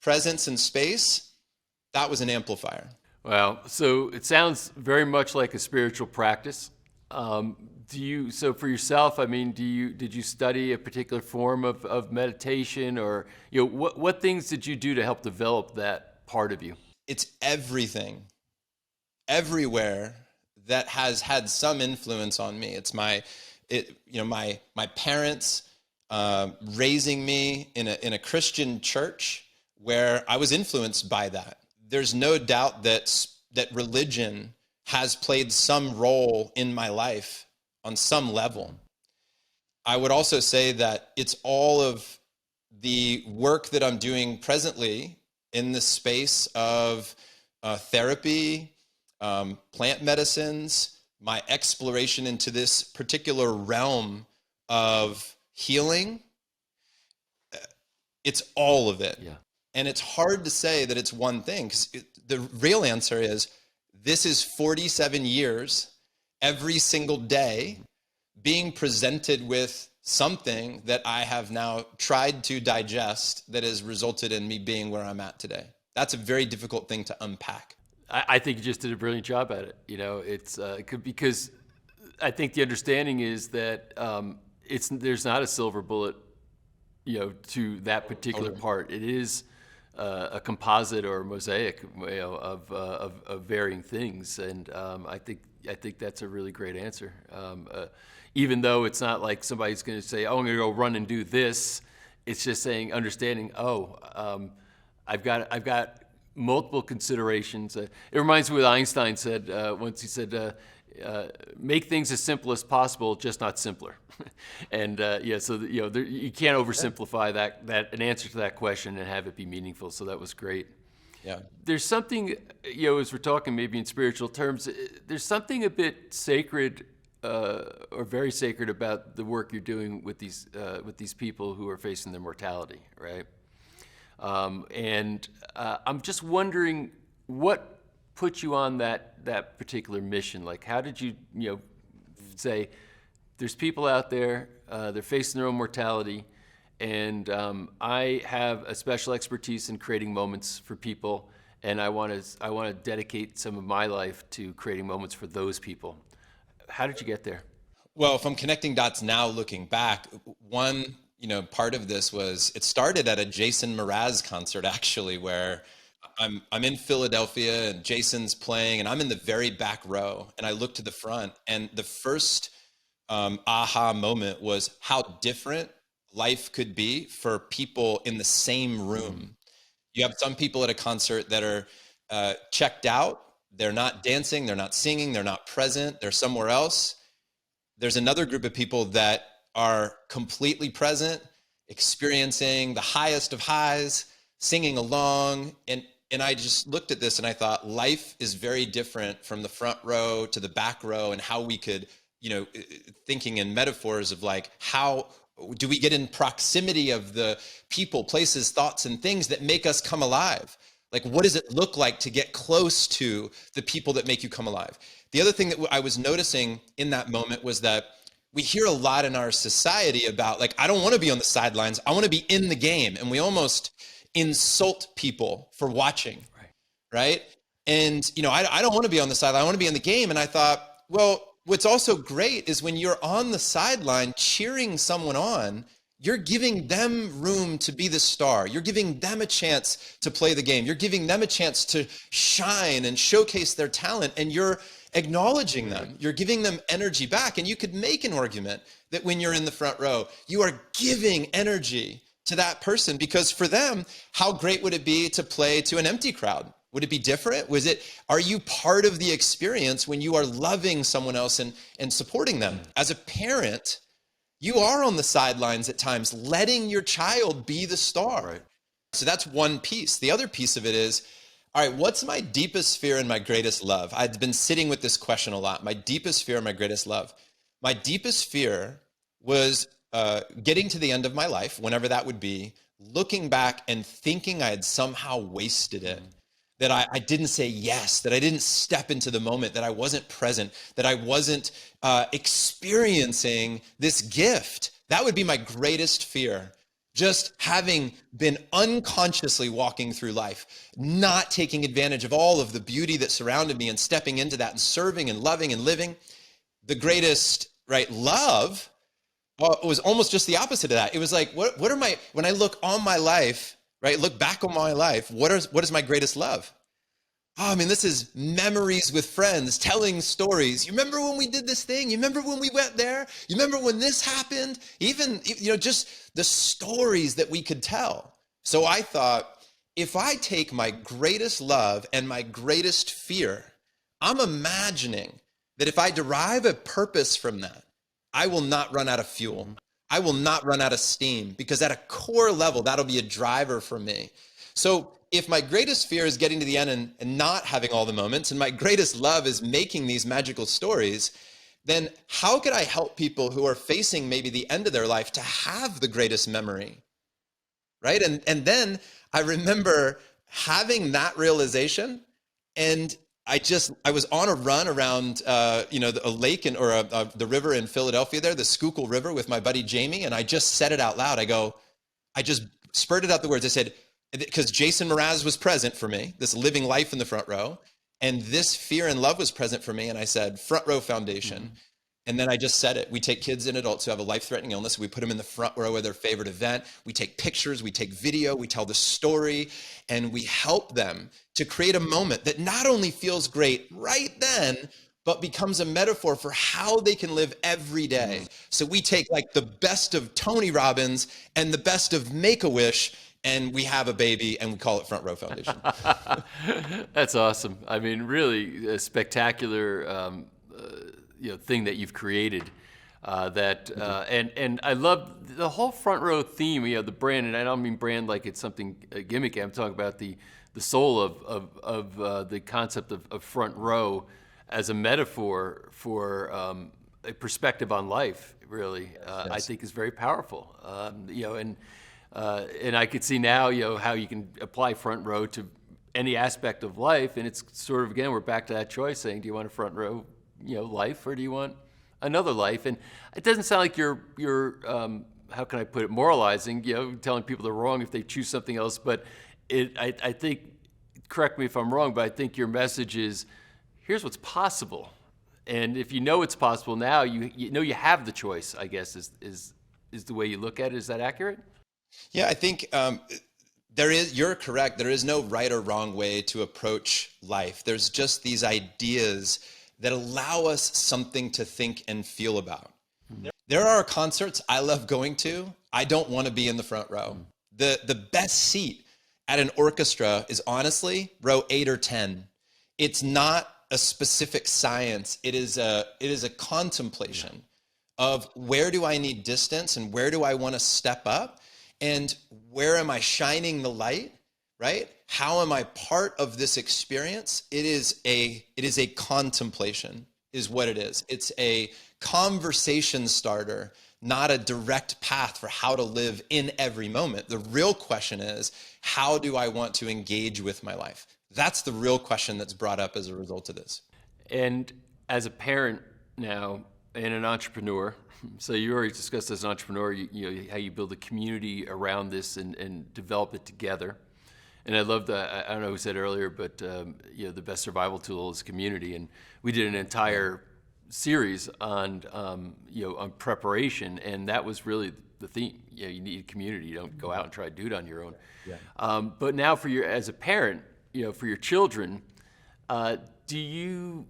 presence and space, that was an amplifier. Well, so it sounds very much like a spiritual practice. So for yourself, I mean, did you study a particular form of meditation, or what things did you do to help develop that part of you? It's everything, everywhere that has had some influence on me. It's my parents raising me in a Christian church where I was influenced by that. There's no doubt that religion has played some role in my life on some level. I would also say that it's all of the work that I'm doing presently in the space of therapy, plant medicines, my exploration into this particular realm of healing. It's all of it. Yeah. And it's hard to say that it's one thing, because the real answer is this is 47 years, every single day, being presented with something that I have now tried to digest that has resulted in me being where I'm at today. That's a very difficult thing to unpack. I think you just did a brilliant job at it. It's because I think the understanding is that there's not a silver bullet, to that particular part. It is a composite or a mosaic, of varying things, and I think that's a really great answer. Even though it's not like somebody's going to say, "Oh, I'm going to go run and do this," it's just understanding. I've got multiple considerations. It reminds me of what Einstein said once. He said, "Make things as simple as possible, just not simpler." And you can't oversimplify that an answer to that question and have it be meaningful. So that was great. Yeah. There's something, as we're talking maybe in spiritual terms, there's something a bit sacred or very sacred about the work you're doing with these people who are facing their mortality, right? And I'm just wondering what put you on that particular mission. Like, how did you say there's people out there, they're facing their own mortality, and I have a special expertise in creating moments for people, and I want to dedicate some of my life to creating moments for those people. How did you get there? Well, if I'm connecting dots now, looking back, one part of this was, it started at a Jason Mraz concert, actually, where I'm in Philadelphia and Jason's playing and I'm in the very back row, and I look to the front, and the first aha moment was how different life could be for people in the same room. You have some people at a concert that are checked out. They're not dancing, they're not singing, they're not present, they're somewhere else. There's another group of people that are completely present, experiencing the highest of highs, singing along. And I just looked at this and I thought, life is very different from the front row to the back row, and how we could, thinking in metaphors of like, how do we get in proximity of the people, places, thoughts, and things that make us come alive? Like, what does it look like to get close to the people that make you come alive? The other thing that I was noticing in that moment was that we hear a lot in our society about, like, I don't want to be on the sidelines, I want to be in the game. And we almost insult people for watching, right? And, I don't want to be on the sideline, I want to be in the game. And I thought, well, what's also great is when you're on the sideline cheering someone on, you're giving them room to be the star. You're giving them a chance to play the game. You're giving them a chance to shine and showcase their talent, and you're acknowledging them. You're giving them energy back. And you could make an argument that when you're in the front row, you are giving energy to that person, because for them, how great would it be to play to an empty crowd? Would it be different? Are you part of the experience when you are loving someone else and supporting them? As a parent, you are on the sidelines at times, letting your child be the star. Right. So that's one piece. The other piece of it is, all right, what's my deepest fear and my greatest love? I've been sitting with this question a lot. My deepest fear and my greatest love. My deepest fear was getting to the end of my life, whenever that would be, looking back and thinking I had somehow wasted it. That I didn't say yes, that I didn't step into the moment, that I wasn't present, that I wasn't experiencing this gift. That would be my greatest fear. Just having been unconsciously walking through life, not taking advantage of all of the beauty that surrounded me and stepping into that and serving and loving and living. The greatest, love was almost just the opposite of that. It was like, when I look on my life, look back on my life, what is my greatest love? Oh, this is memories with friends, telling stories. You remember when we did this thing? You remember when we went there? You remember when this happened? Even, just the stories that we could tell. So I thought, if I take my greatest love and my greatest fear, I'm imagining that if I derive a purpose from that, I will not run out of fuel. I will not run out of steam, because at a core level, that'll be a driver for me. So if my greatest fear is getting to the end and not having all the moments, and my greatest love is making these magical stories, then how could I help people who are facing maybe the end of their life to have the greatest memory, right? And then I remember having that realization, and I was on a run around, a lake the river in Philadelphia there, the Schuylkill River, with my buddy Jamie, and I just said it out loud. I just spurted out the words. I said, because Jason Mraz was present for me, this living life in the front row, and this fear and love was present for me, and I said, Front Row Foundation. Mm-hmm. And then I just said it. We take kids and adults who have a life-threatening illness. We put them in the front row of their favorite event. We take pictures, we take video, we tell the story, and we help them to create a moment that not only feels great right then, but becomes a metaphor for how they can live every day. So we take like the best of Tony Robbins and the best of Make-A-Wish, and we have a baby, and we call it Front Row Foundation. That's awesome. Really a spectacular thing that you've created. And I love the whole Front Row theme. The brand, and I don't mean brand like it's something gimmicky. I'm talking about the soul of the concept of front row as a metaphor for a perspective on life. Really, yes. I think is very powerful. And I could see now, how you can apply front row to any aspect of life, and it's sort of, again, we're back to that choice, saying, do you want a front row, life, or do you want another life? And it doesn't sound like you're how can I put it, moralizing, telling people they're wrong if they choose something else. But I think, correct me if I'm wrong, but I think your message is, here's what's possible, and if you know it's possible now, you know you have the choice. I guess is the way you look at it. Is that accurate? Yeah, I think you're correct. There is no right or wrong way to approach life. There's just these ideas that allow us something to think and feel about. There are concerts I love going to. I don't want to be in the front row. The best seat at an orchestra is honestly row 8 or 10. It's not a specific science. It is a contemplation of where do I need distance and where do I want to step up and where am I shining the light, right? How am I part of this experience? It is a contemplation is what it is. It's a conversation starter, not a direct path for how to live in every moment. The real question is, how do I want to engage with my life? That's the real question that's brought up as a result of this. And as a parent now and an entrepreneur, so you already discussed as an entrepreneur, you know, how you build a community around this and develop it together. And I love that. I don't know who said earlier, but you know, the best survival tool is community. And we did an entire series on you know, on preparation, and that was really the theme. You know, you need a community. You don't go out and try to do it on your own. Yeah. But now, as a parent, you know, for your children, do you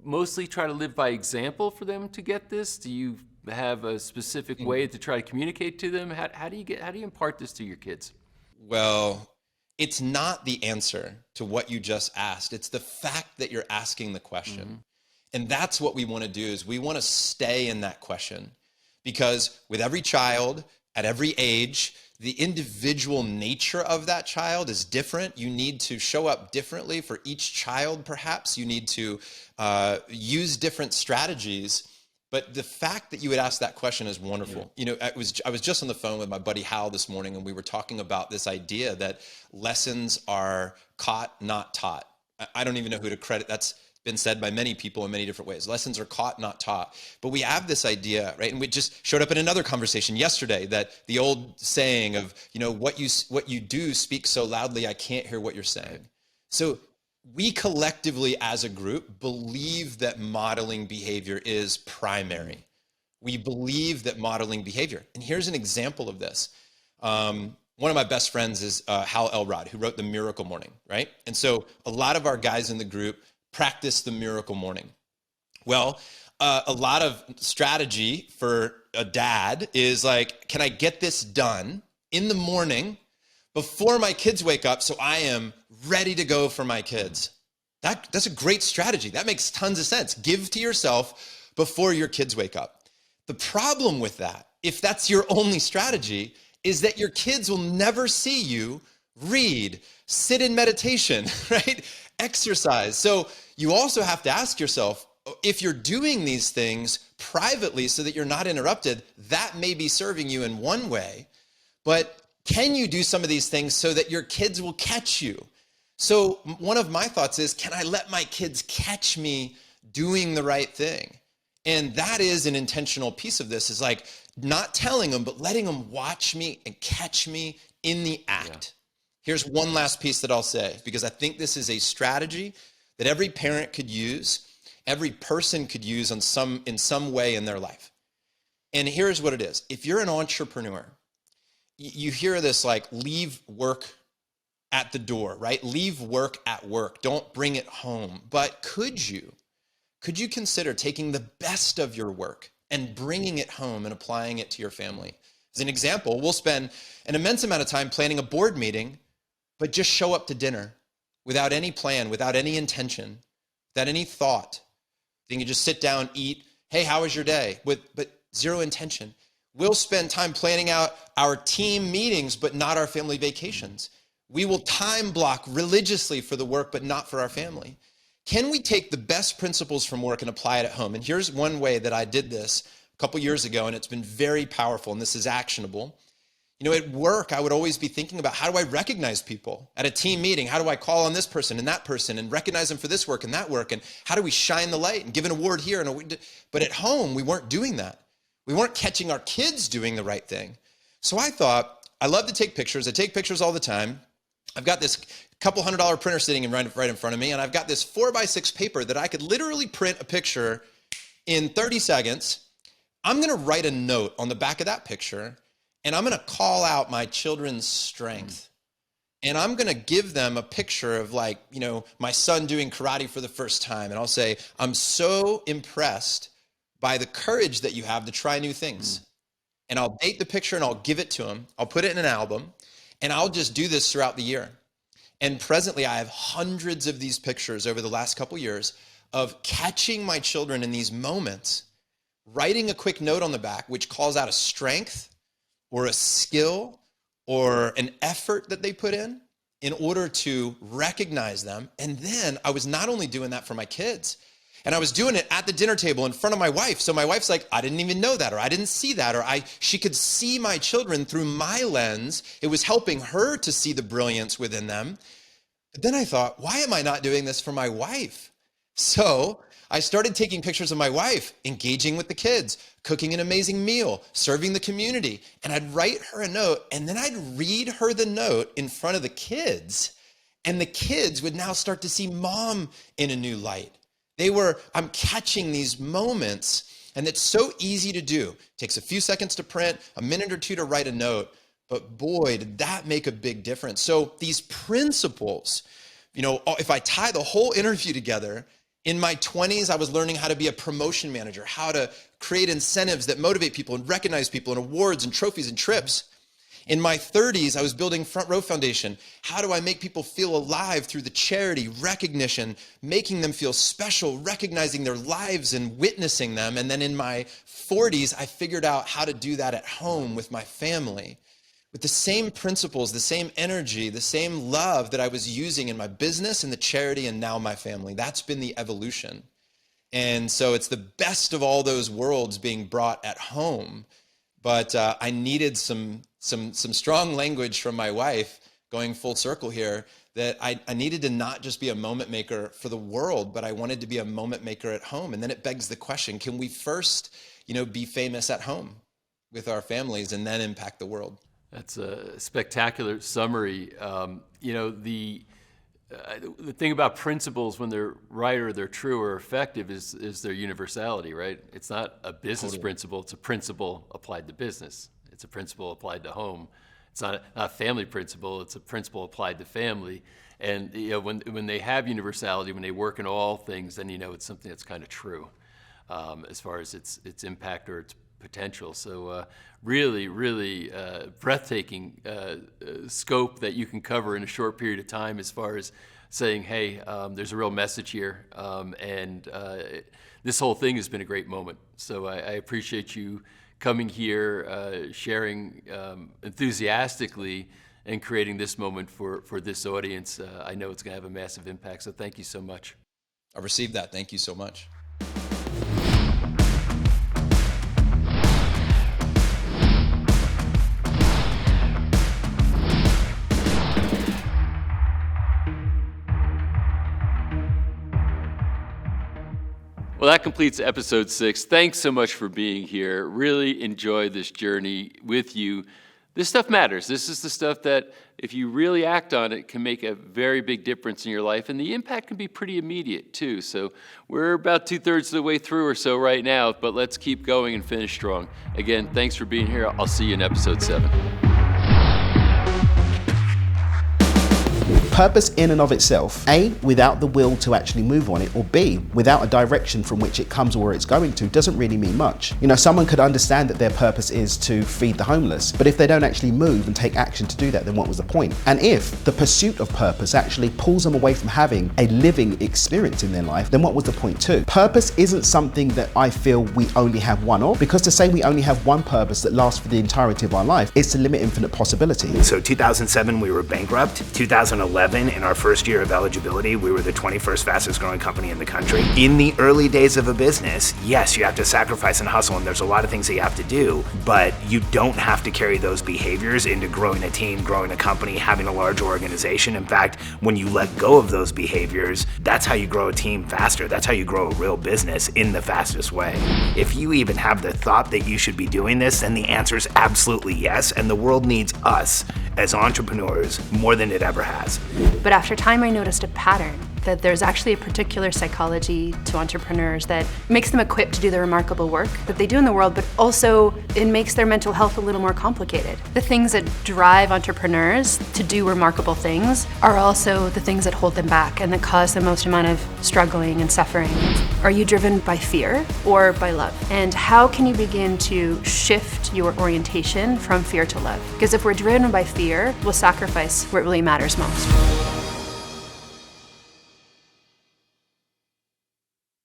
mostly try to live by example for them to get this? Do you have a specific way to try to communicate to them? How do you impart this to your kids? Well, it's not the answer to what you just asked. It's the fact that you're asking the question. Mm-hmm. And that's what we want to do is we want to stay in that question, because with every child at every age, the individual nature of that child is different. You need to show up differently for each child, perhaps. You need to use different strategies. But the fact that you would ask that question is wonderful. Yeah. You know, I was just on the phone with my buddy Hal this morning, and we were talking about this idea that lessons are caught, not taught. I don't even know who to credit. That's been said by many people in many different ways. Lessons are caught, not taught. But we have this idea, right? And we just showed up in another conversation yesterday that the old saying of, you know, what you do speaks so loudly, I can't hear what you're saying. So we collectively as a group believe that modeling behavior is primary. We believe that modeling behavior. And here's an example of this. One of my best friends is Hal Elrod, who wrote The Miracle Morning, right? And so a lot of our guys in the group practice the miracle morning. Well, a lot of strategy for a dad is like, can I get this done in the morning before my kids wake up so I am ready to go for my kids? That's a great strategy. That makes tons of sense. Give to yourself before your kids wake up. The problem with that, if that's your only strategy, is that your kids will never see you read, sit in meditation, right? Exercise. So you also have to ask yourself, if you're doing these things privately so that you're not interrupted, that may be serving you in one way, but can you do some of these things so that your kids will catch you? So one of my thoughts is, can I let my kids catch me doing the right thing? And that is an intentional piece of this, is like not telling them, but letting them watch me and catch me in the act. Yeah. Here's one last piece that I'll say, because I think this is a strategy that every parent could use, every person could use in some way in their life. And here's what it is. If you're an entrepreneur, you hear this like, leave work at the door, right? Leave work at work. Don't bring it home. But could you consider taking the best of your work and bringing it home and applying it to your family? As an example, we'll spend an immense amount of time planning a board meeting, but just show up to dinner without any plan, without any intention, without any thought. Then you just sit down, eat. Hey, how was your day? But zero intention. We'll spend time planning out our team meetings, but not our family vacations. We will time block religiously for the work, but not for our family. Can we take the best principles from work and apply it at home? And here's one way that I did this a couple years ago, and it's been very powerful, and this is actionable. You know, at work, I would always be thinking about, how do I recognize people at a team meeting? How do I call on this person and that person and recognize them for this work and that work? And how do we shine the light and give an award here? But at home, we weren't doing that. We weren't catching our kids doing the right thing. So I thought, I love to take pictures. I take pictures all the time. I've got this couple $100 printer sitting right in front of me, and I've got this 4x6 paper that I could literally print a picture in 30 seconds. I'm going to write a note on the back of that picture, and I'm going to call out my children's strength. And I'm going to give them a picture of, like, you know, my son doing karate for the first time. And I'll say, I'm so impressed by the courage that you have to try new things. And I'll date the picture and I'll give it to them. I'll put it in an album and I'll just do this throughout the year. And presently I have hundreds of these pictures over the last couple years of catching my children in these moments, writing a quick note on the back, which calls out a strength or a skill or an effort that they put in order to recognize them. And then I was not only doing that for my kids, and I was doing it at the dinner table in front of my wife. So my wife's like, I didn't even know that, or I didn't see that, or she could see my children through my lens. It was helping her to see the brilliance within them. But then I thought, why am I not doing this for my wife? So I started taking pictures of my wife, engaging with the kids, cooking an amazing meal, serving the community. And I'd write her a note, and then I'd read her the note in front of the kids. And the kids would now start to see mom in a new light. I'm catching these moments, and it's so easy to do. It takes a few seconds to print, a minute or two to write a note, but boy, did that make a big difference. So these principles, if I tie the whole interview together, in my 20s, I was learning how to be a promotion manager, how to create incentives that motivate people and recognize people and awards and trophies and trips. In my 30s, I was building Front Row Foundation. How do I make people feel alive through the charity, recognition, making them feel special, recognizing their lives and witnessing them? And then in my 40s, I figured out how to do that at home with my family, with the same principles, the same energy, the same love that I was using in my business and the charity and now my family. That's been the evolution. And so it's the best of all those worlds being brought at home. But I needed some strong language from my wife, going full circle here, that I needed to not just be a moment maker for the world, but I wanted to be a moment maker at home. And then it begs the question, can we first, be famous at home with our families and then impact the world? That's a spectacular summary. The thing about principles when they're right or they're true or effective is their universality, right? It's not a business principle, it's a principle applied to business. It's a principle applied to home. It's not a family principle, it's a principle applied to family. And when they have universality, when they work in all things, then it's something that's kind of true as far as its impact or its potential. So really breathtaking scope that you can cover in a short period of time as far as saying, hey, there's a real message here. And this whole thing has been a great moment. So I appreciate you coming here, sharing enthusiastically and creating this moment for this audience. I know it's going to have a massive impact. So thank you so much. I received that. Thank you so much. Well, that completes episode 6. Thanks so much for being here. Really enjoyed this journey with you. This stuff matters. This is the stuff that, if you really act on it, can make a very big difference in your life. And the impact can be pretty immediate, too. So we're about 2/3 of the way through or so right now, but let's keep going and finish strong. Again, thanks for being here. I'll see you in episode 7. Purpose in and of itself, A, without the will to actually move on it, or B, without a direction from which it comes or where it's going to, doesn't really mean much. Someone could understand that their purpose is to feed the homeless, but if they don't actually move and take action to do that, then what was the point? And if the pursuit of purpose actually pulls them away from having a living experience in their life, then what was the point too? Purpose isn't something that I feel we only have one of, because to say we only have one purpose that lasts for the entirety of our life is to limit infinite possibility. So 2007, we were bankrupt. 2011, in our first year of eligibility, we were the 21st fastest growing company in the country. In the early days of a business, yes, you have to sacrifice and hustle, and there's a lot of things that you have to do, but you don't have to carry those behaviors into growing a team, growing a company, having a large organization. In fact, when you let go of those behaviors, that's how you grow a team faster. That's how you grow a real business in the fastest way. If you even have the thought that you should be doing this, then the answer is absolutely yes, and the world needs us as entrepreneurs more than it ever has. But after time, I noticed a pattern. that there's actually a particular psychology to entrepreneurs that makes them equipped to do the remarkable work that they do in the world, but also it makes their mental health a little more complicated. The things that drive entrepreneurs to do remarkable things are also the things that hold them back and that cause the most amount of struggling and suffering. Are you driven by fear or by love? And how can you begin to shift your orientation from fear to love? Because if we're driven by fear, we'll sacrifice what really matters most.